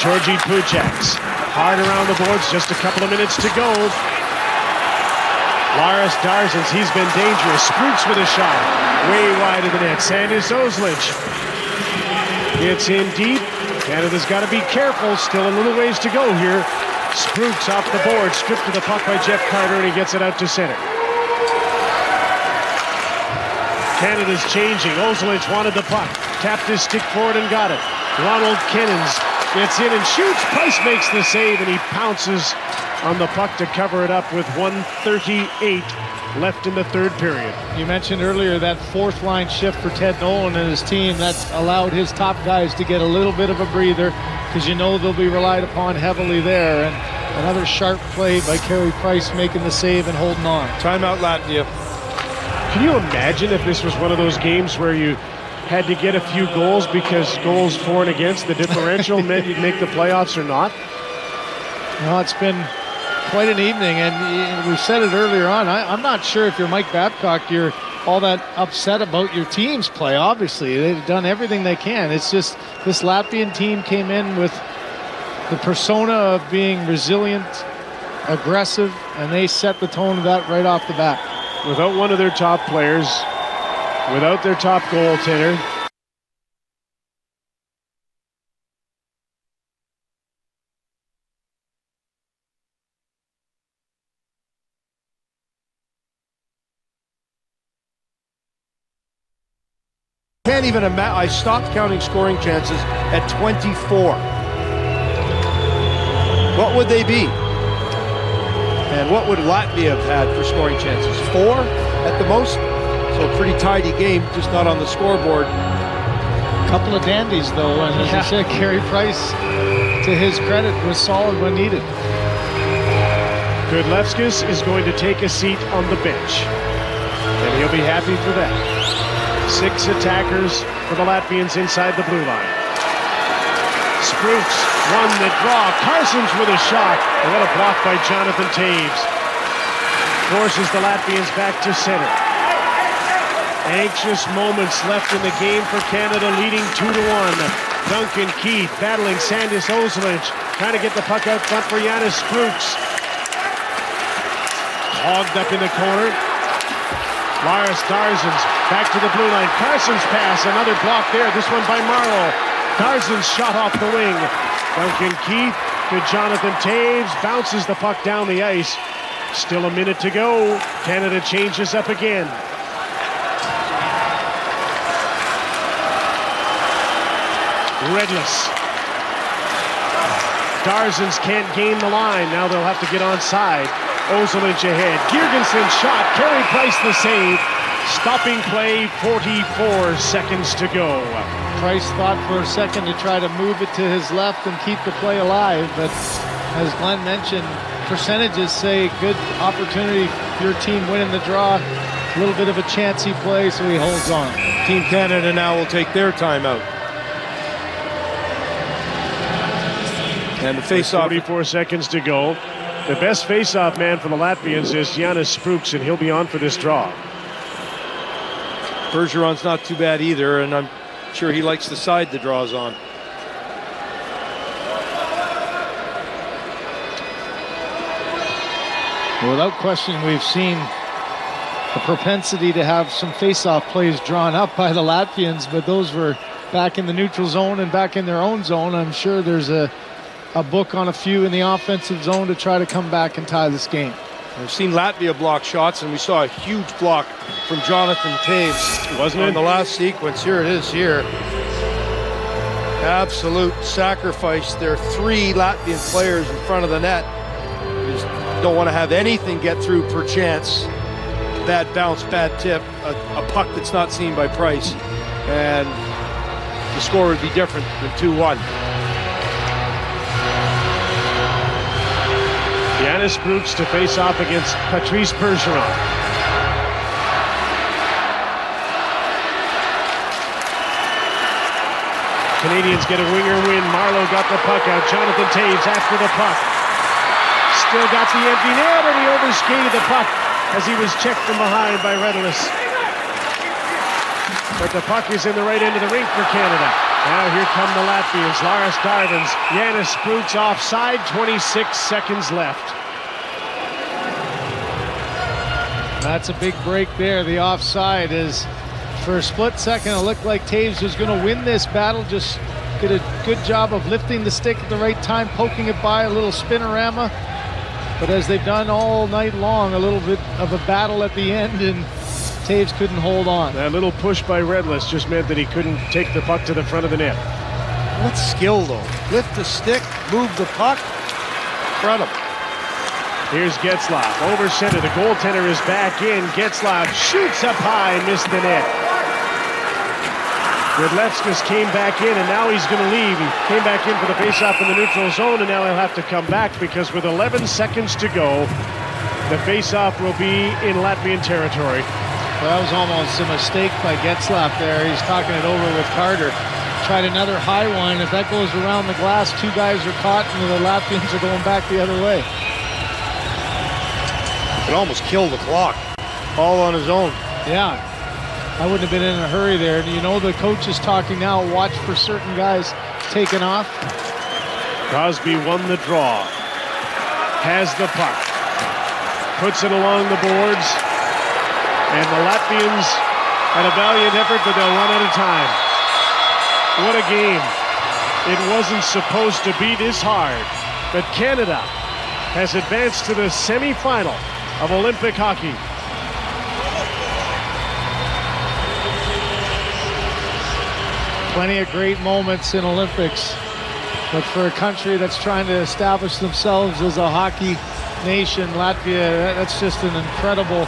S4: Georgi Puchaks. Hard around the boards, just a couple of minutes to go. Lars Darzins, he's been dangerous. Spruce with a shot. Way wide of the net. Sandis Ozlic. It's in deep. Canada's got to be careful. Still a little ways to go here. Spruce off the board. Stripped to the puck by Jeff Carter, and he gets it out to center. Canada's changing. Ozlic wanted the puck. Tapped his stick forward and got it. Ronald Kennens gets in and shoots. Price makes the save, and he pounces on the puck to cover it up with 1:38 left in the third period.
S5: You mentioned earlier that fourth line shift for Ted Nolan and his team. That's allowed his top guys to get a little bit of a breather, because you know they'll be relied upon heavily there. And another sharp play by Carey Price, making the save and holding on.
S9: Timeout Latvia.
S4: Can you imagine if this was one of those games where you had to get a few goals because goals for and against the differential meant you'd make the playoffs or not?
S5: Well, it's been quite an evening, and we said it earlier on. I'm not sure if you're Mike Babcock, you're all that upset about your team's play. Obviously, they've done everything they can. It's just this Latvian team came in with the persona of being resilient, aggressive, and they set the tone of that right off the bat.
S4: Without one of their top players, without their top goaltender,
S9: can't even imagine. I stopped counting scoring chances at 24. What would they be? And what would Latvia have had for scoring chances? 4 at the most? So a pretty tidy game, just not on the scoreboard.
S5: A couple of dandies, though, and as I said, Carey Price, to his credit, was solid when needed.
S4: Gudlevskis is going to take a seat on the bench, and he'll be happy for that. 6 attackers for the Latvians inside the blue line. Spruce won the draw. Carson's with a shot. And what a block by Jonathan Taves. Forces the Latvians back to center. Anxious moments left in the game for Canada, leading 2-1. Duncan Keith battling Sandis Ozlic, trying to get the puck out front for Janis Spruce. Hogged up in the corner. Lars Darzins back to the blue line. Carson's pass, another block there. This one by Marlowe. Darzins shot off the wing. Duncan Keith to Jonathan Taves. Bounces the puck down the ice. Still a minute to go. Canada changes up again. Redless. Darzins can't gain the line. Now they'll have to get onside. Ozolinch ahead. Girgensson shot. Carey Price the save. Stopping play, 44 seconds to go.
S5: Price thought for a second to try to move it to his left and keep the play alive, but as Glenn mentioned, percentages say good opportunity for your team winning the draw. A little bit of a chancy play, so he holds on.
S9: Team Canada now will take their timeout. And the face-off.
S4: 44 seconds to go. The best face-off man for the Latvians is Jānis Sprūks, and he'll be on for this draw.
S9: Bergeron's not too bad either, and I'm sure he likes the side the draw's on.
S5: Well, without question, we've seen a propensity to have some face-off plays drawn up by the Latvians, but those were back in the neutral zone and back in their own zone. I'm sure there's a book on a few in the offensive zone to try to come back and tie this game.
S9: We've seen Latvia block shots, and we saw a huge block from Jonathan Toews, wasn't it? In the last sequence. Here it is here. Absolute sacrifice. There are 3 Latvian players in front of the net. You just don't want to have anything get through per chance. Bad bounce, bad tip, a puck that's not seen by Price. And the score would be different than 2-1.
S4: Jānis Sprūks to face off against Patrice Bergeron. Canadians get a winger win. Marleau got the puck out. Jonathan Toews after the puck. Still got the empty net, and he overskated the puck as he was checked from behind by Redlis. But the puck is in the right end of the rink for Canada. Now here come the Latvians. Lars Darvins, Jānis Sprūks offside, 26 seconds left.
S5: That's a big break there. The offside is, for a split second, it looked like Toews was going to win this battle. Just did a good job of lifting the stick at the right time, poking it by, a little spinorama. But as they've done all night long, a little bit of a battle at the end, and Toews couldn't hold on.
S4: That little push by Redlis just meant that he couldn't take the puck to the front of the net.
S9: What skill, though. Lift the stick, move the puck. Incredible.
S4: Here's Getzlaf, over center. The goaltender is back in. Getzlaf shoots up high, missed the net. Rudlevskis came back in, and now he's going to leave. He came back in for the faceoff in the neutral zone, and now he'll have to come back because with 11 seconds to go, the faceoff will be in Latvian territory.
S5: Well, that was almost a mistake by Getzlaf there. He's talking it over with Carter. Tried another high one. If that goes around the glass, 2 guys are caught, and the Latvians are going back the other way.
S9: It almost killed the clock. All on his own.
S5: Yeah. I wouldn't have been in a hurry there. And you know the coach is talking now, watch for certain guys taking off.
S4: Crosby won the draw. Has the puck. Puts it along the boards. And the Latvians had a valiant effort, but they'll run out of time. What a game. It wasn't supposed to be this hard. But Canada has advanced to the semifinal of Olympic hockey.
S5: Plenty of great moments in Olympics, but for a country that's trying to establish themselves as a hockey nation, Latvia, that's just an incredible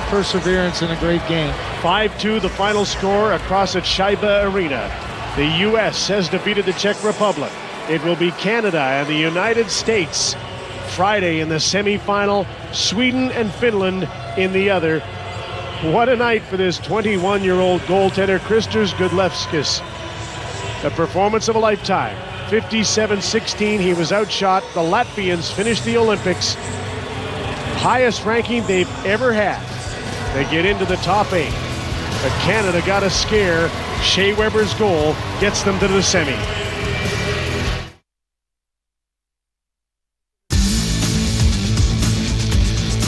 S5: perseverance in a great game.
S4: 5-2 the final score across at Shaiba Arena. The U.S. has defeated the Czech Republic. It will be Canada and the United States Friday in the semifinal, Sweden and Finland in the other. What a night for this 21-year-old goaltender, Kristers Gudlevskis. A performance of a lifetime. 57-16, he was outshot. The Latvians finished the Olympics. Highest ranking they've ever had. They get into the top 8. But Canada got a scare. Shea Weber's goal gets them to the semi.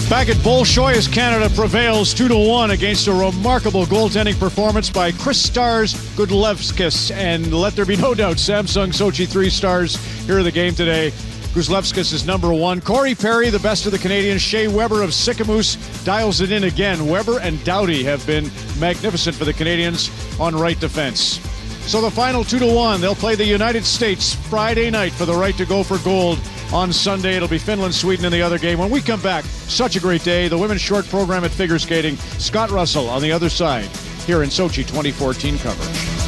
S3: Back at Bolshoi as Canada prevails 2-1 against a remarkable goaltending performance by Kristers Gudlevskis. And let there be no doubt, Samsung Sochi 3 stars here at the game today. Gudlevskis is number 1. Corey Perry, the best of the Canadians. Shea Weber of Sicamous dials it in again. Weber and Doughty have been magnificent for the Canadians on right defense. So the final 2-1, they'll play the United States Friday night for the right to go for gold on Sunday. It'll be Finland, Sweden in the other game. When we come back, such a great day. The women's short program at figure skating. Scott Russell on the other side here in Sochi 2014 coverage.